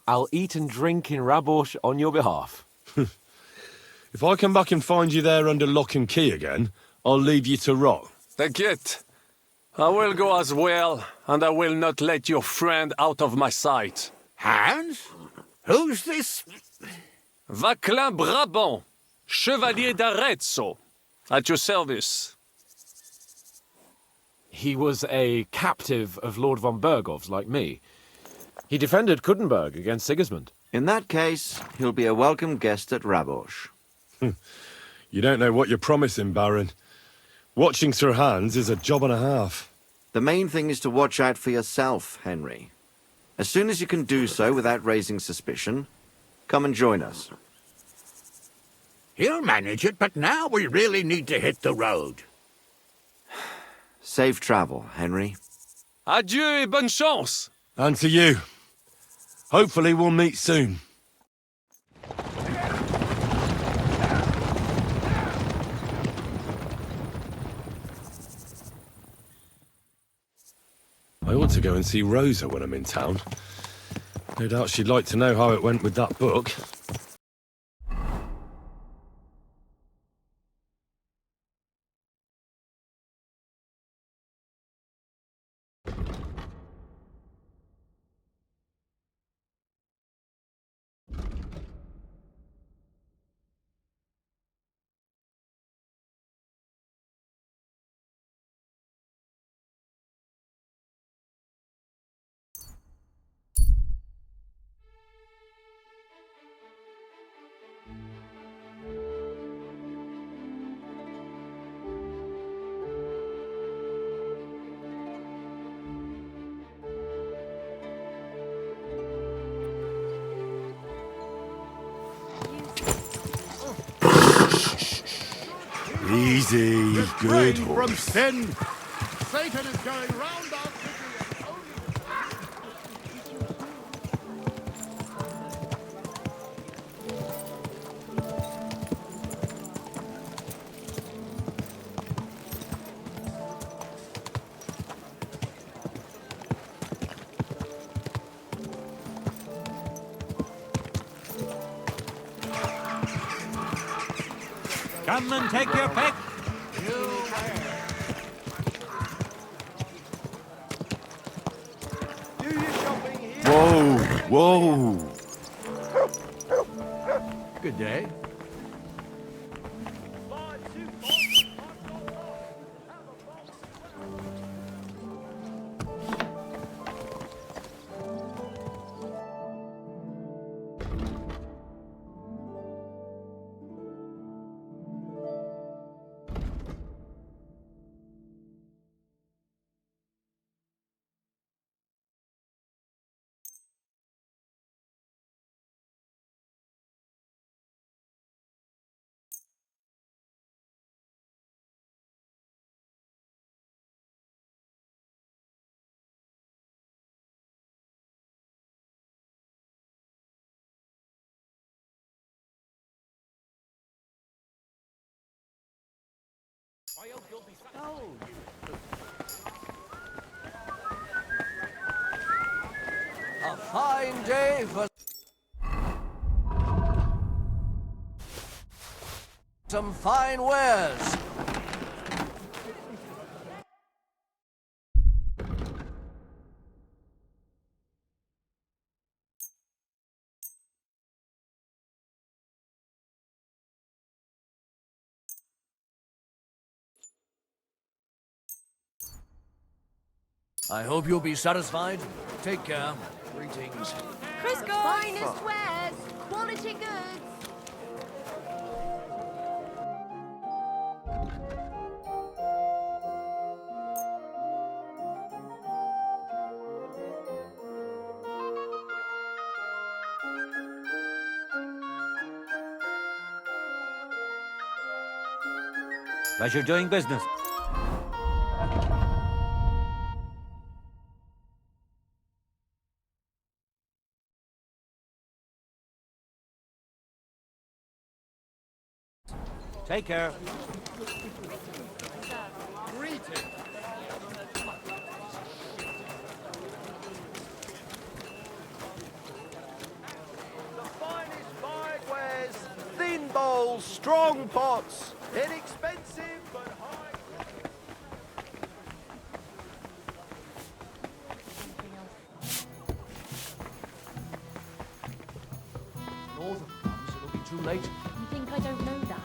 I'll eat and drink in Rabosh on your behalf. If I come back and find you there under lock and key again, I'll leave you to rot. Take I will go as well, and I will not let your friend out of my sight. Hans? Who's this? Vaclin Brabant, Chevalier d'Arezzo, at your service. He was a captive of Lord von Bergov's, like me. He defended Kuddenberg against Sigismund. In that case, he'll be a welcome guest at Rabosh. You don't know what you're promising, Baron. Watching Sir Hans is a job and a half. The main thing is to watch out for yourself, Henry. As soon as you can do so without raising suspicion, come and join us. He'll manage it, but now we really need to hit the road. Safe travel, Henry. Adieu et bonne chance! And to you. Hopefully we'll meet soon. I ought to go and see Rosa when I'm in town. No doubt she'd like to know how it went with that book. Easy, good Refrain horse. from sin. Satan is going round our city. Come and take your pick. Whoa! Whoa! Good day. A fine day for some fine wares. I hope you'll be satisfied. Take care. Greetings. Crisco! Finest wares, quality goods. Pleasure doing business. Take care. The finest bag wares, thin bowls, strong pots, inexpensive but high. Northern comes, it'll be too late. You think I don't know that?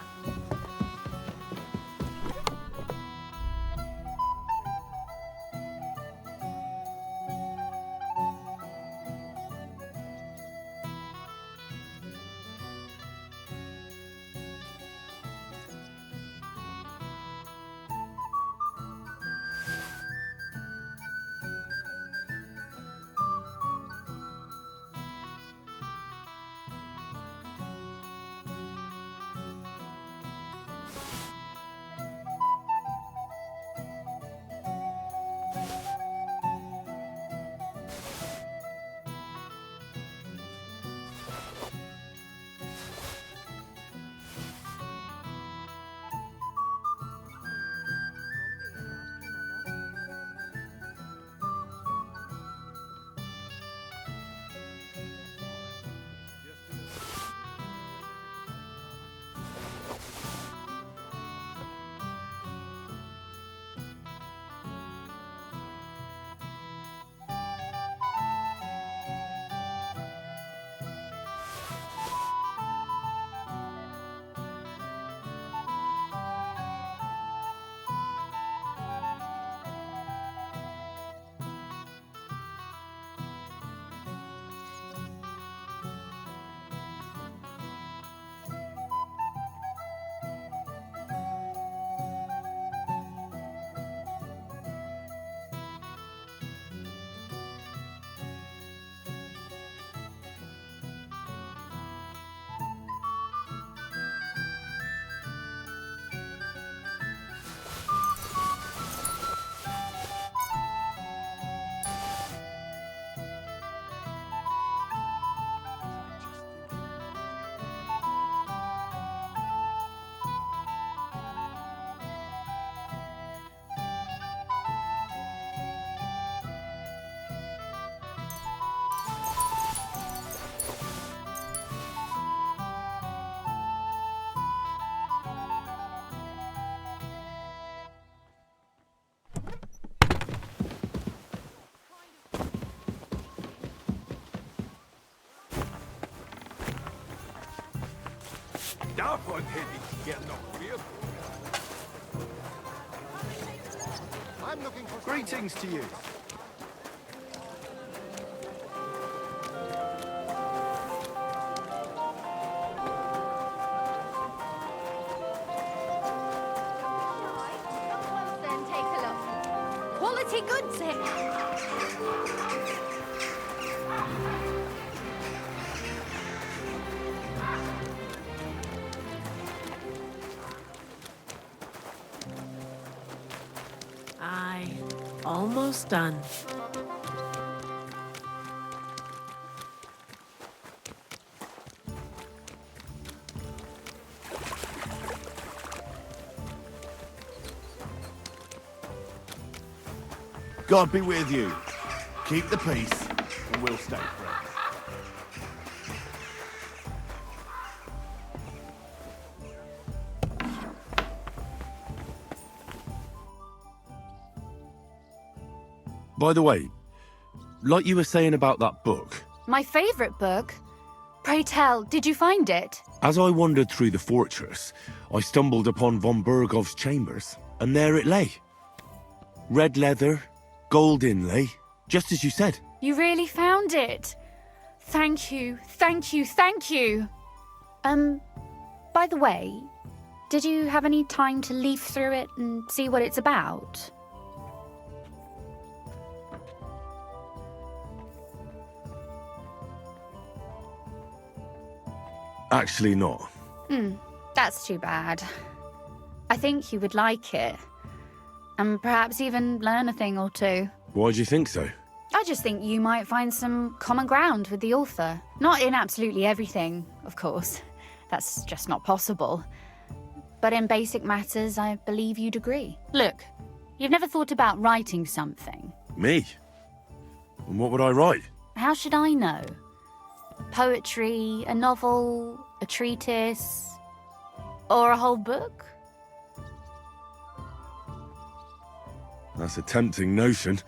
Davon hätte ich gern noch mehr. I'm looking for greetings to you. Then take a look. Quality goods here. Almost done. God be with you. Keep the peace, and we'll stay friends. By the way, like you were saying about that book, My favourite book? Pray tell, did you find it? as I wandered through the fortress, I stumbled upon von Bergov's chambers, and there it lay. Red leather, gold inlay, just as you said. You really found it. Thank you, thank you, thank you. By the way, did you have any time to leaf through it and see what it's about? Actually not. That's too bad. I think you would like it. And perhaps even learn a thing or two. Why do you think so? I just think you might find some common ground with the author. Not in absolutely everything, of course. That's just not possible. But in basic matters, I believe you'd agree. Look, you've never thought about writing something. Me? And what would I write? How should I know? Poetry, a novel, a treatise, or a whole book? That's a tempting notion.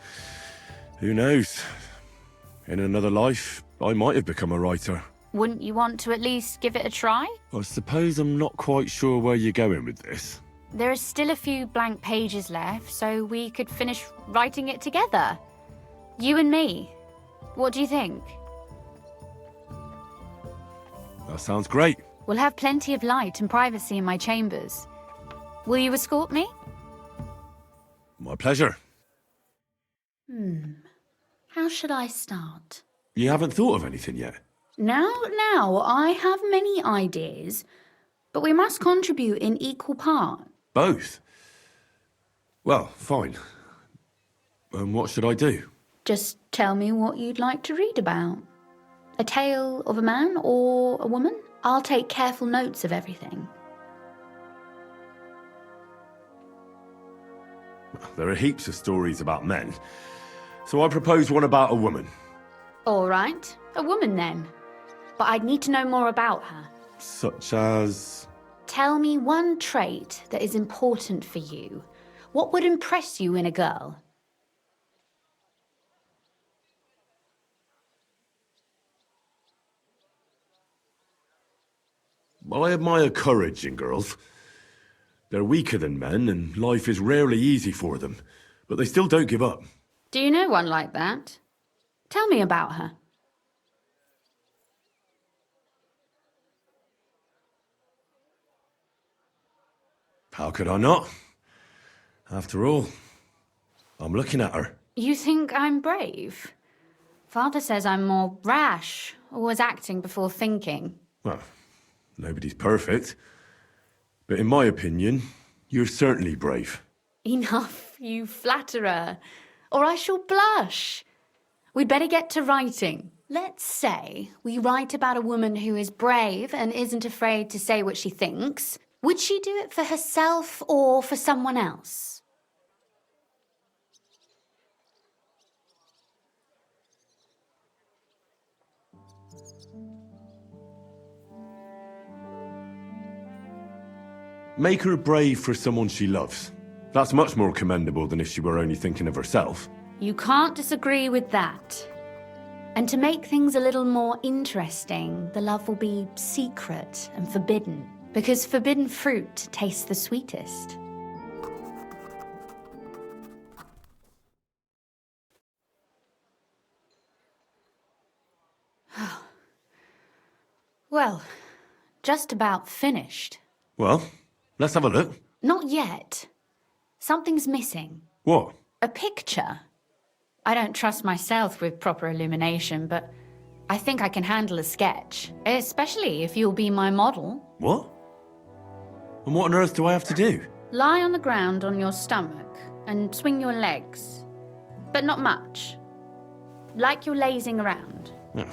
Who knows? In another life, I might have become a writer. Wouldn't you want to at least give it a try? I suppose I'm not quite sure where you're going with this. There are still a few blank pages left, so we could finish writing it together. You and me. What do you think? That sounds great. We'll have plenty of light and privacy in my chambers. Will you escort me? My pleasure. How should I start? You haven't thought of anything yet? Now, I have many ideas, but we must contribute in equal part. Both? Well, fine. And what should I do? Just tell me what you'd like to read about. A tale of a man or a woman? I'll take careful notes of everything. There are heaps of stories about men, so I propose one about a woman. All right, a woman then. But I'd need to know more about her. Such as... Tell me one trait that is important for you. What would impress you in a girl? I admire courage in girls. They're weaker than men, and life is rarely easy for them, but they still don't give up. Do you know one like that? Tell me about her. How could I not? After all, I'm looking at her. You think I'm brave? Father says I'm more rash, always acting before thinking. Well, nobody's perfect. But in my opinion, you're certainly brave. Enough, you flatterer, or I shall blush. We'd better get to writing. Let's say we write about a woman who is brave and isn't afraid to say what she thinks. Would she do it for herself or for someone else? Make her brave for someone she loves. That's much more commendable than if she were only thinking of herself. You can't disagree with that. And to make things a little more interesting, the love will be secret and forbidden. Because forbidden fruit tastes the sweetest. Well, just about finished. Well, let's have a look. Not yet. Something's missing. What? A picture. I don't trust myself with proper illumination, but I think I can handle a sketch, especially if you'll be my model. What? And what on earth do I have to do? Lie on the ground on your stomach and swing your legs, but not much. Like you're lazing around. Yeah,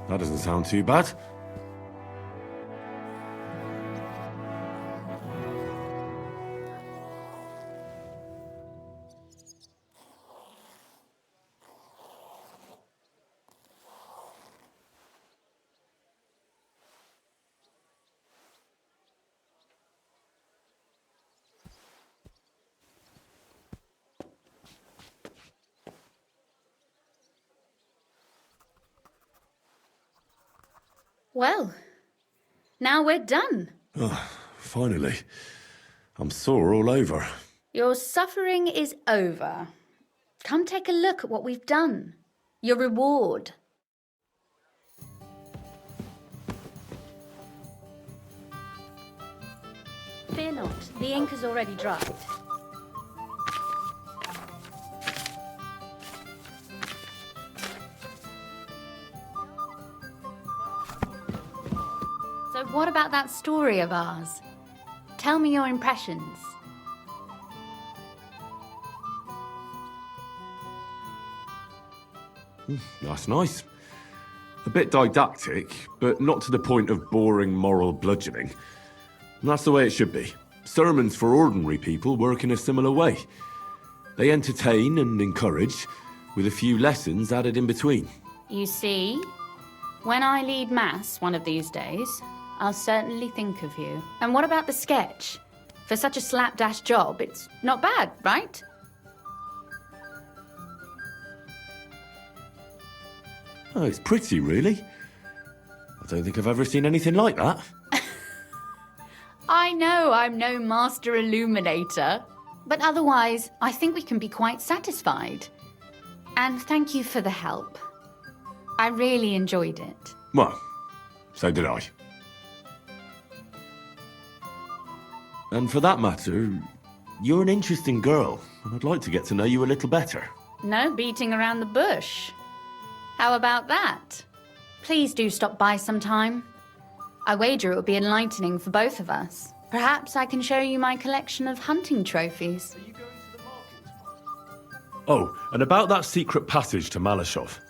that doesn't sound too bad. Well, now we're done. Oh, finally. I'm sore all over. Your suffering is over. Come take a look at what we've done. Your reward. Fear not, the ink has already dried. So what about that story of ours? Tell me your impressions. That's nice. A bit didactic, but not to the point of boring moral bludgeoning. And that's the way it should be. Sermons for ordinary people work in a similar way. They entertain and encourage, with a few lessons added in between. You see, when I lead mass one of these days, I'll certainly think of you. And what about the sketch? For such a slapdash job, it's not bad, right? Oh, it's pretty, really. I don't think I've ever seen anything like that. I know I'm no master illuminator, but otherwise, I think we can be quite satisfied. And thank you for the help. I really enjoyed it. Well, so did I. And for that matter, you're an interesting girl, and I'd like to get to know you a little better. No beating around the bush. How about that? Please do stop by sometime. I wager it will be enlightening for both of us. Perhaps I can show you my collection of hunting trophies. Oh, and about that secret passage to Malashov.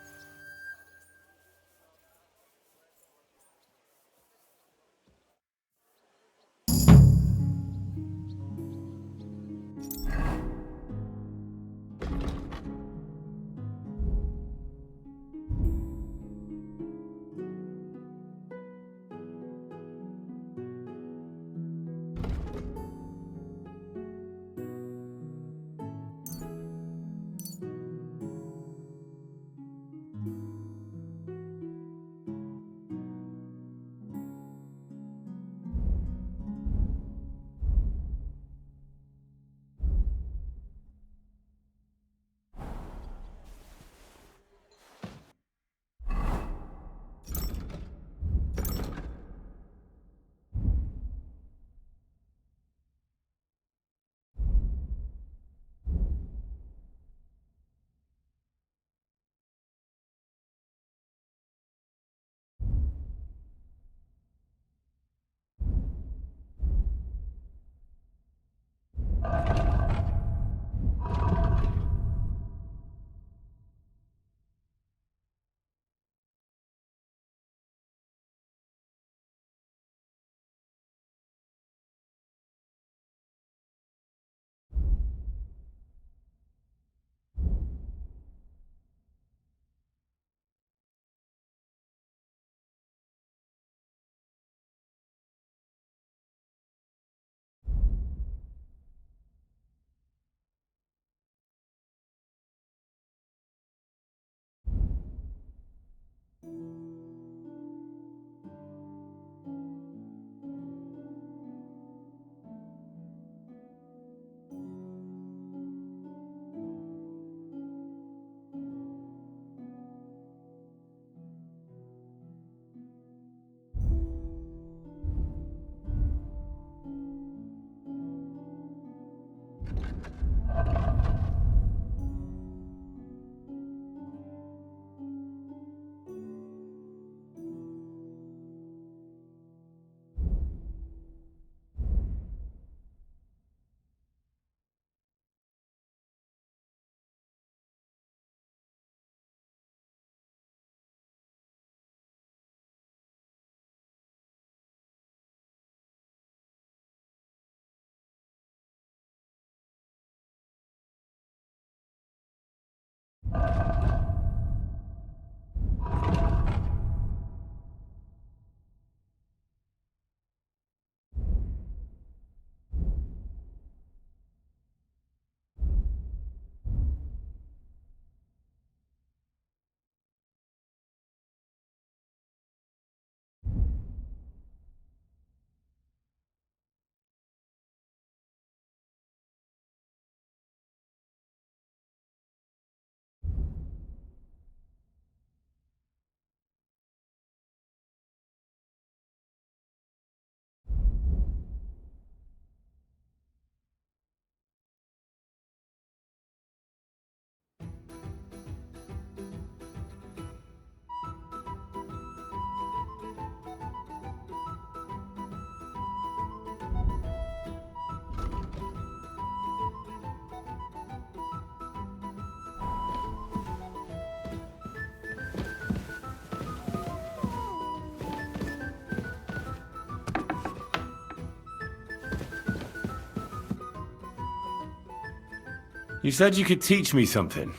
You said you could teach me something.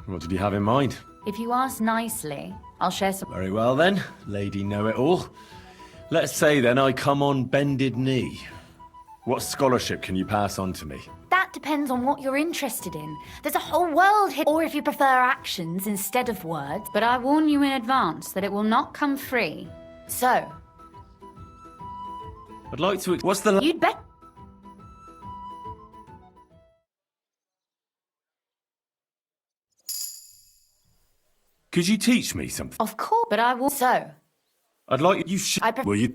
What did you have in mind? If you ask nicely, I'll share some. Very well then, Lady Know-It-All. Let's say then I come on bended knee. What scholarship can you pass on to me? That depends on what you're interested in. There's a whole world here. Or if you prefer actions instead of words. But I warn you in advance that it will not come free. So. I'd like to... What's the... You'd bet. Could you teach me something? Of course, but I will. So. I'd like you... Will you...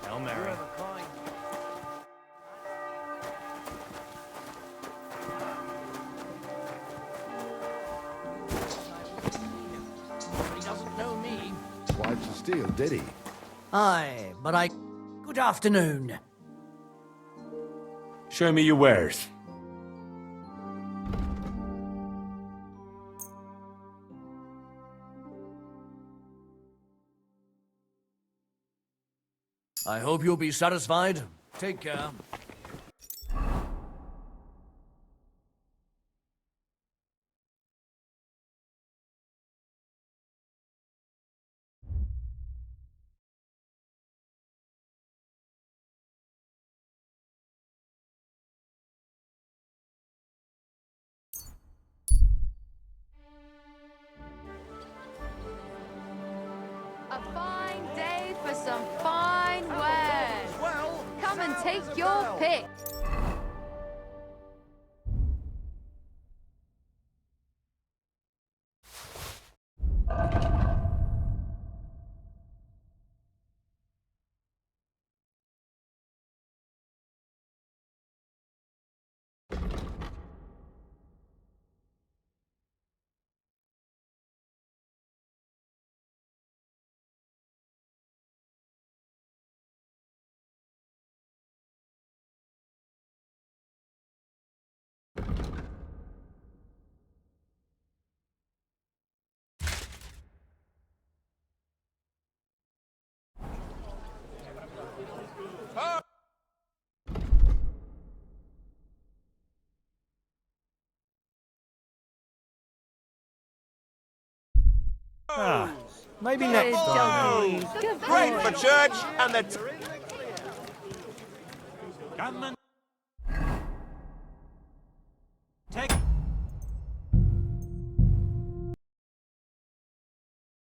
Hail Mary. He doesn't know me. Tried to steal, did he? Aye, but I... Good afternoon. Show me your wares. I hope you'll be satisfied. Take care. A fine day for some fine wares. Well, Come and take your pick. Maybe next time. Good Great boy. for church and the...